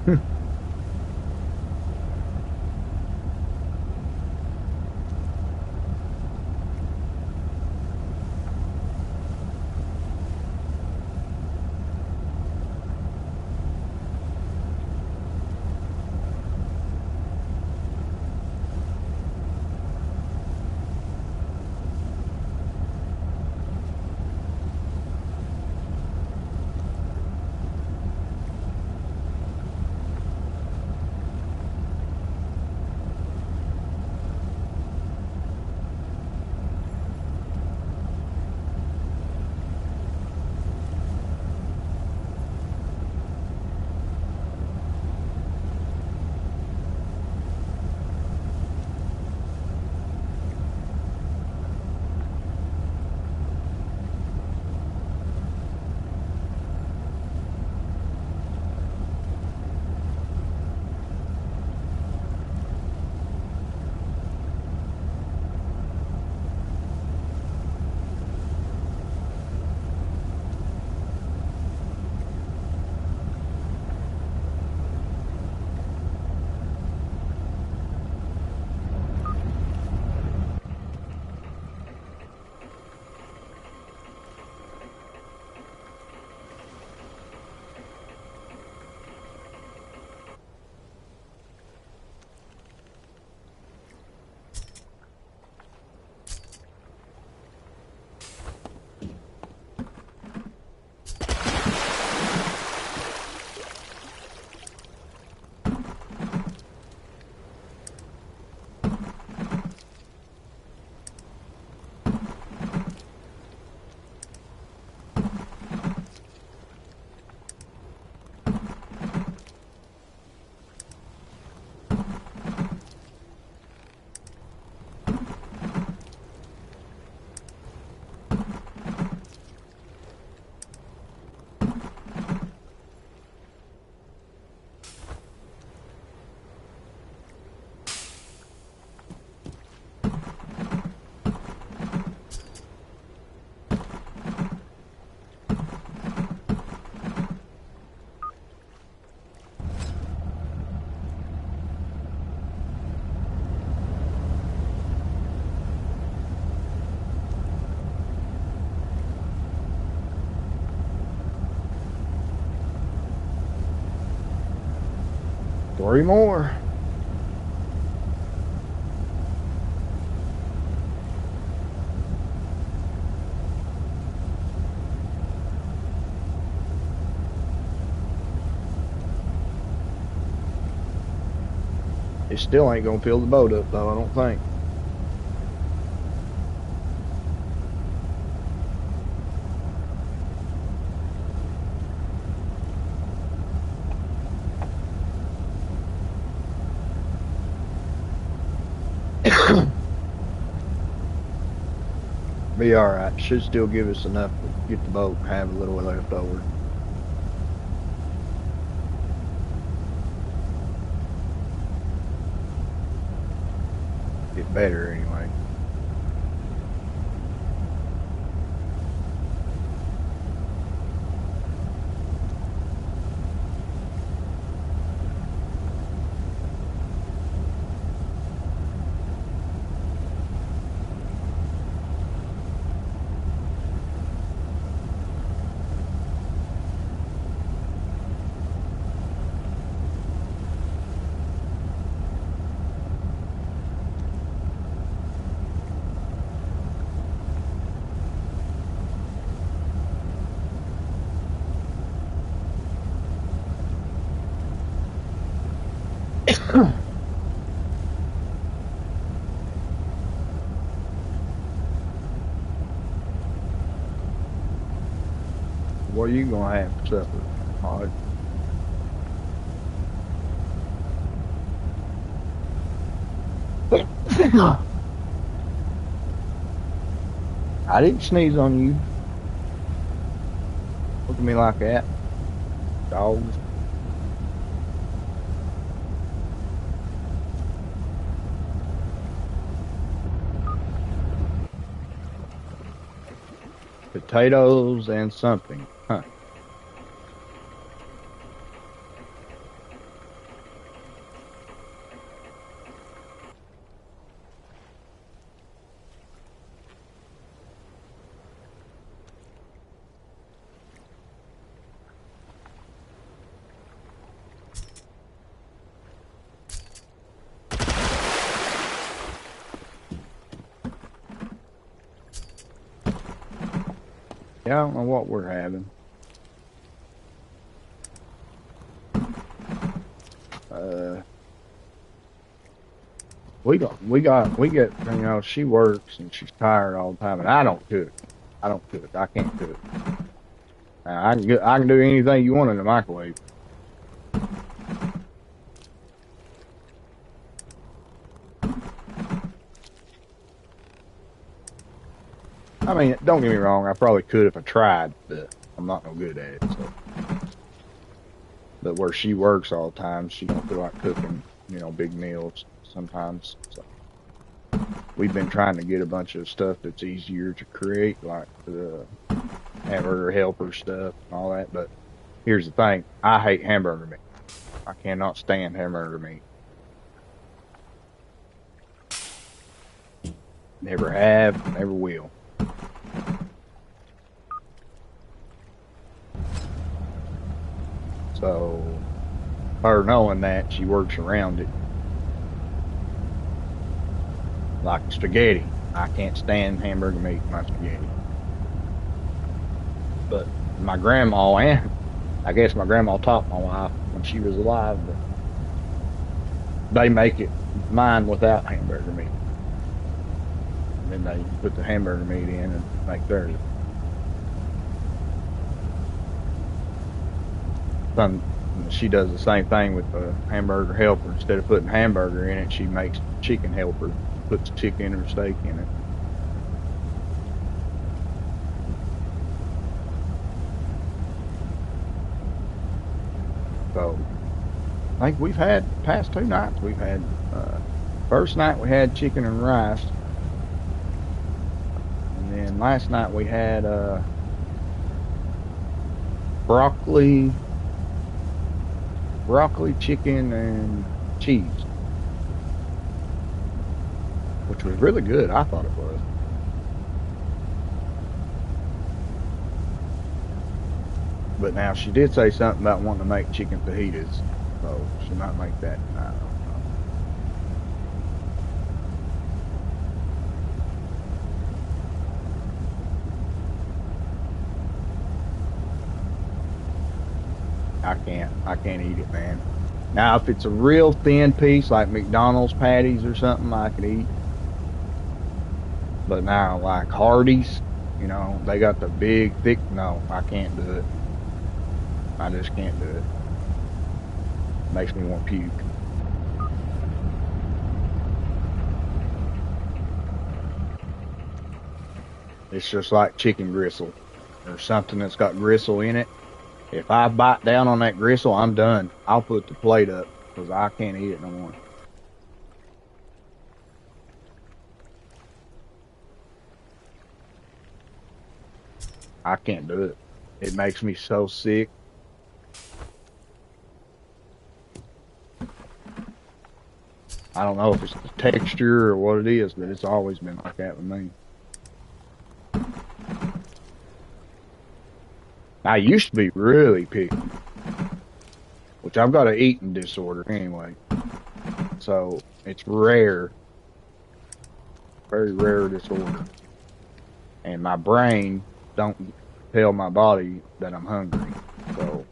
3 more. It still ain't gonna fill the boat up though, I don't think. Be alright. Should still give us enough to get the boat and have a little left over. Get better anyway. What are you gonna have for supper? Alright. I didn't sneeze on you. Look at me like that. Dogs. Potatoes and something. Huh. Yeah, I don't know what we're having. Uh, we get, she works and she's tired all the time, and I don't cook. I don't cook. I can't cook. I can do anything you want in the microwave. I mean, don't get me wrong. I probably could if I tried, but I'm not no good at it. So, but where she works all the time, she don't feel like cooking, big meals sometimes. So we've been trying to get a bunch of stuff that's easier to create, like the hamburger helper stuff and all that. But here's the thing: I hate hamburger meat. I cannot stand hamburger meat. Never have, never will. So, her knowing that, she works around it. Like spaghetti. I can't stand hamburger meat in my spaghetti. But my grandma, and I guess my grandma taught my wife when she was alive, but they make it mine without hamburger meat. And then they put the hamburger meat in and make theirs. She does the same thing with the hamburger helper. Instead of putting hamburger in it, she makes chicken helper, puts chicken or steak in it. So I think we've had past 2 nights. We've had first night we had chicken and rice, and then last night we had broccoli, chicken, and cheese, which was really good. I thought it was. But now she did say something about wanting to make chicken fajitas, so she might make that. I don't know. I can't eat it, man. Now, if it's a real thin piece like McDonald's patties or something, I could eat. But now, like Hardee's, they got the big, thick. No, I can't do it. I just can't do it. Makes me want to puke. It's just like chicken gristle or something that's got gristle in it. If I bite down on that gristle, I'm done. I'll put the plate up because I can't eat it no more. I can't do it. It makes me so sick. I don't know if it's the texture or what it is, but it's always been like that with me. I used to be really picky, which I've got an eating disorder anyway. So it's rare, very rare disorder. And my brain don't tell my body that I'm hungry. So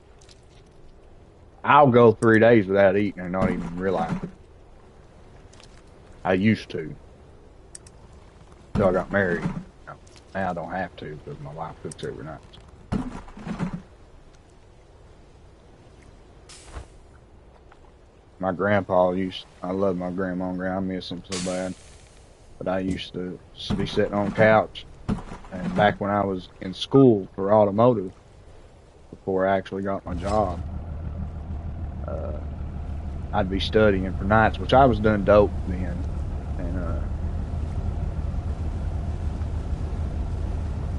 I'll go 3 days without eating and not even realize it. I used to until I got married. Now I don't have to because my wife cooks every night. My grandpa I love my grandma and grandma. I miss them so bad. But I used to be sitting on the couch. And back when I was in school for automotive, before I actually got my job, I'd be studying for nights, which I was doing dope then.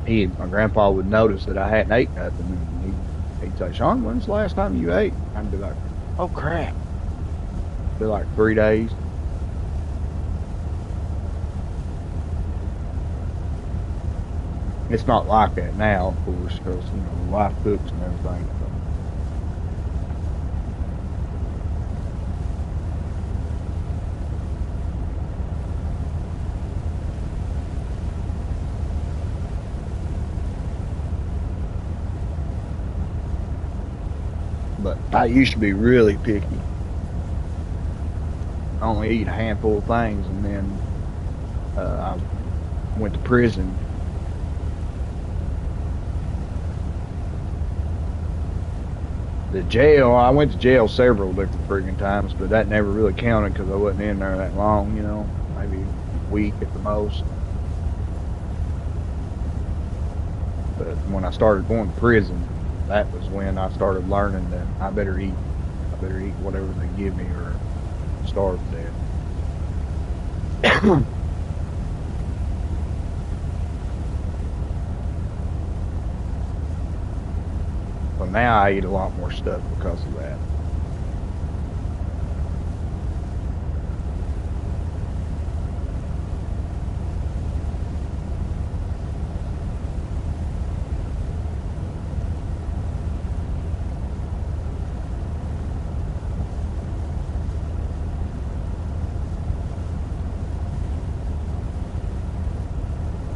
And my grandpa would notice that I hadn't ate nothing. And he'd say, "Sean, when's the last time you ate?" I'd be like, "Oh crap." It'd be like 3 days. It's not like that now, of course, because the wife cooks and everything. So. But I used to be really picky. I only eat a handful of things, and then I went to prison. The jail, I went to jail several different friggin' times, but that never really counted because I wasn't in there that long, you know, maybe a week at the most. But when I started going to prison, that was when I started learning that I better eat. I better eat whatever they give me or starve to death. So now I eat a lot more stuff because of that.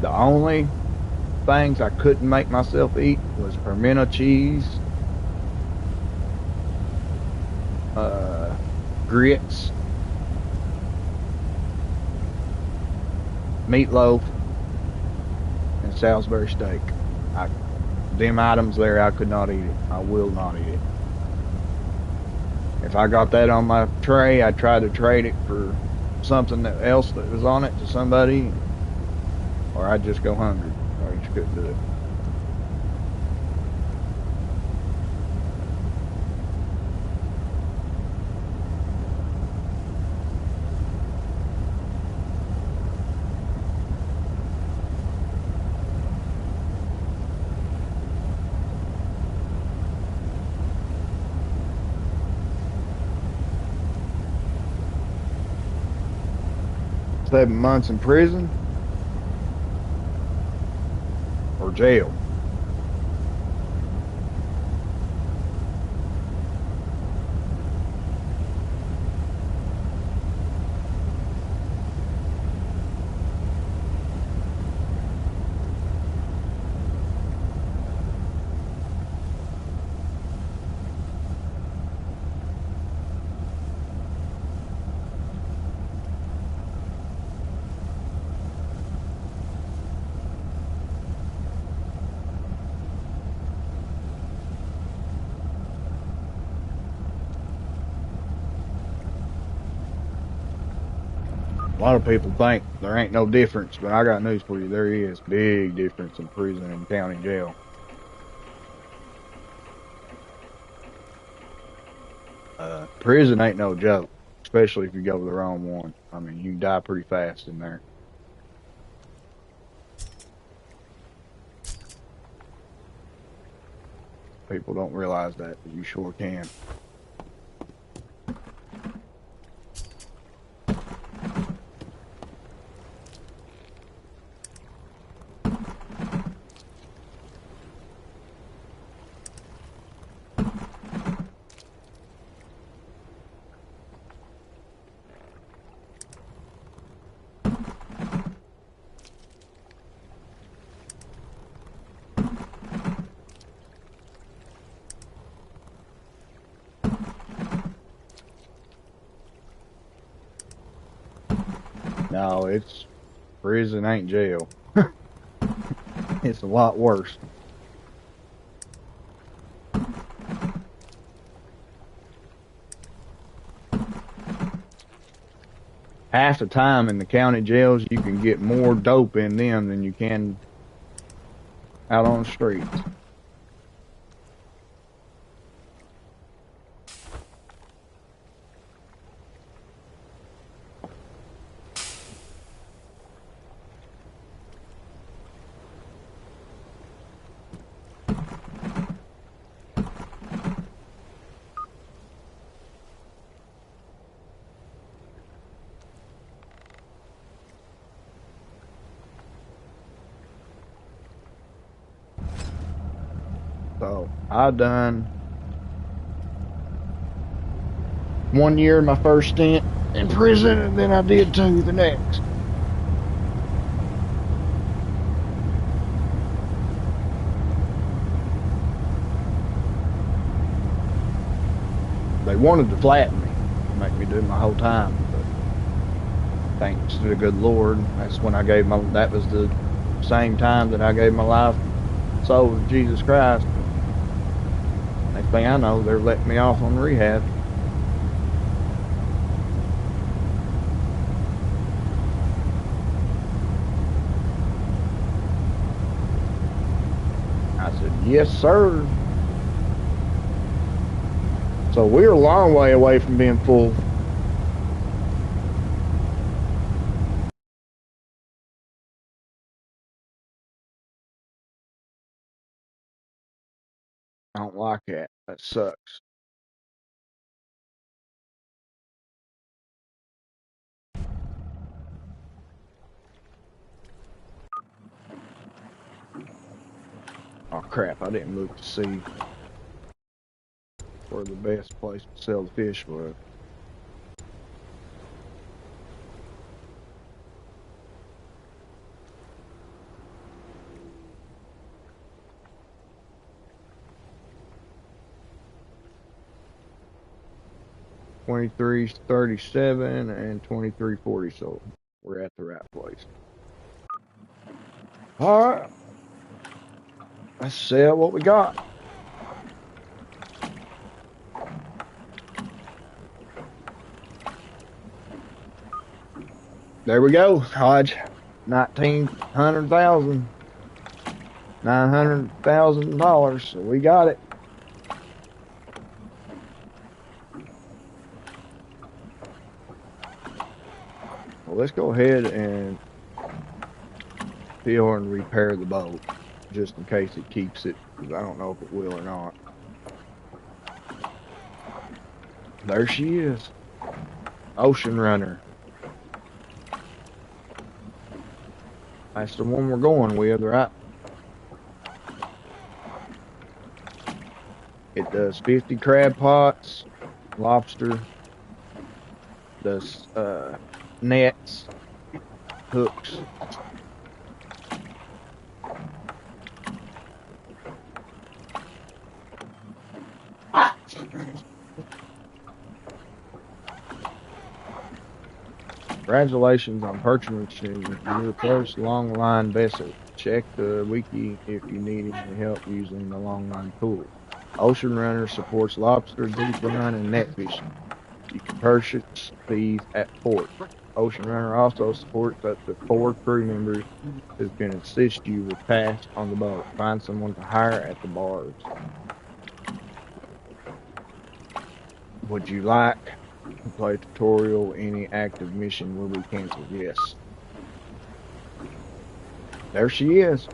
The only things I couldn't make myself eat was pimento cheese, uh, grits, meatloaf, and Salisbury steak. I, them items there, I could not eat it. I will not eat it. If I got that on my tray, I tried to trade it for something else that was on it to somebody, or I'd just go hungry. I just couldn't do it. 7 months in prison or jail. A lot of people think there ain't no difference, but I got news for you. There is big difference in prison and county jail. Prison ain't no joke, especially if you go to the wrong one. I mean, you can die pretty fast in there. People don't realize that, but you sure can. No, it's prison ain't jail. It's a lot worse. Half the time in the county jails, you can get more dope in them than you can out on the streets. So I done 1 year in my first stint in prison, and then I did two the next. They wanted to flatten me, make me do my whole time, but thanks to the good Lord, that's when I gave my. That was the same time that I gave my life, soul to Jesus Christ. Next thing I know, they're letting me off on rehab. I said, yes, sir. So we're a long way away from being full. I don't like that. That sucks. Oh crap, I didn't look to see where the best place to sell the fish was. 2337 and 2340, so we're at the right place. All right, let's sell what we got. There we go, Hodge. 1900,000, $900,000. So we got it. Well, let's go ahead and fill and repair the boat just in case it keeps it, because I don't know if it will or not. There she is, Ocean Runner. That's the one we're going with, right? It does 50 crab pots, lobster, does nets, hooks. Congratulations on purchasing your first long line vessel. Check the wiki if you need any help using the long line tool. Ocean Runner supports lobster, deep line, and net fishing. You can purchase these at port. Ocean Runner also supports up to 4 crew members who can assist you with tasks on the boat. Find someone to hire at the bars. Would you like to play tutorial? Any active mission will be canceled. Yes. There she is.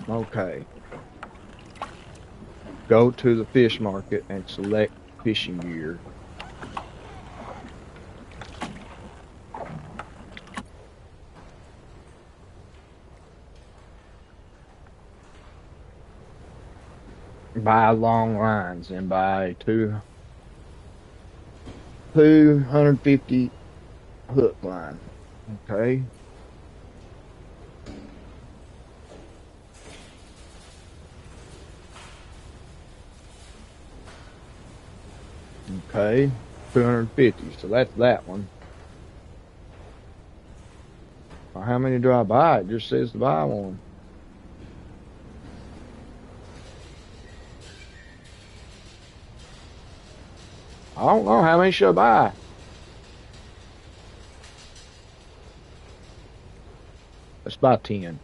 Okay. Go to the fish market and select fishing gear. Buy long lines and buy 250 hook line. Okay. Okay. 250. So that's that one. Well, how many do I buy? It just says to buy one. I don't know. How many should I buy? Let's buy 10.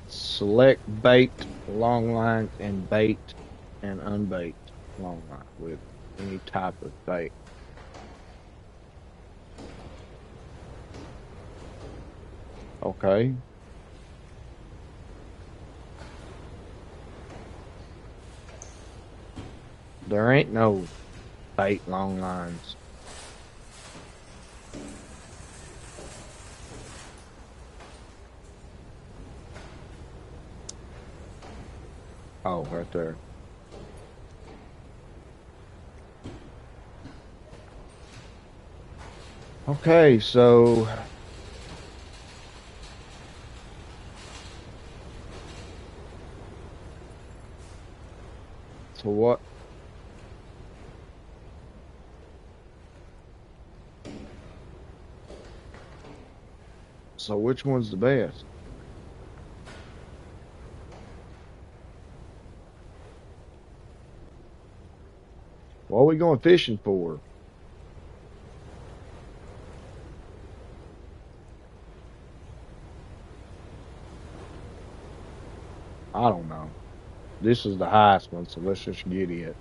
Select baked long lines and baked and unbaked long line with any type of bait. Okay. There ain't no bait long lines. Oh, right there. Okay, so So what? So which one's the best? What are we going fishing for? I don't know. This is the highest one, so let's just get it.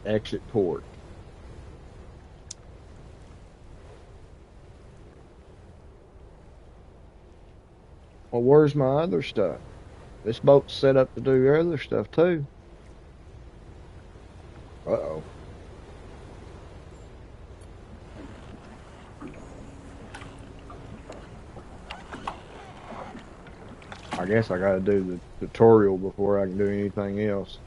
Exit port. Well, where's my other stuff? This boat's set up to do other stuff too. Uh-oh. I guess I gotta do the tutorial before I can do anything else.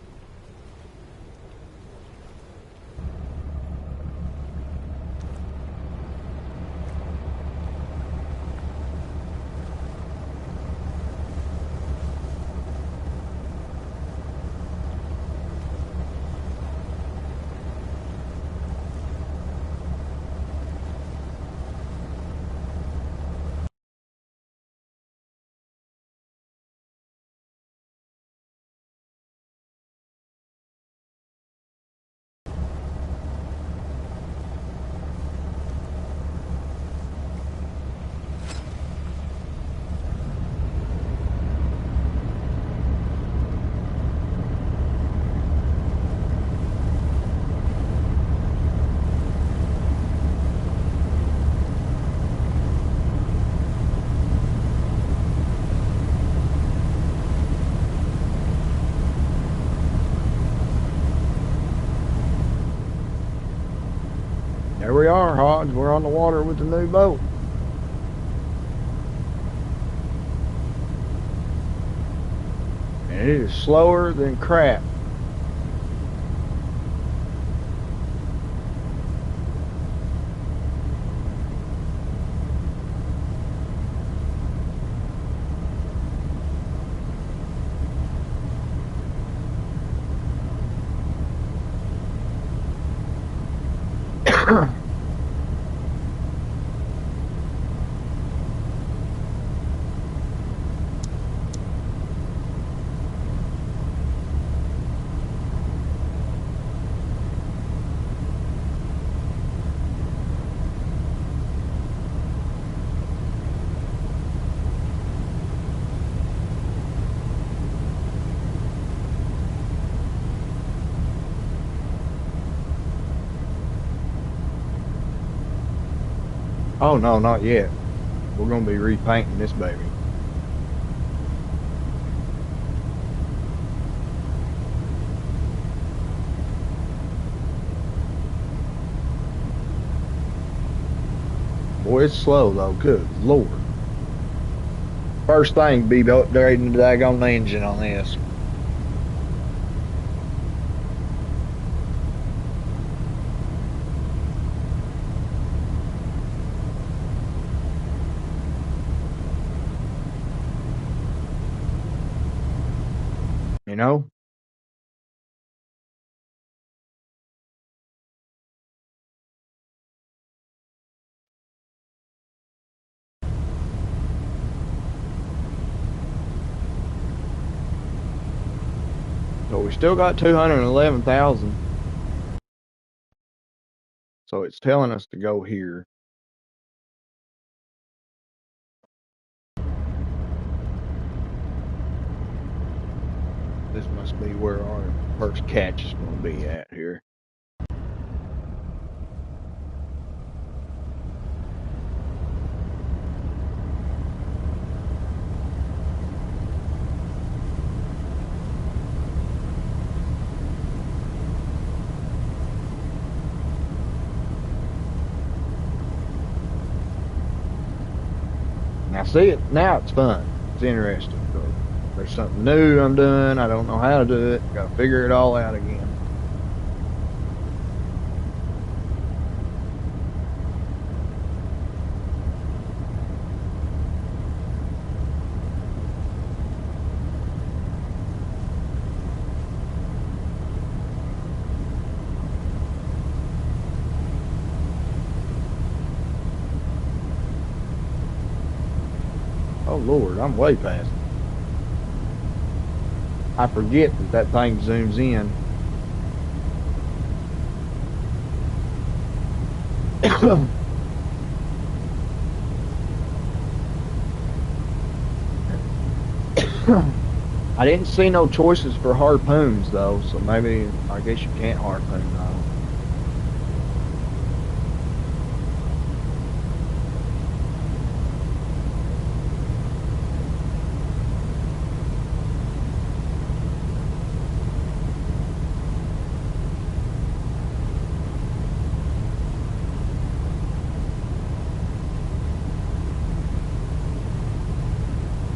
There we are, Hodge. We're on the water with the new boat. And it is slower than crap. Oh no, not yet. We're gonna be repainting this baby. Boy, it's slow though. Good Lord. First thing, be upgrading the daggone engine on this. You know? So we still got 211,000. So it's telling us to go here. This must be where our first catch is going to be at here. Now see it, now it's fun. It's interesting. So there's something new I'm doing. I don't know how to do it. Got to figure it all out again. Lord, I'm way past it. I forget that that thing zooms in. I didn't see no choices for harpoons though, so maybe I guess you can't harpoon though.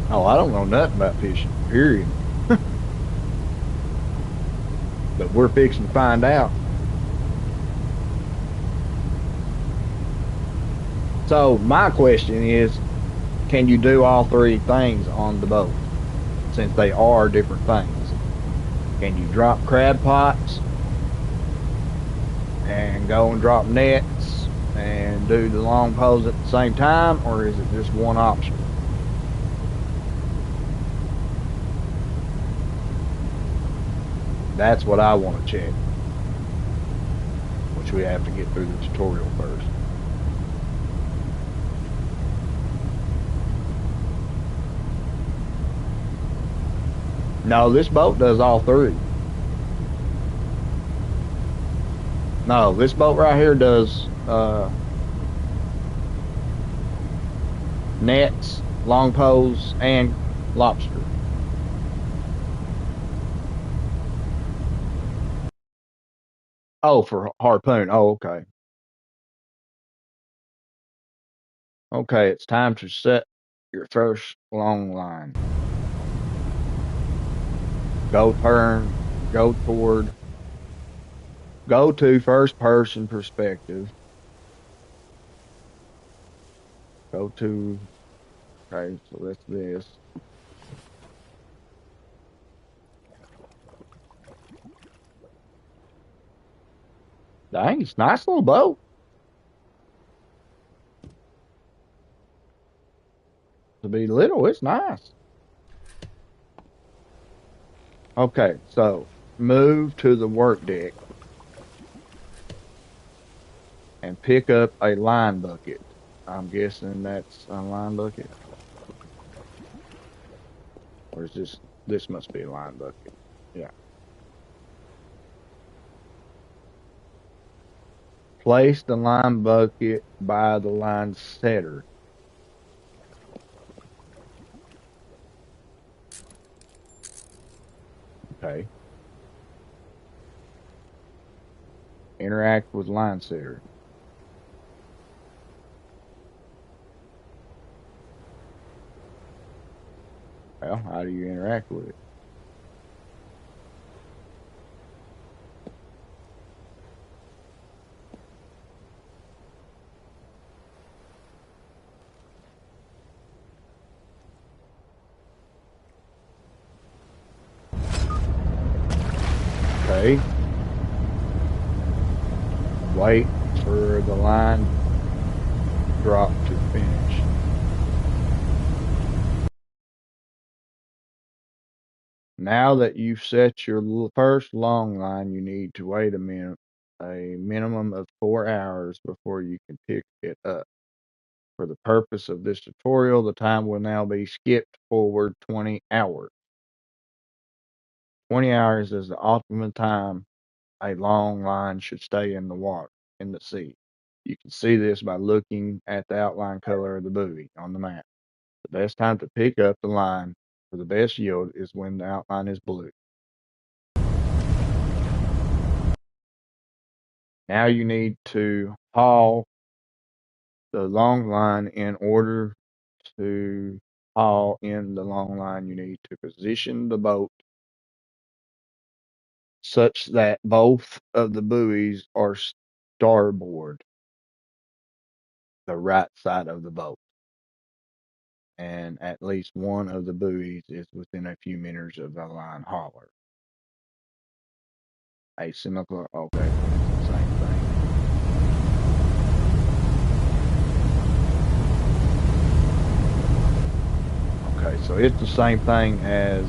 Oh, I don't know nothing about fishing, period. But we're fixing to find out. So my question is, can you do all three things on the boat? Since they are different things. Can you drop crab pots and go and drop nets and do the long poles at the same time, or is it just one option? That's what I want to check, which we have to get through the tutorial first. No, this boat does all three. No, this boat right here does nets, long poles, and lobster. Oh, for harpoon. Oh, okay. Okay, it's time to set your first long line. Go turn, go toward, go to first person perspective. Go to, okay, so that's this. Dang, it's a nice little boat. To be little, it's nice. Okay, so move to the work deck and pick up a line bucket. I'm guessing that's a line bucket, or is this must be a line bucket? Yeah. Place the line bucket by the line setter. Okay. Interact with line setter. Well, how do you interact with it? Okay. Wait for the line drop to finish. Now that you've set your first long line, you need to wait a minimum of 4 hours before you can pick it up. For the purpose of this tutorial, the time will now be skipped forward 20 hours. 20 hours is the optimum time a long line should stay in the water, in the sea. You can see this by looking at the outline color of the buoy on the map. The best time to pick up the line for the best yield is when the outline is blue. Now you need to haul the long line. In order to haul in the long line, you need to position the boat such that both of the buoys are starboard, the right side of the boat, and at least one of the buoys is within a few meters of the line hauler. Asymmetrical, okay, it's the same thing. Okay, so it's the same thing as,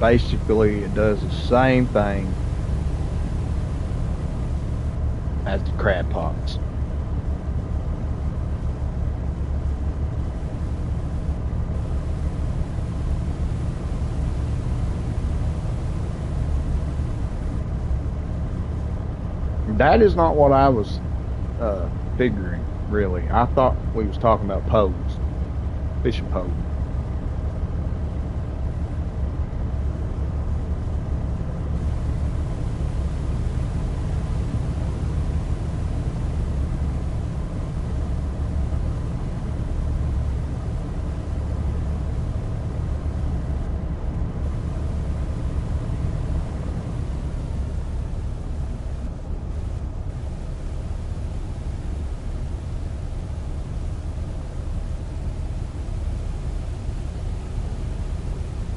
basically it does the same thing as the crab pots. That is not what I was figuring, really. I thought we was talking about poles, fishing poles.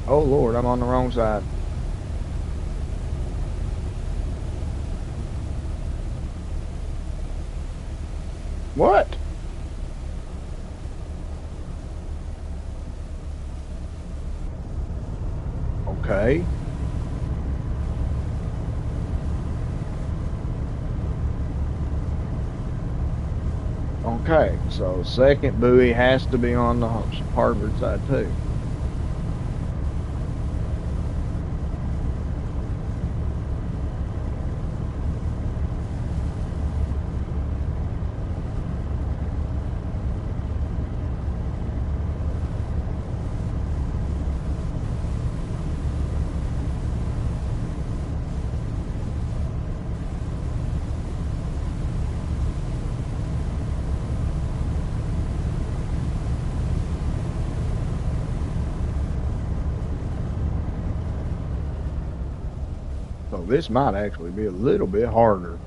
Oh Lord, I'm on the wrong side. What? Okay. Okay, so second buoy has to be on the starboard side too. So this might actually be a little bit harder.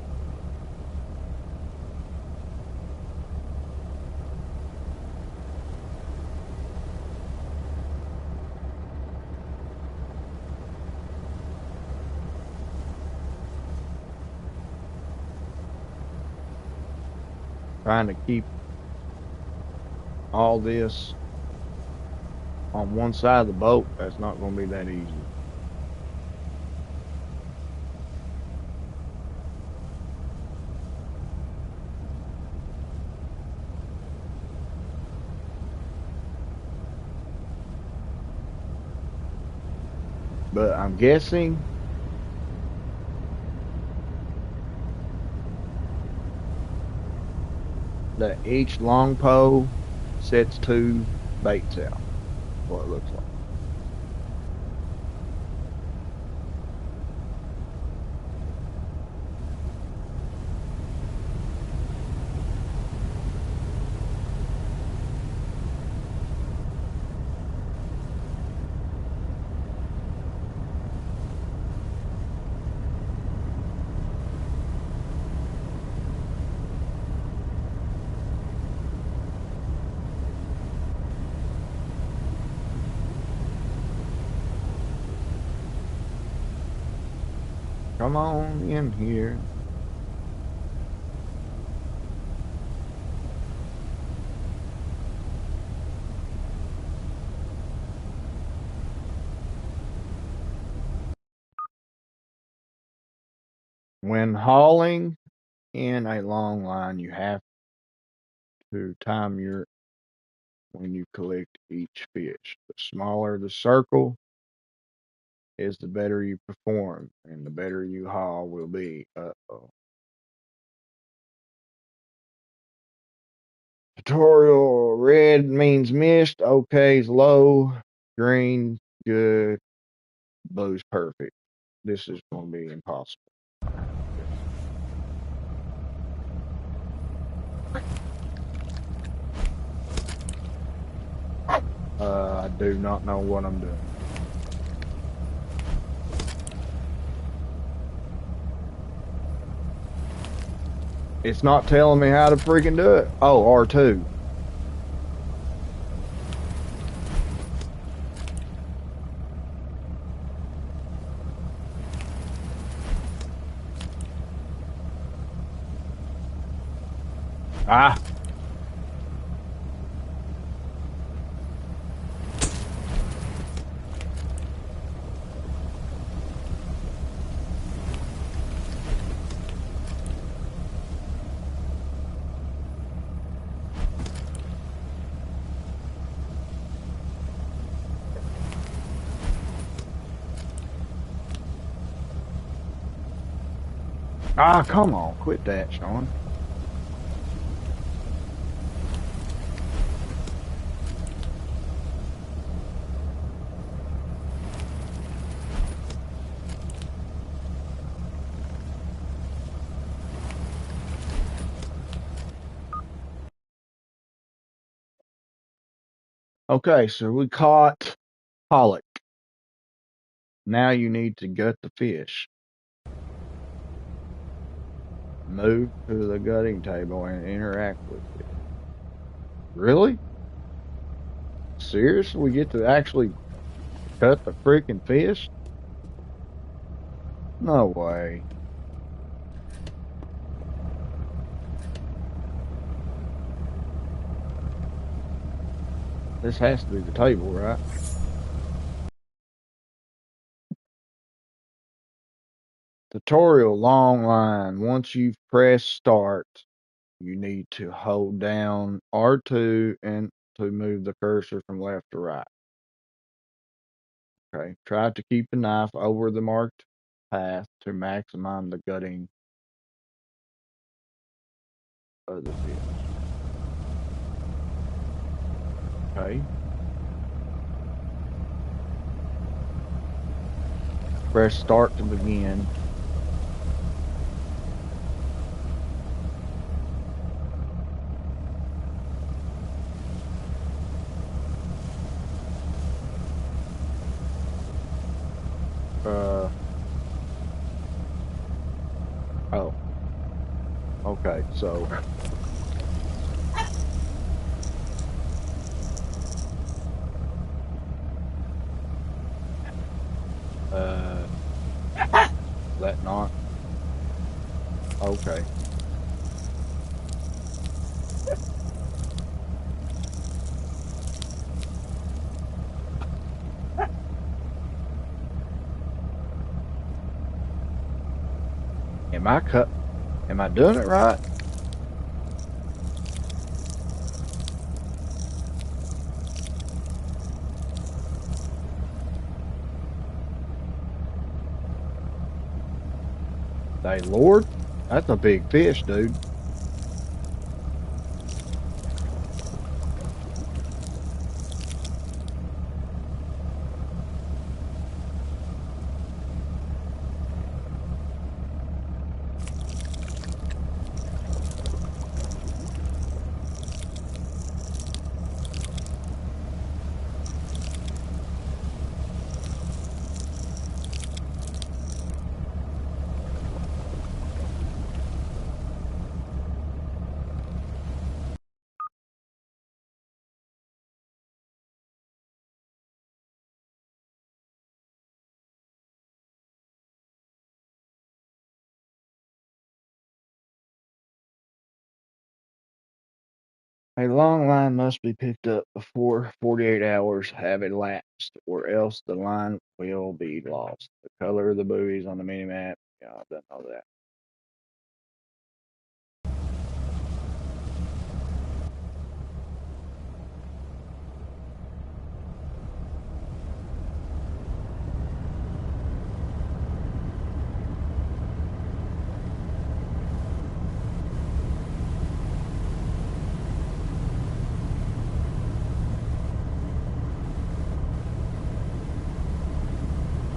Trying to keep all this on one side of the boat, that's not going to be that easy. But I'm guessing that each long pole sets two baits out. What it looks like. Come on in here. When hauling in a long line, you have to time your when you collect each fish. The smaller the circle is, the better you perform, and the better you haul will be. Uh-oh. Tutorial: red means missed, ok's low, green good, blue's perfect. This is going to be impossible. I do not know what I'm doing. It's not telling me how to freaking do it. Oh, R2. Ah, Ah, come on, quit that, Sean. Okay, so we caught pollock. Now you need to gut the fish. Move to the gutting table and interact with it. Really? Seriously? We get to actually cut the freaking fish? No way. This has to be the table, right? Tutorial long line. Once you've pressed start, you need to hold down R2 and to move the cursor from left to right. Okay. Try to keep the knife over the marked path to maximize the gutting of the fish. Okay. Press start to begin. Uh oh. Okay. So uh that not okay. Am I cut? Am I doing it right? Hey Lord, that's a big fish, dude. A long line must be picked up before 48 hours have elapsed, or else the line will be lost. The color of the buoys on the mini map. Yeah, I don't know that.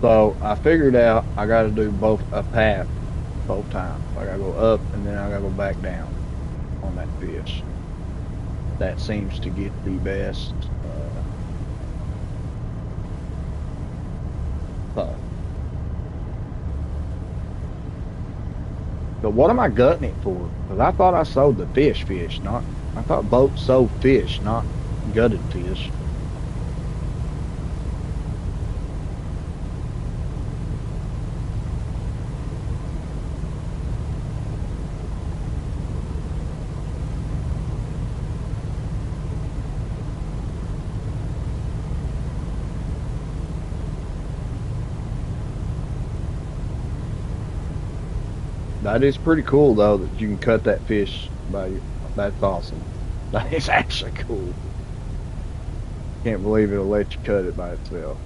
So I figured out I got to do both a path both times. I got to go up and then I got to go back down on that fish. That seems to get the best. Uh, but what am I gutting it for? Because I thought I sold the fish, not. I thought boats sold fish, not gutted fish. That is pretty cool though that you can cut that fish by. That's awesome. That is actually cool. Can't believe it'll let you cut it by itself.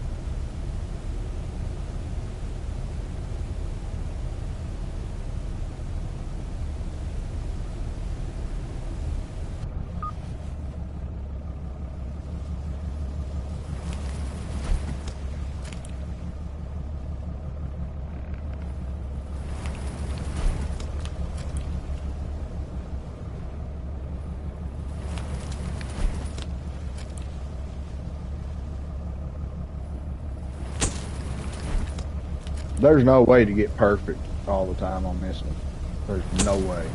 There's no way to get perfect all the time on this one. There's no way.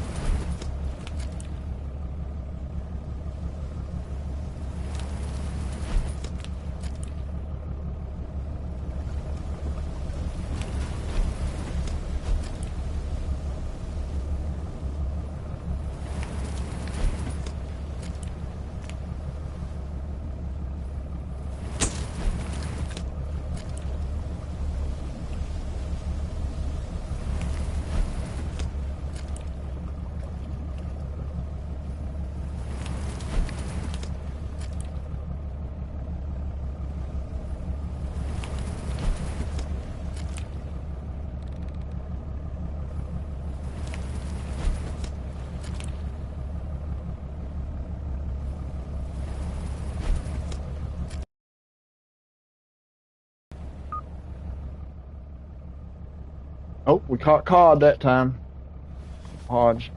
Oh, we caught cod that time. Hodge.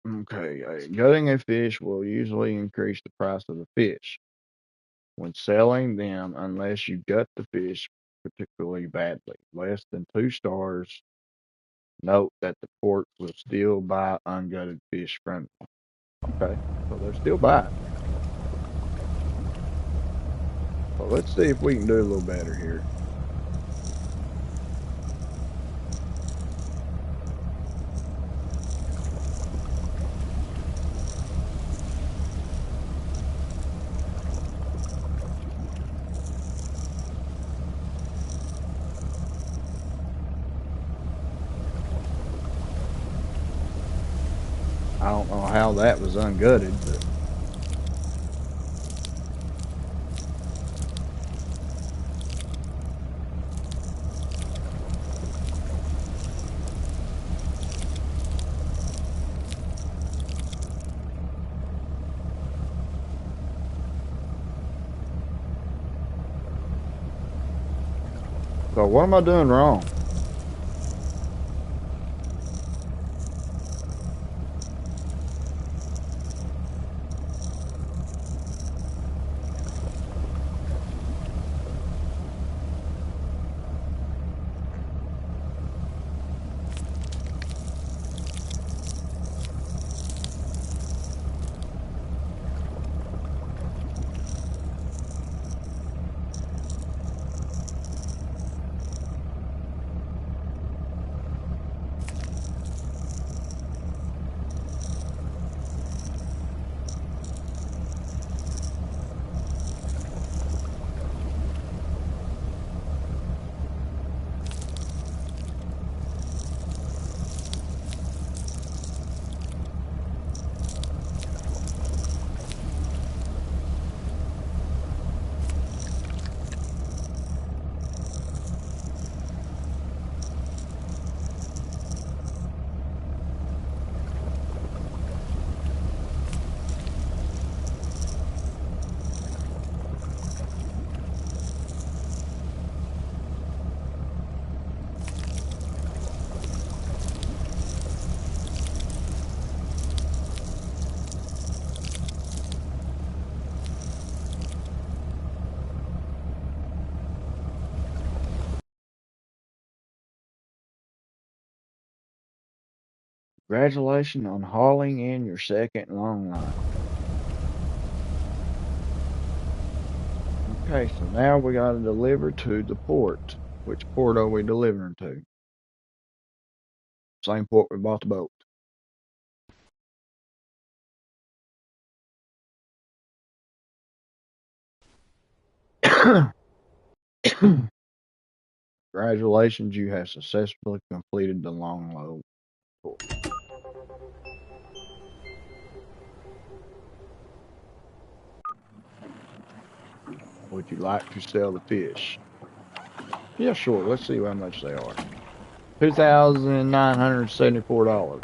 Okay, gutting a fish will usually increase the price of the fish when selling them unless you gut the fish particularly badly. Less than 2 stars. Note that the port will still buy ungutted fish from you. Okay, so they'll still buy it. So let's see if we can do a little better here. I don't know how that was ungutted, but so what am I doing wrong? Congratulations on hauling in your second long line. Okay, so now we got to deliver to the port. Which port are we delivering to? Same port we bought the boat. Congratulations, you have successfully completed the long load tour. Would you like to sell the fish? Yeah, sure. Let's see how much they are. $2,974.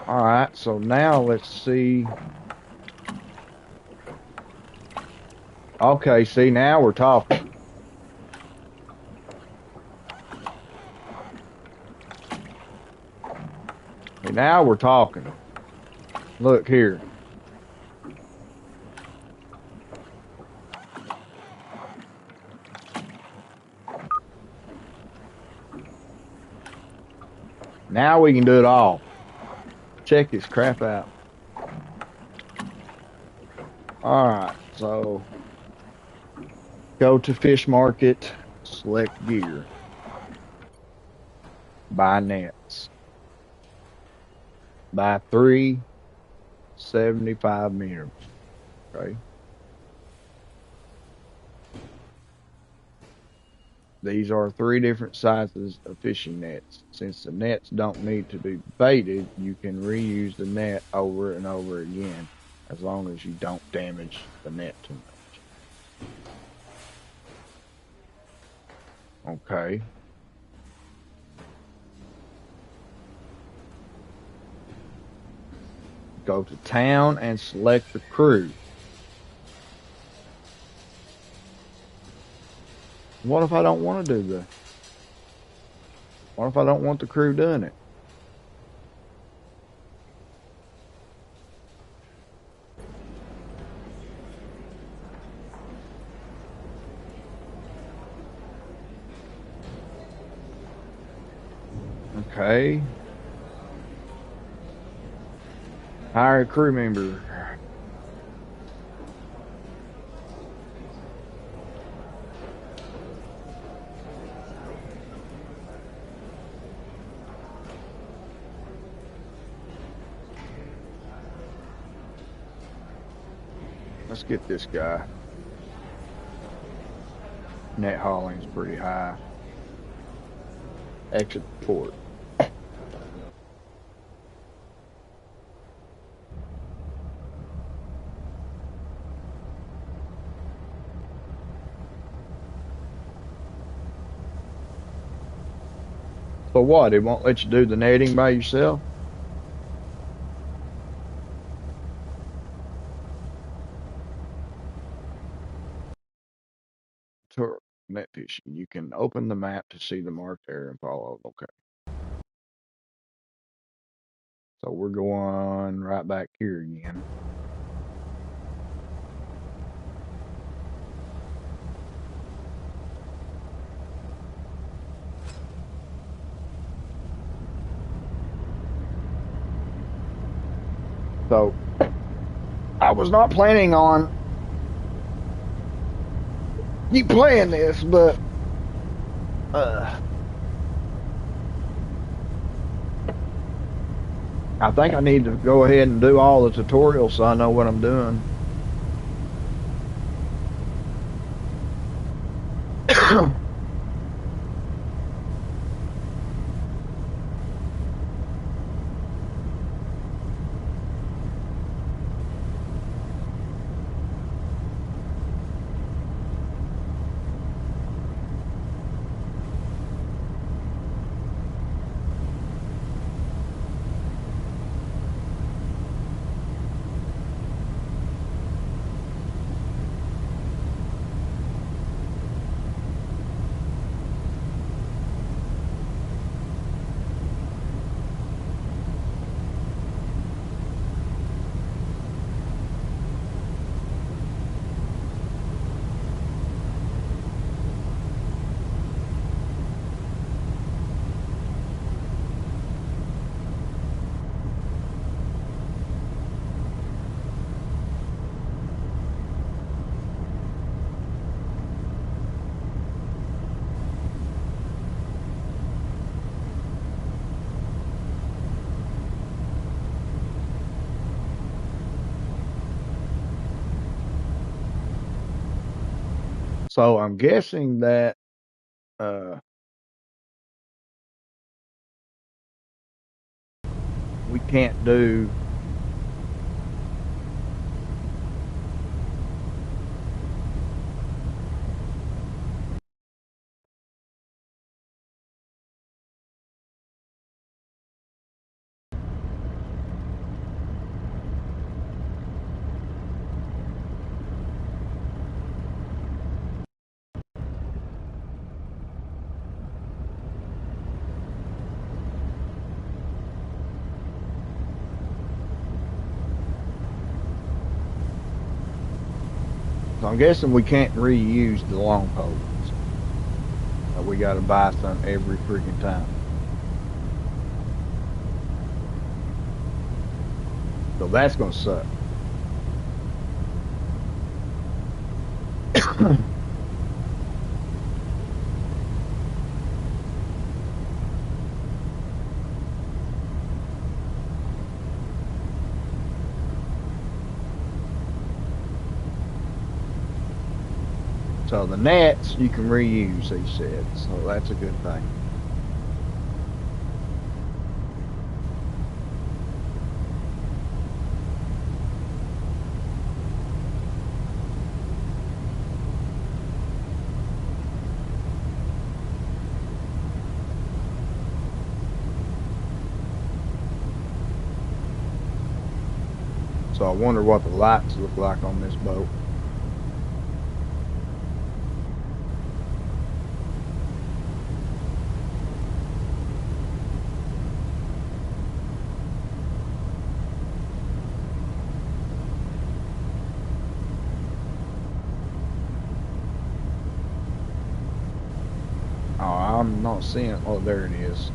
All right, so now let's see. Okay, see, now we're talking. See, now we're talking. Look here. Now we can do it all. Check this crap out. All right, so go to fish market, select gear, buy nets, buy three 75 meters. Okay. These are three different sizes of fishing nets. Since the nets don't need to be baited, you can reuse the net over and over again as long as you don't damage the net too much. Okay. Go to town and select the crew. What if I don't want to do what if I don't want the crew doing it? Okay. Hire a crew member. Let's get this guy. Net hauling's pretty high. Exit port. So what? It won't let you do the netting by yourself? Tour net fishing. You can open the map to see the marked area and follow. Okay. So we're going right back here again. So I was not planning on keep playing this, but uh, I think I need to go ahead and do all the tutorials so I know what I'm doing. So I'm guessing that uh, we can't do. So I'm guessing we can't reuse the long poles. We got to buy some every freaking time. So that's gonna suck. So the nets you can reuse, he said. So that's a good thing. So I wonder what the lights look like on this boat. Oh, I'm not seeing. Oh, there it is.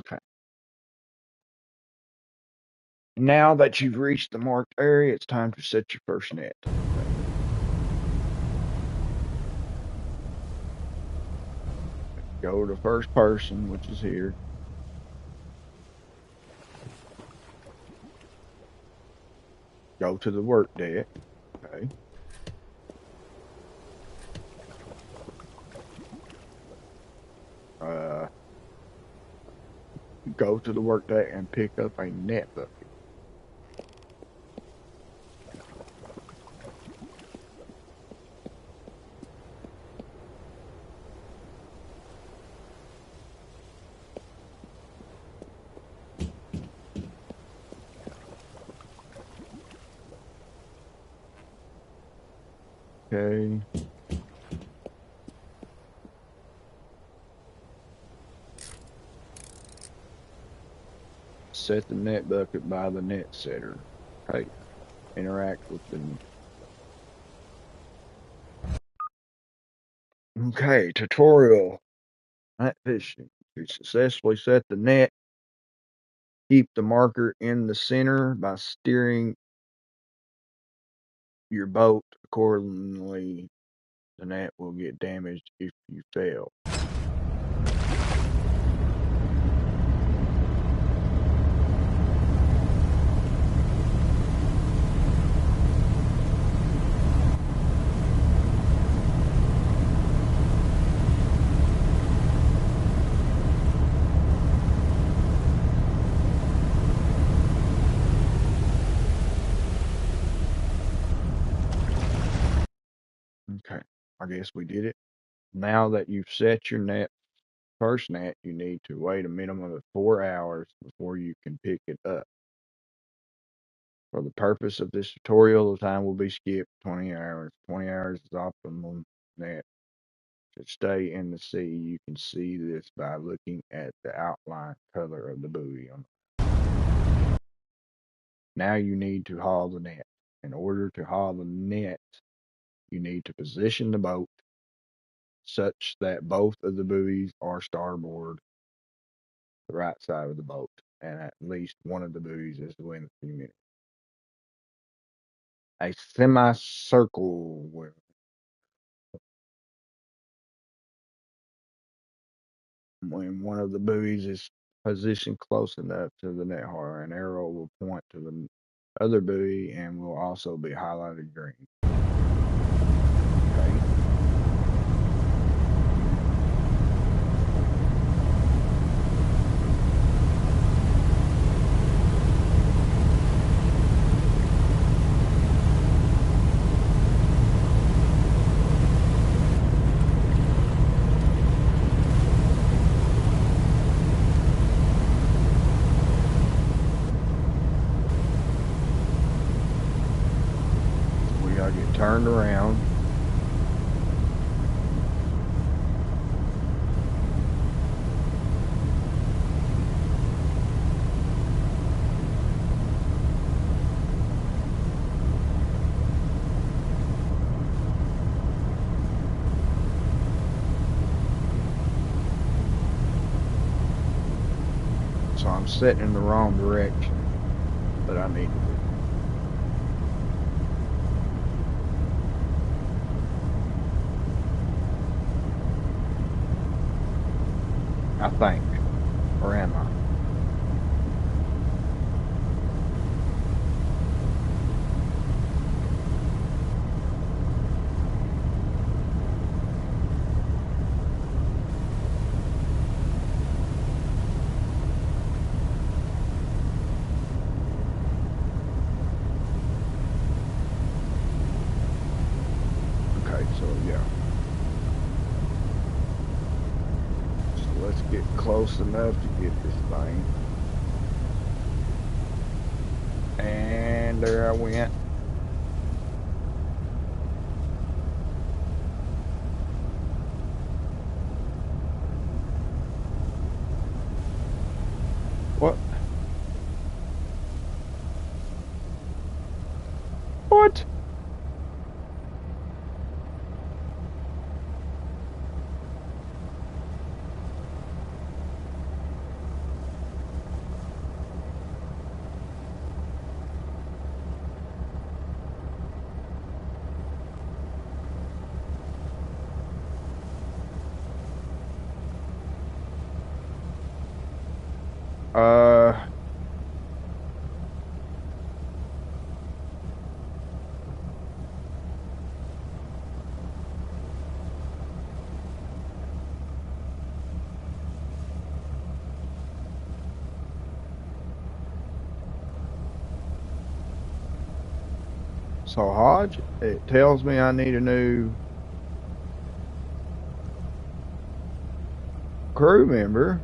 Okay. Now that you've reached the marked area, it's time to set your first net. Okay. Go to first person, which is here. Go to the work deck. Okay. Go to the work deck and pick up a net bucket. Okay. Set the net bucket by the net setter. Okay. Interact with the. Okay. Tutorial. Net fishing. To successfully set the net, keep the marker in the center by steering your boat accordingly. The net will get damaged if you fail. Okay, I guess we did it. Now that you've set your first net, you need to wait a minimum of 4 hours before you can pick it up. For the purpose of this tutorial, the time will be skipped 20 hours. 20 hours is optimum net to stay in the sea. You can see this by looking at the outline color of the buoy. Now you need to haul the net. In order to haul the net, you need to position the boat such that both of the buoys are starboard, the right side of the boat, and at least one of the buoys is within a few minutes. A semicircle when one of the buoys is positioned close enough to the net hauler, an arrow will point to the other buoy and will also be highlighted green. Okay. We gotta get turned around. So I'm setting in the wrong direction, but I need to do. I think. Or am I? Okay, so yeah. So let's get close enough to get this thing. And there I went. What? What? Uh, So Hodge, it tells me I need a new crew member.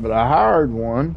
But I hired one.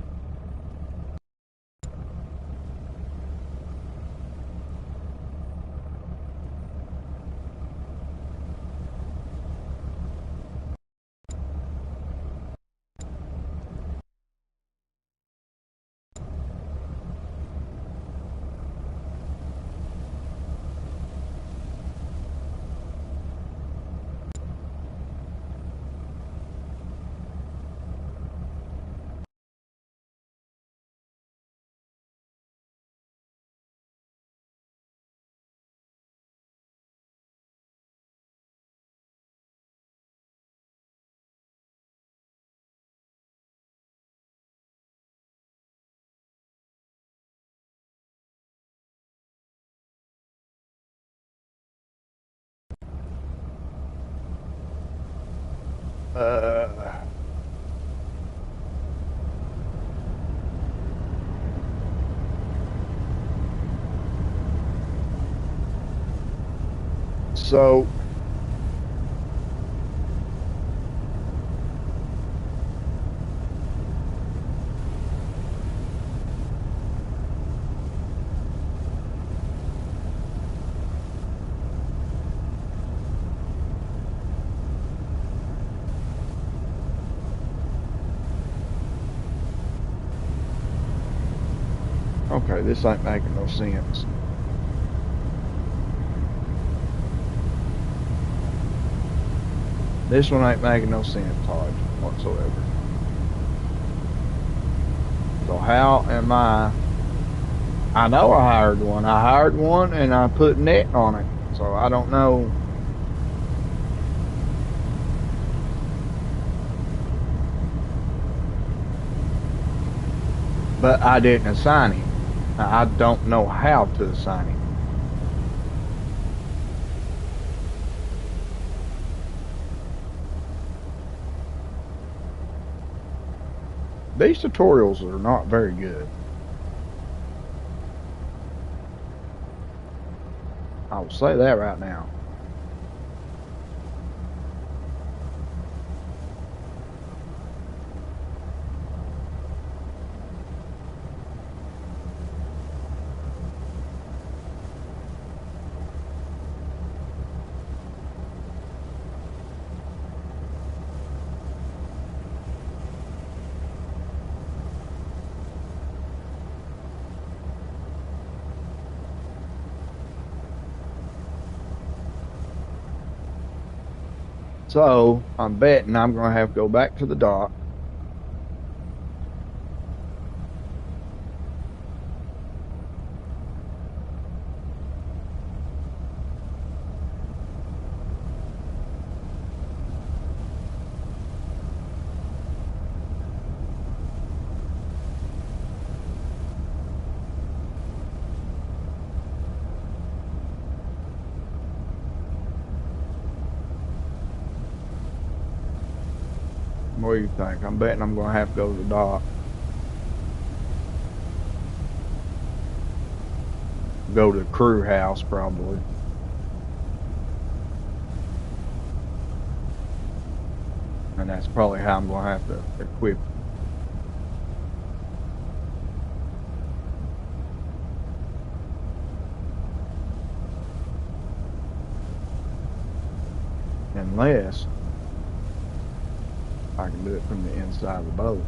Uh, so okay, this ain't making no sense. This one ain't making no sense, Hodge, whatsoever. So how am I know I hired one. I hired one and I put net on it. So I don't know. But I didn't assign him. I don't know how to assign him. These tutorials are not very good. I will say that right now. So I'm betting I'm going to have to go back to the dock. What do you think? I'm betting I'm going to have to go to the dock. Go to the crew house, probably. And that's probably how I'm going to have to equip. Unless I can do it from the inside of the boat.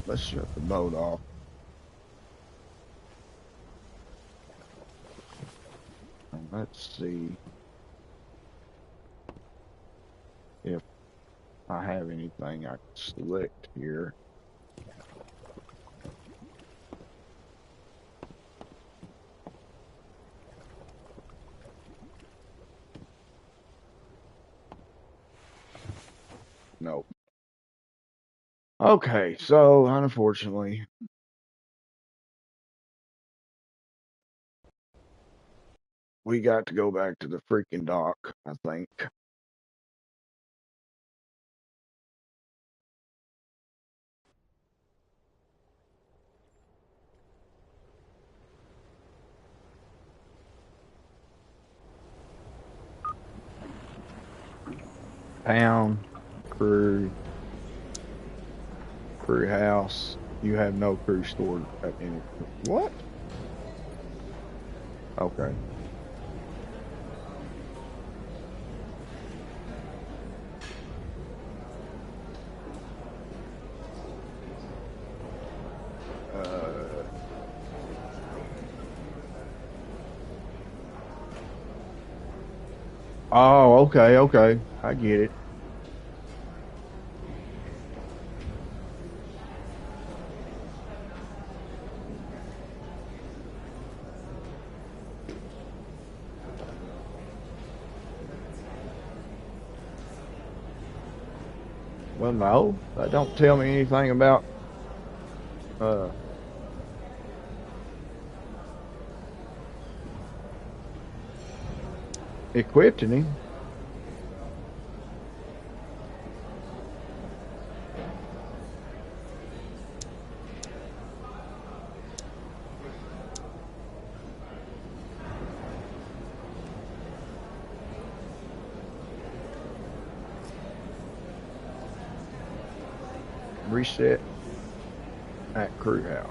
Let's shut the boat off. Let's see if I have anything I can select here. Nope. Okay, so unfortunately, we got to go back to the freaking dock, I think. Town, crew, crew house. You have no crew stored at any. What? Okay. Uh, oh, okay, okay. I get it. Well, no, that don't tell me anything about uh equipped him. Reset at crew house.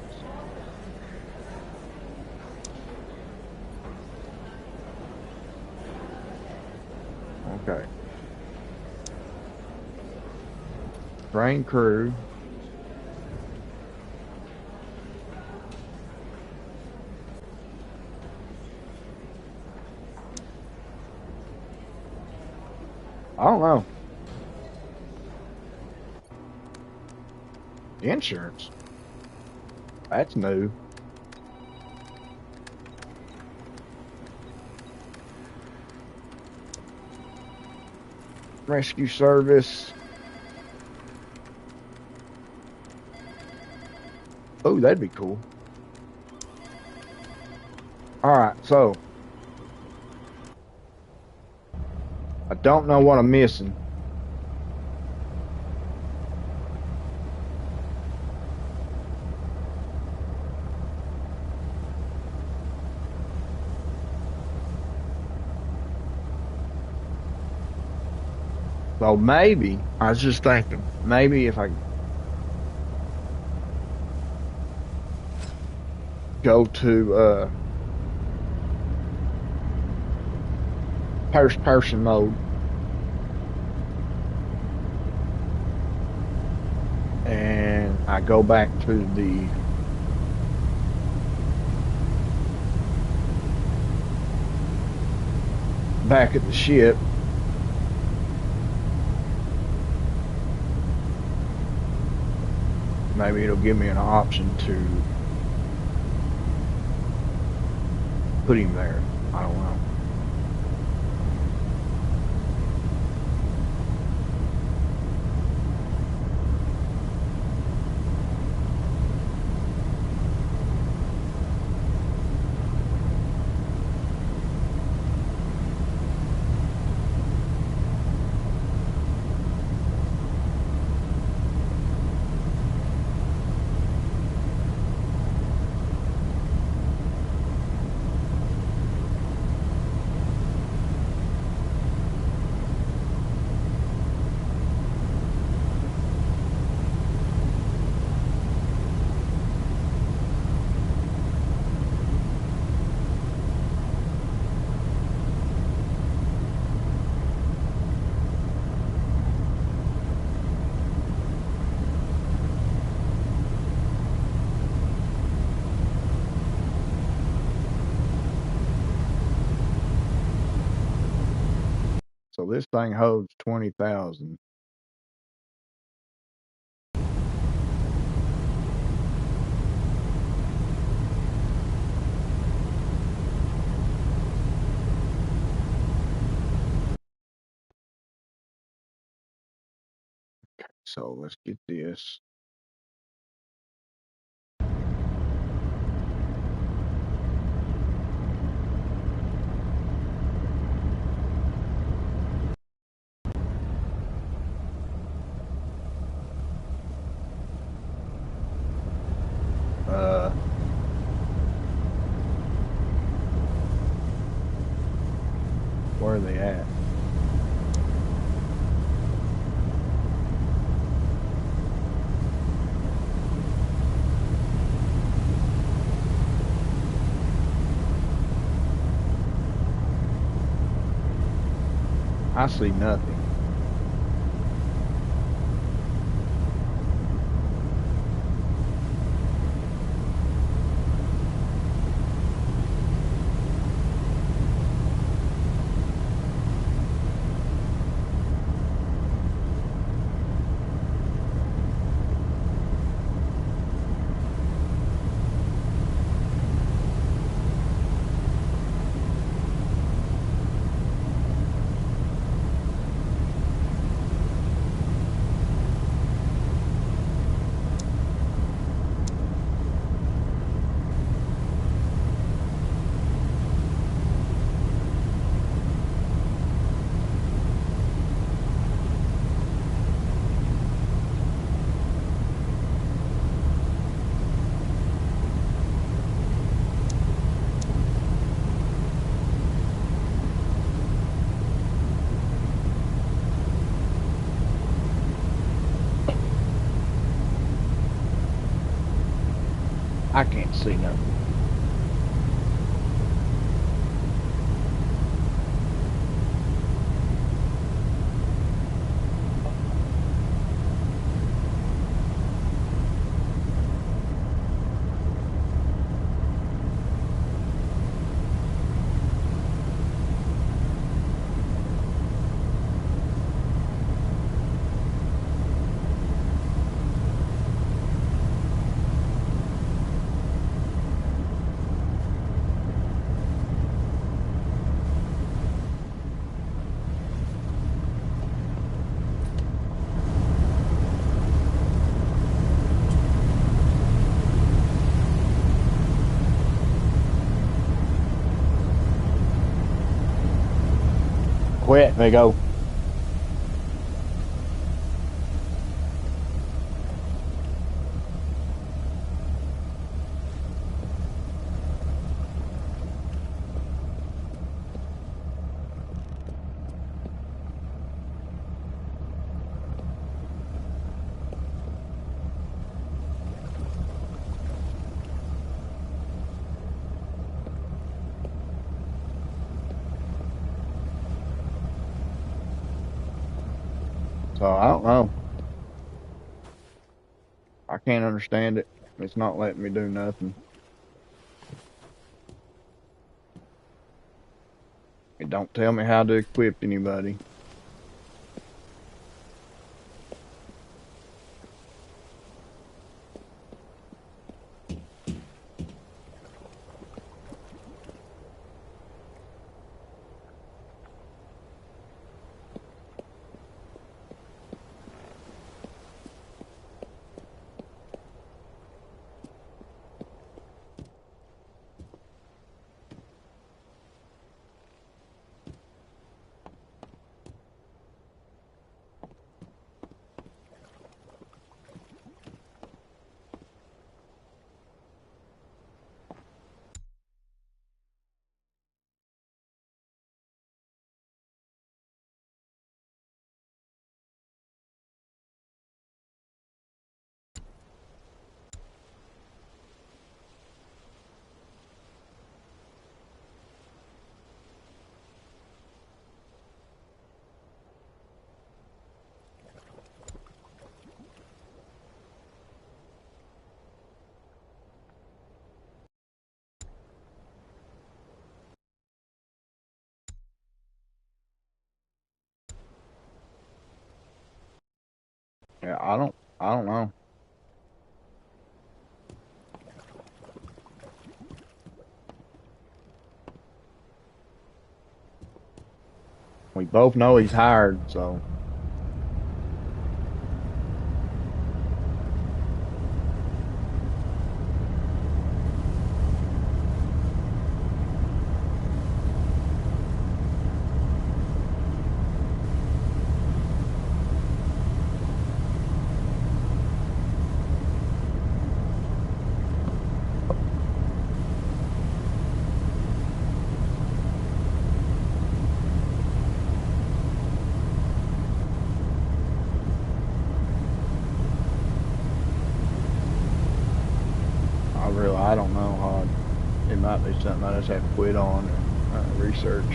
Okay. Train crew. I don't know. Insurance. That's new. Rescue service. Oh, that'd be cool. All right, so I don't know what I'm missing. So maybe I was just thinking, maybe if I go to first person mode and I go back to the back at the ship, maybe it'll give me an option to put him there. I don't know. So this thing holds 20,000. So let's get this. Uh, where are they at? I see nothing. I can't see nothing. Quit. They go. So I don't know. I can't understand it. It's not letting me do nothing. It don't tell me how to equip anybody. Yeah, I don't know. We both know he's hired, so I don't know how it might be something I just have to quit on or research.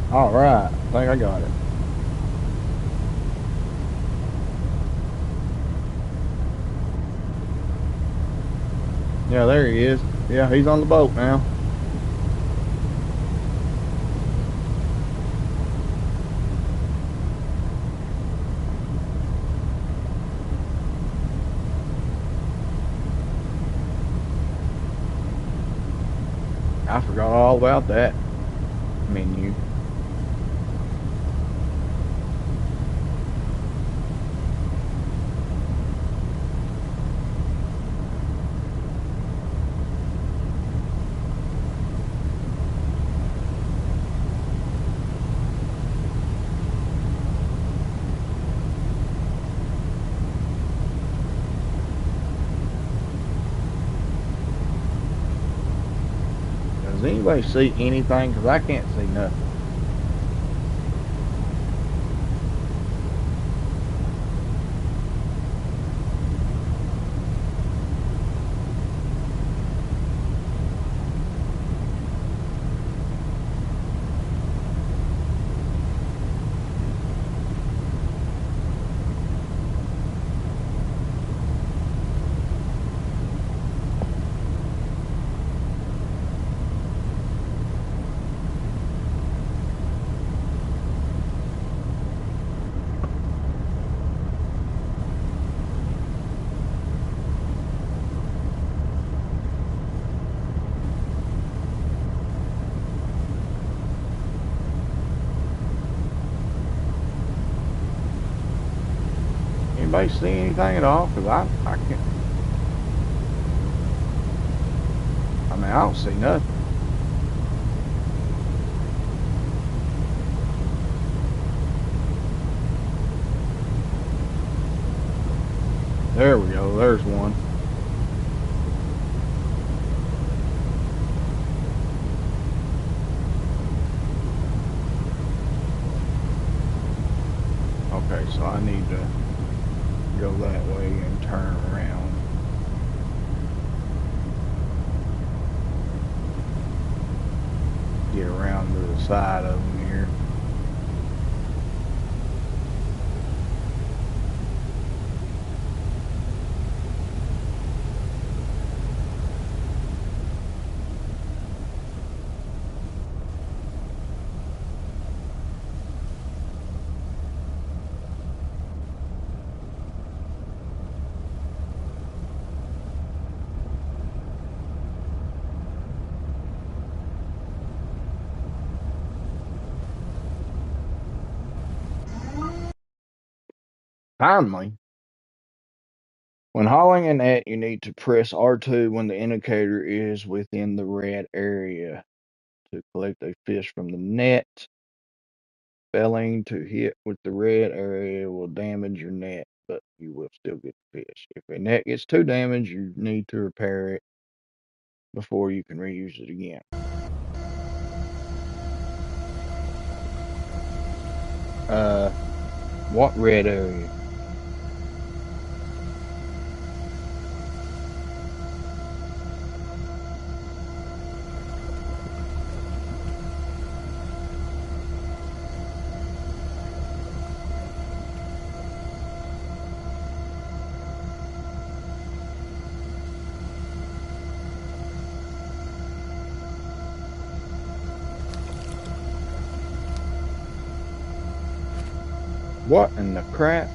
'Alright, I think I got it. Yeah, there he is. Yeah, he's on the boat now. I forgot all about that menu. Does anybody see anything? Because I can't see nothing. Anybody see anything at all? Because I can't. I mean, I don't see nothing. There we go. There's one. Okay, so I need to go that way and turn around. Get around to the side of them here. Finally, when hauling an net, you need to press R2 when the indicator is within the red area to collect a fish from the net. Failing to hit with the red area will damage your net, but you will still get the fish. If a net gets too damaged, you need to repair it before you can reuse it again. What red area? What in the crap?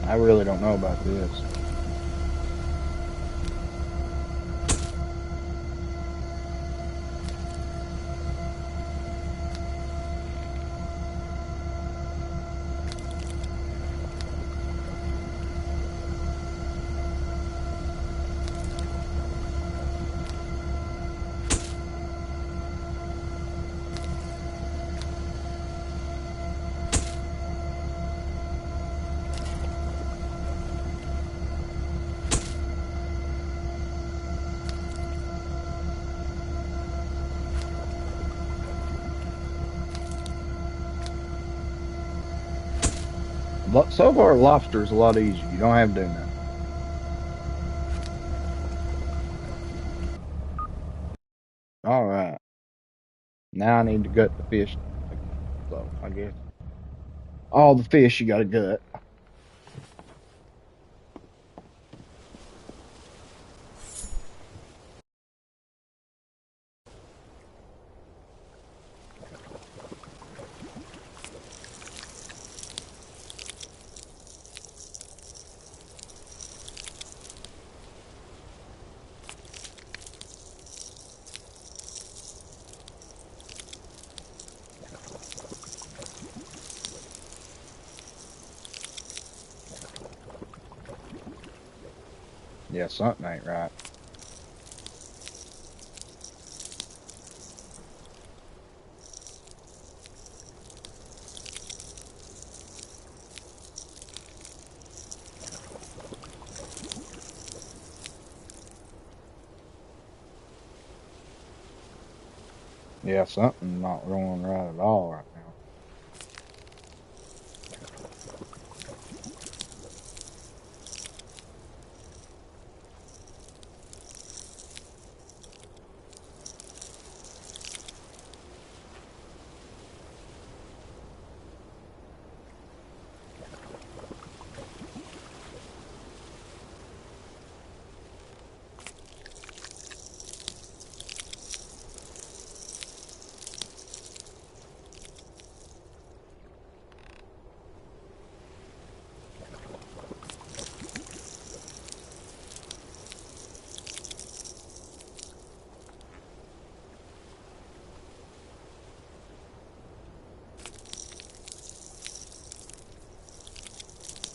I really don't know about this. So far, lobster is a lot easier. You don't have to do nothing. All right. Now I need to gut the fish. So I guess all the fish you got to gut. Yeah, something ain't right. Yeah, something not going right at all right now.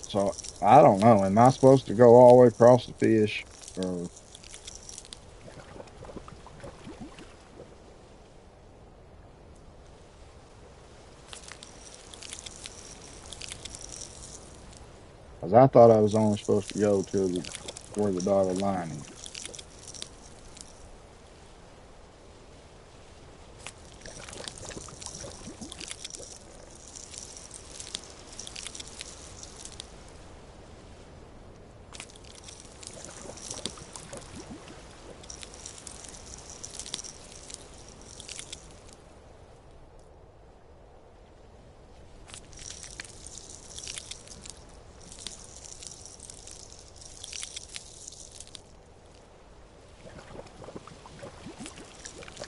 So I don't know. Am I supposed to go all the way across the fish, or because I thought I was only supposed to go to where the dotted line is.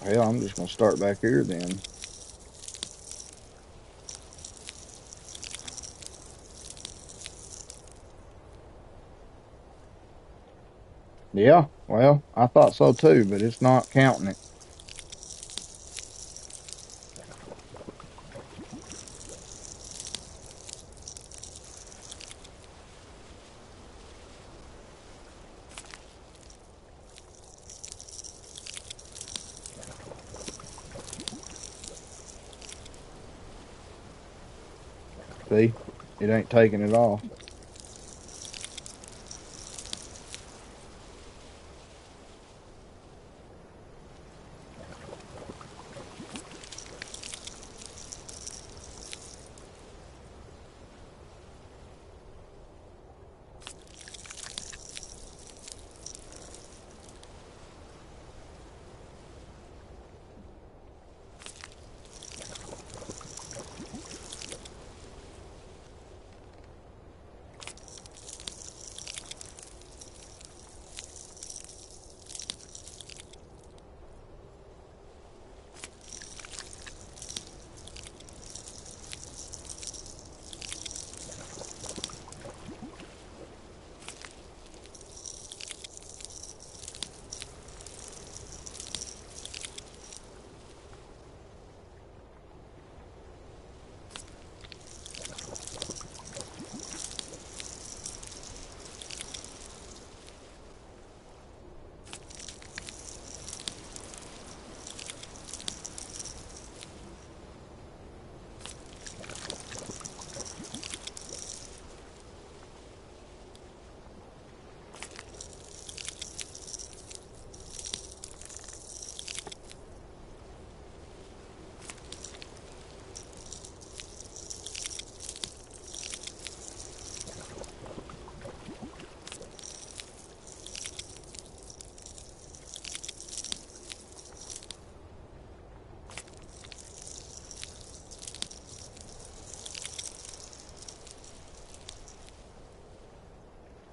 Hell, I'm just gonna start back here then. Yeah, well, I thought so too, but it's not counting it. See, it ain't taking it off.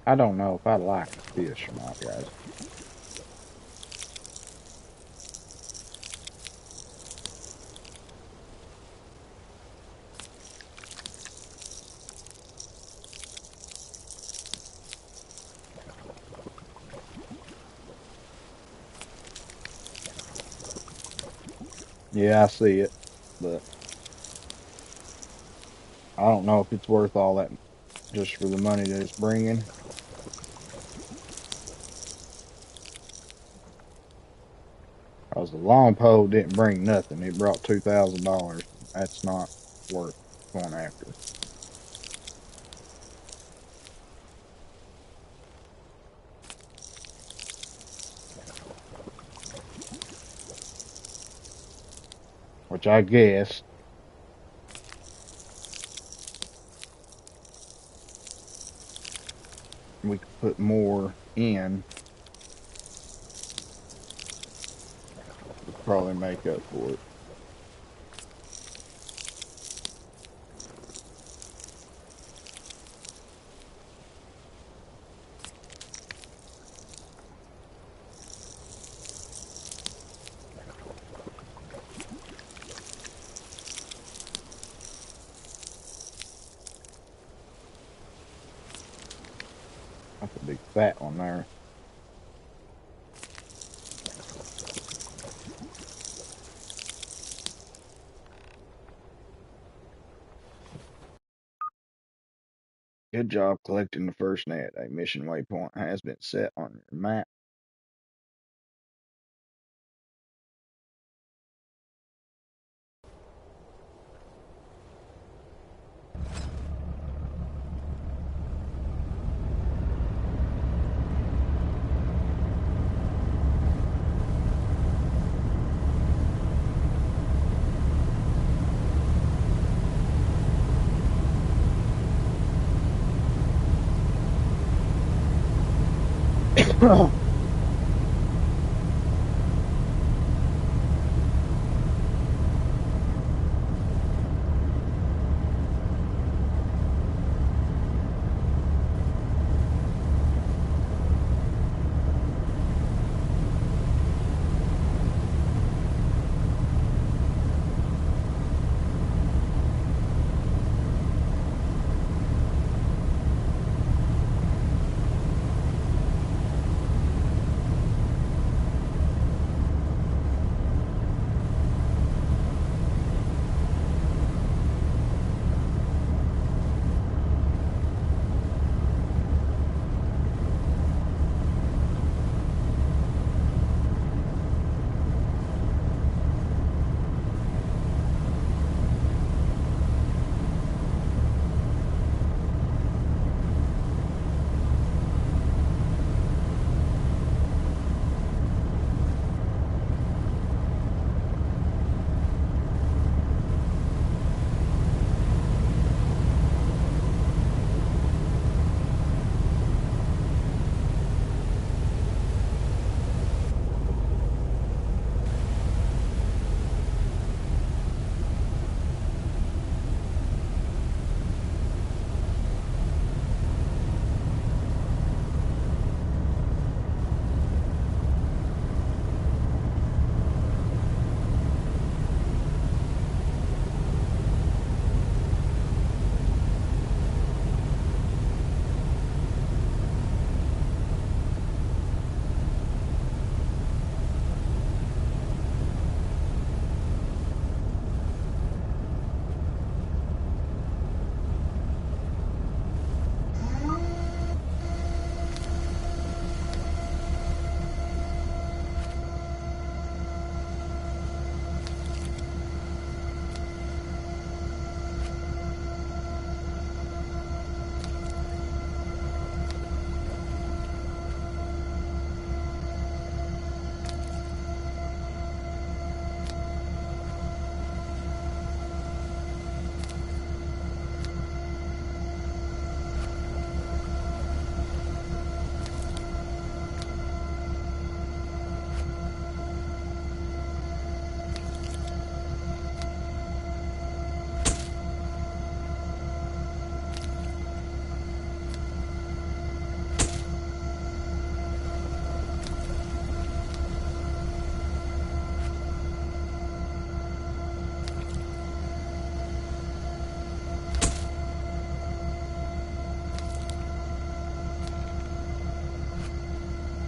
I don't know if I like the fish or not, guys. Yeah, I see it, but I don't know if it's worth all that just for the money that it's bringing. Cause the long pole didn't bring nothing. It brought $2,000. That's not worth going after. Which I guess we could put more in. Would probably make up for it. That's a big fat one there. Good job collecting the first net. A mission waypoint has been set on your map.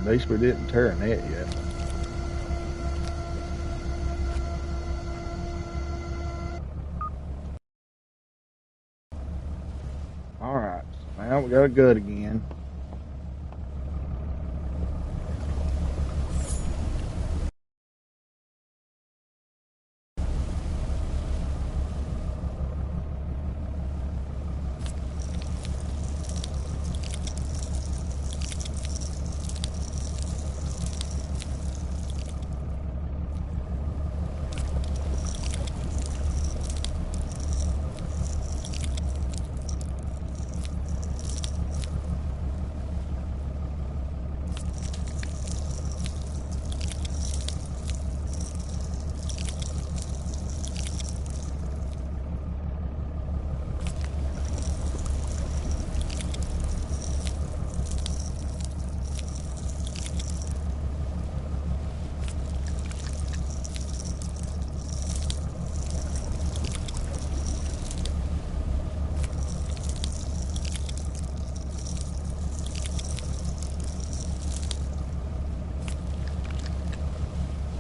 least we didn't tear a net yet. Alright, so now we got a gut again.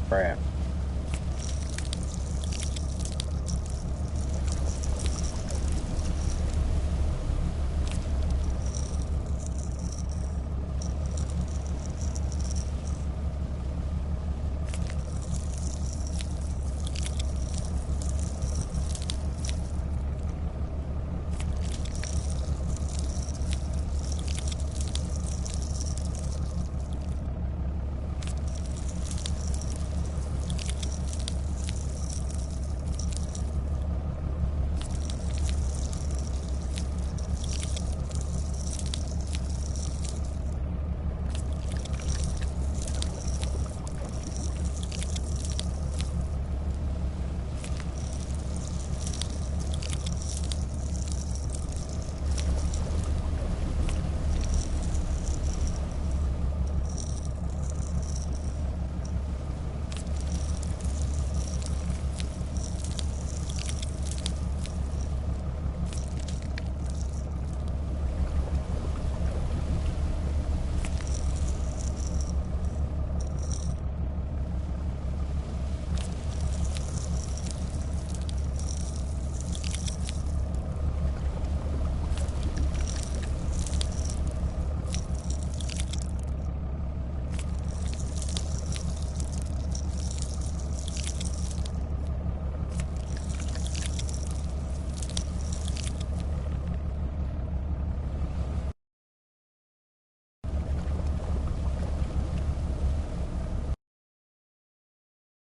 Crap.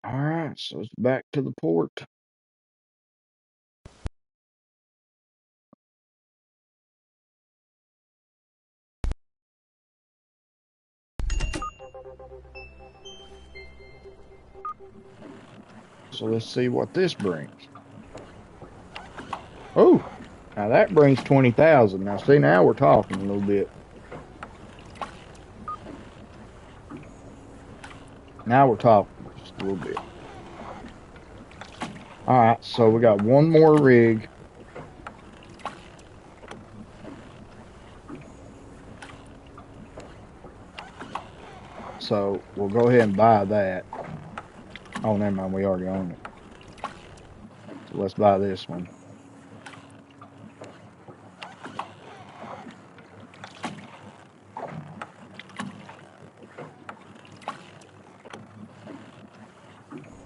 Alright, so it's back to the port. So let's see what this brings. Oh, now that brings 20,000. Now see, now we're talking a little bit. Now we're talking just a little bit. Alright, so we got one more rig. So we'll go ahead and buy that. Oh, never mind, we already own it. So let's buy this one.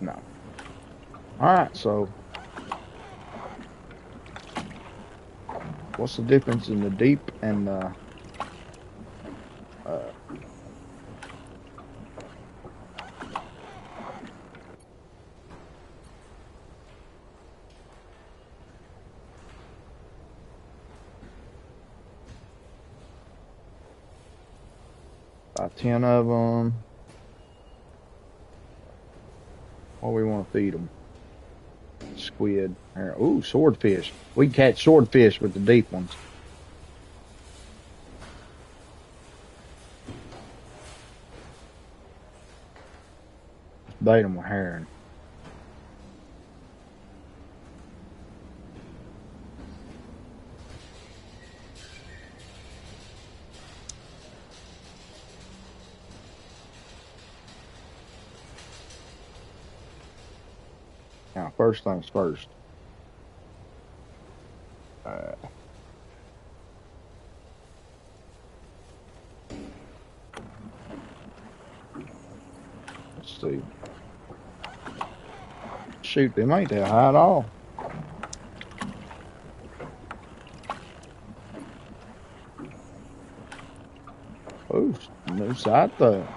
No. Alright, so what's the difference in the deep and the uh, about 10 of them? What do we want to feed them? Squid. Ooh, swordfish. We can catch swordfish with the deep ones. Bait them with herring. Now, first things first. Uh, let's see. Shoot, them ain't that high at all. Ooh, new side though.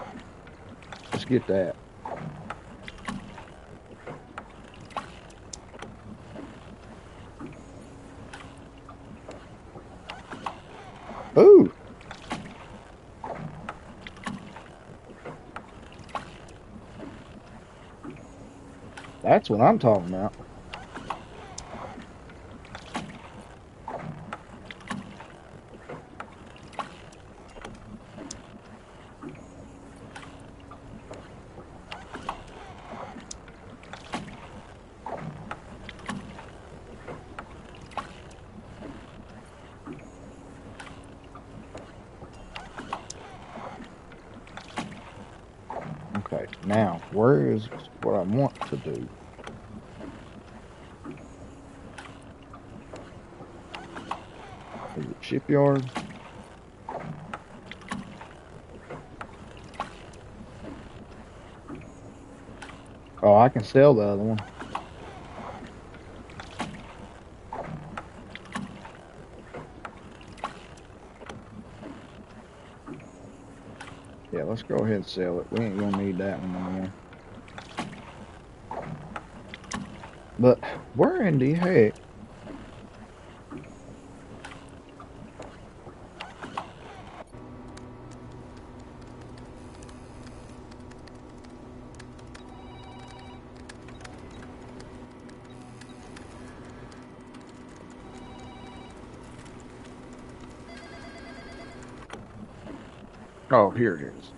Let's get that. Ooh, that's what I'm talking about. Okay, now where is what I want to do? Is it shipyard? Oh, I can sell the other one. Yeah, let's go ahead and sell it. We ain't gonna need that one no more. But where in the heck? Oh, here it is.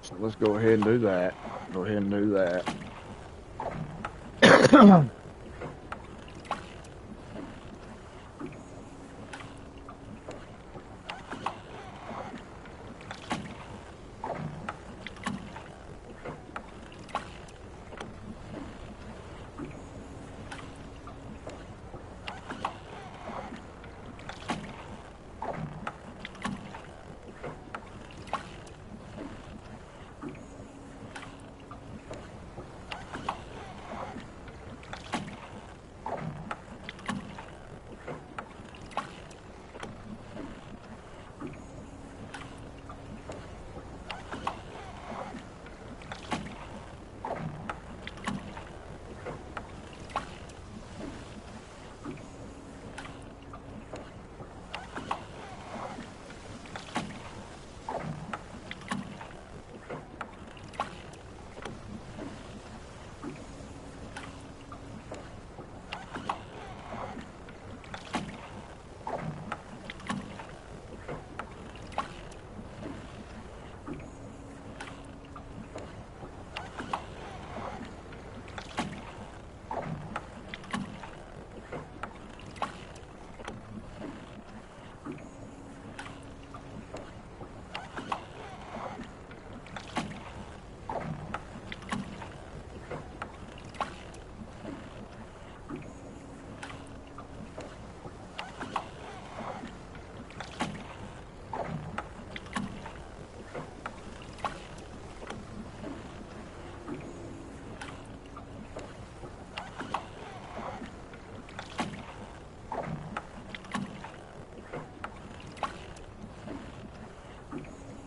So let's go ahead and do that. Go ahead and do that.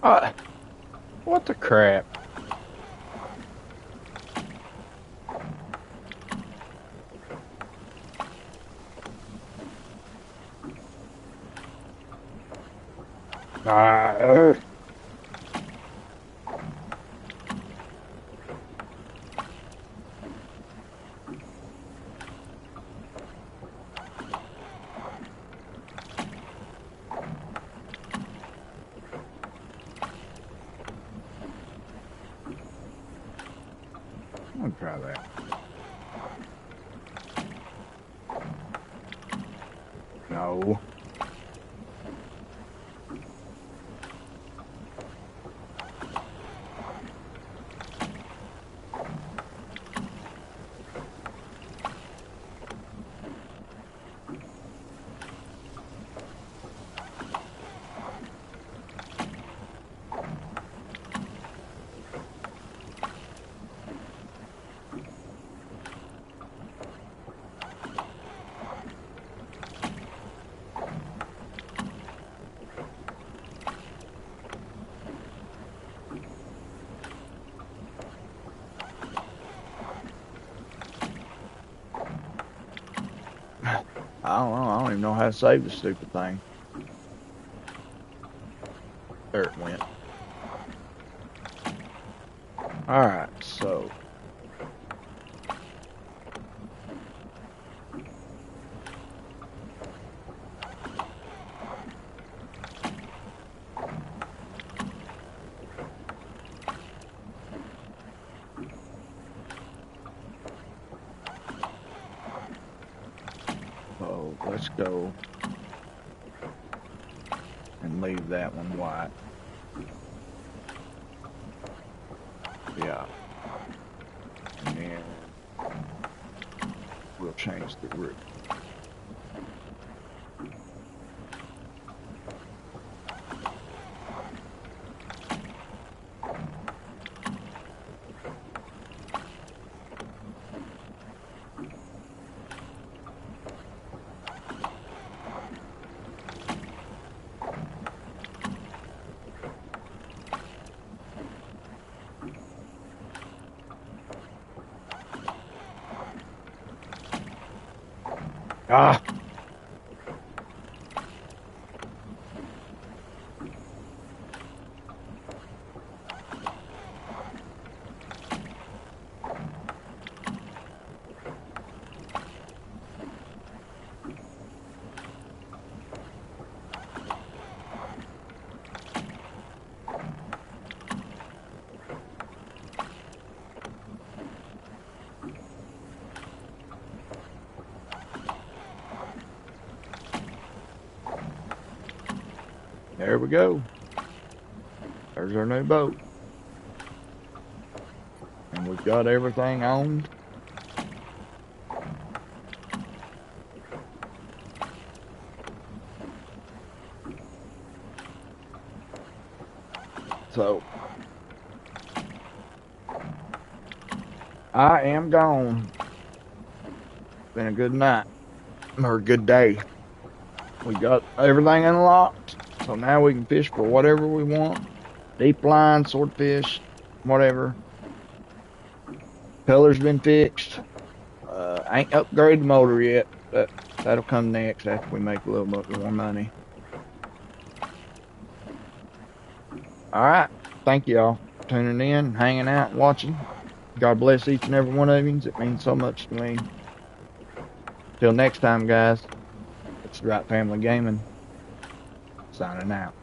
uh, what the crap? Ah, I'm gonna try that. No. I don't know. I don't even know how to save the stupid thing. There it went. Alright, so. So let's go and leave that one white. Yeah. And then we'll change the roof. Ah! There we go. There's our new boat. And we've got everything owned. So, I am gone. Been a good night, or a good day. We got everything unlocked, so now we can fish for whatever we want. Deep line, swordfish, whatever. Color's been fixed. I ain't upgraded the motor yet, but that'll come next after we make a little bit more money. Alright, thank y'all for tuning in, hanging out, and watching. God bless each and every one of you. It means so much to me. Till next time, guys, it's the Right Family Gaming, signing out.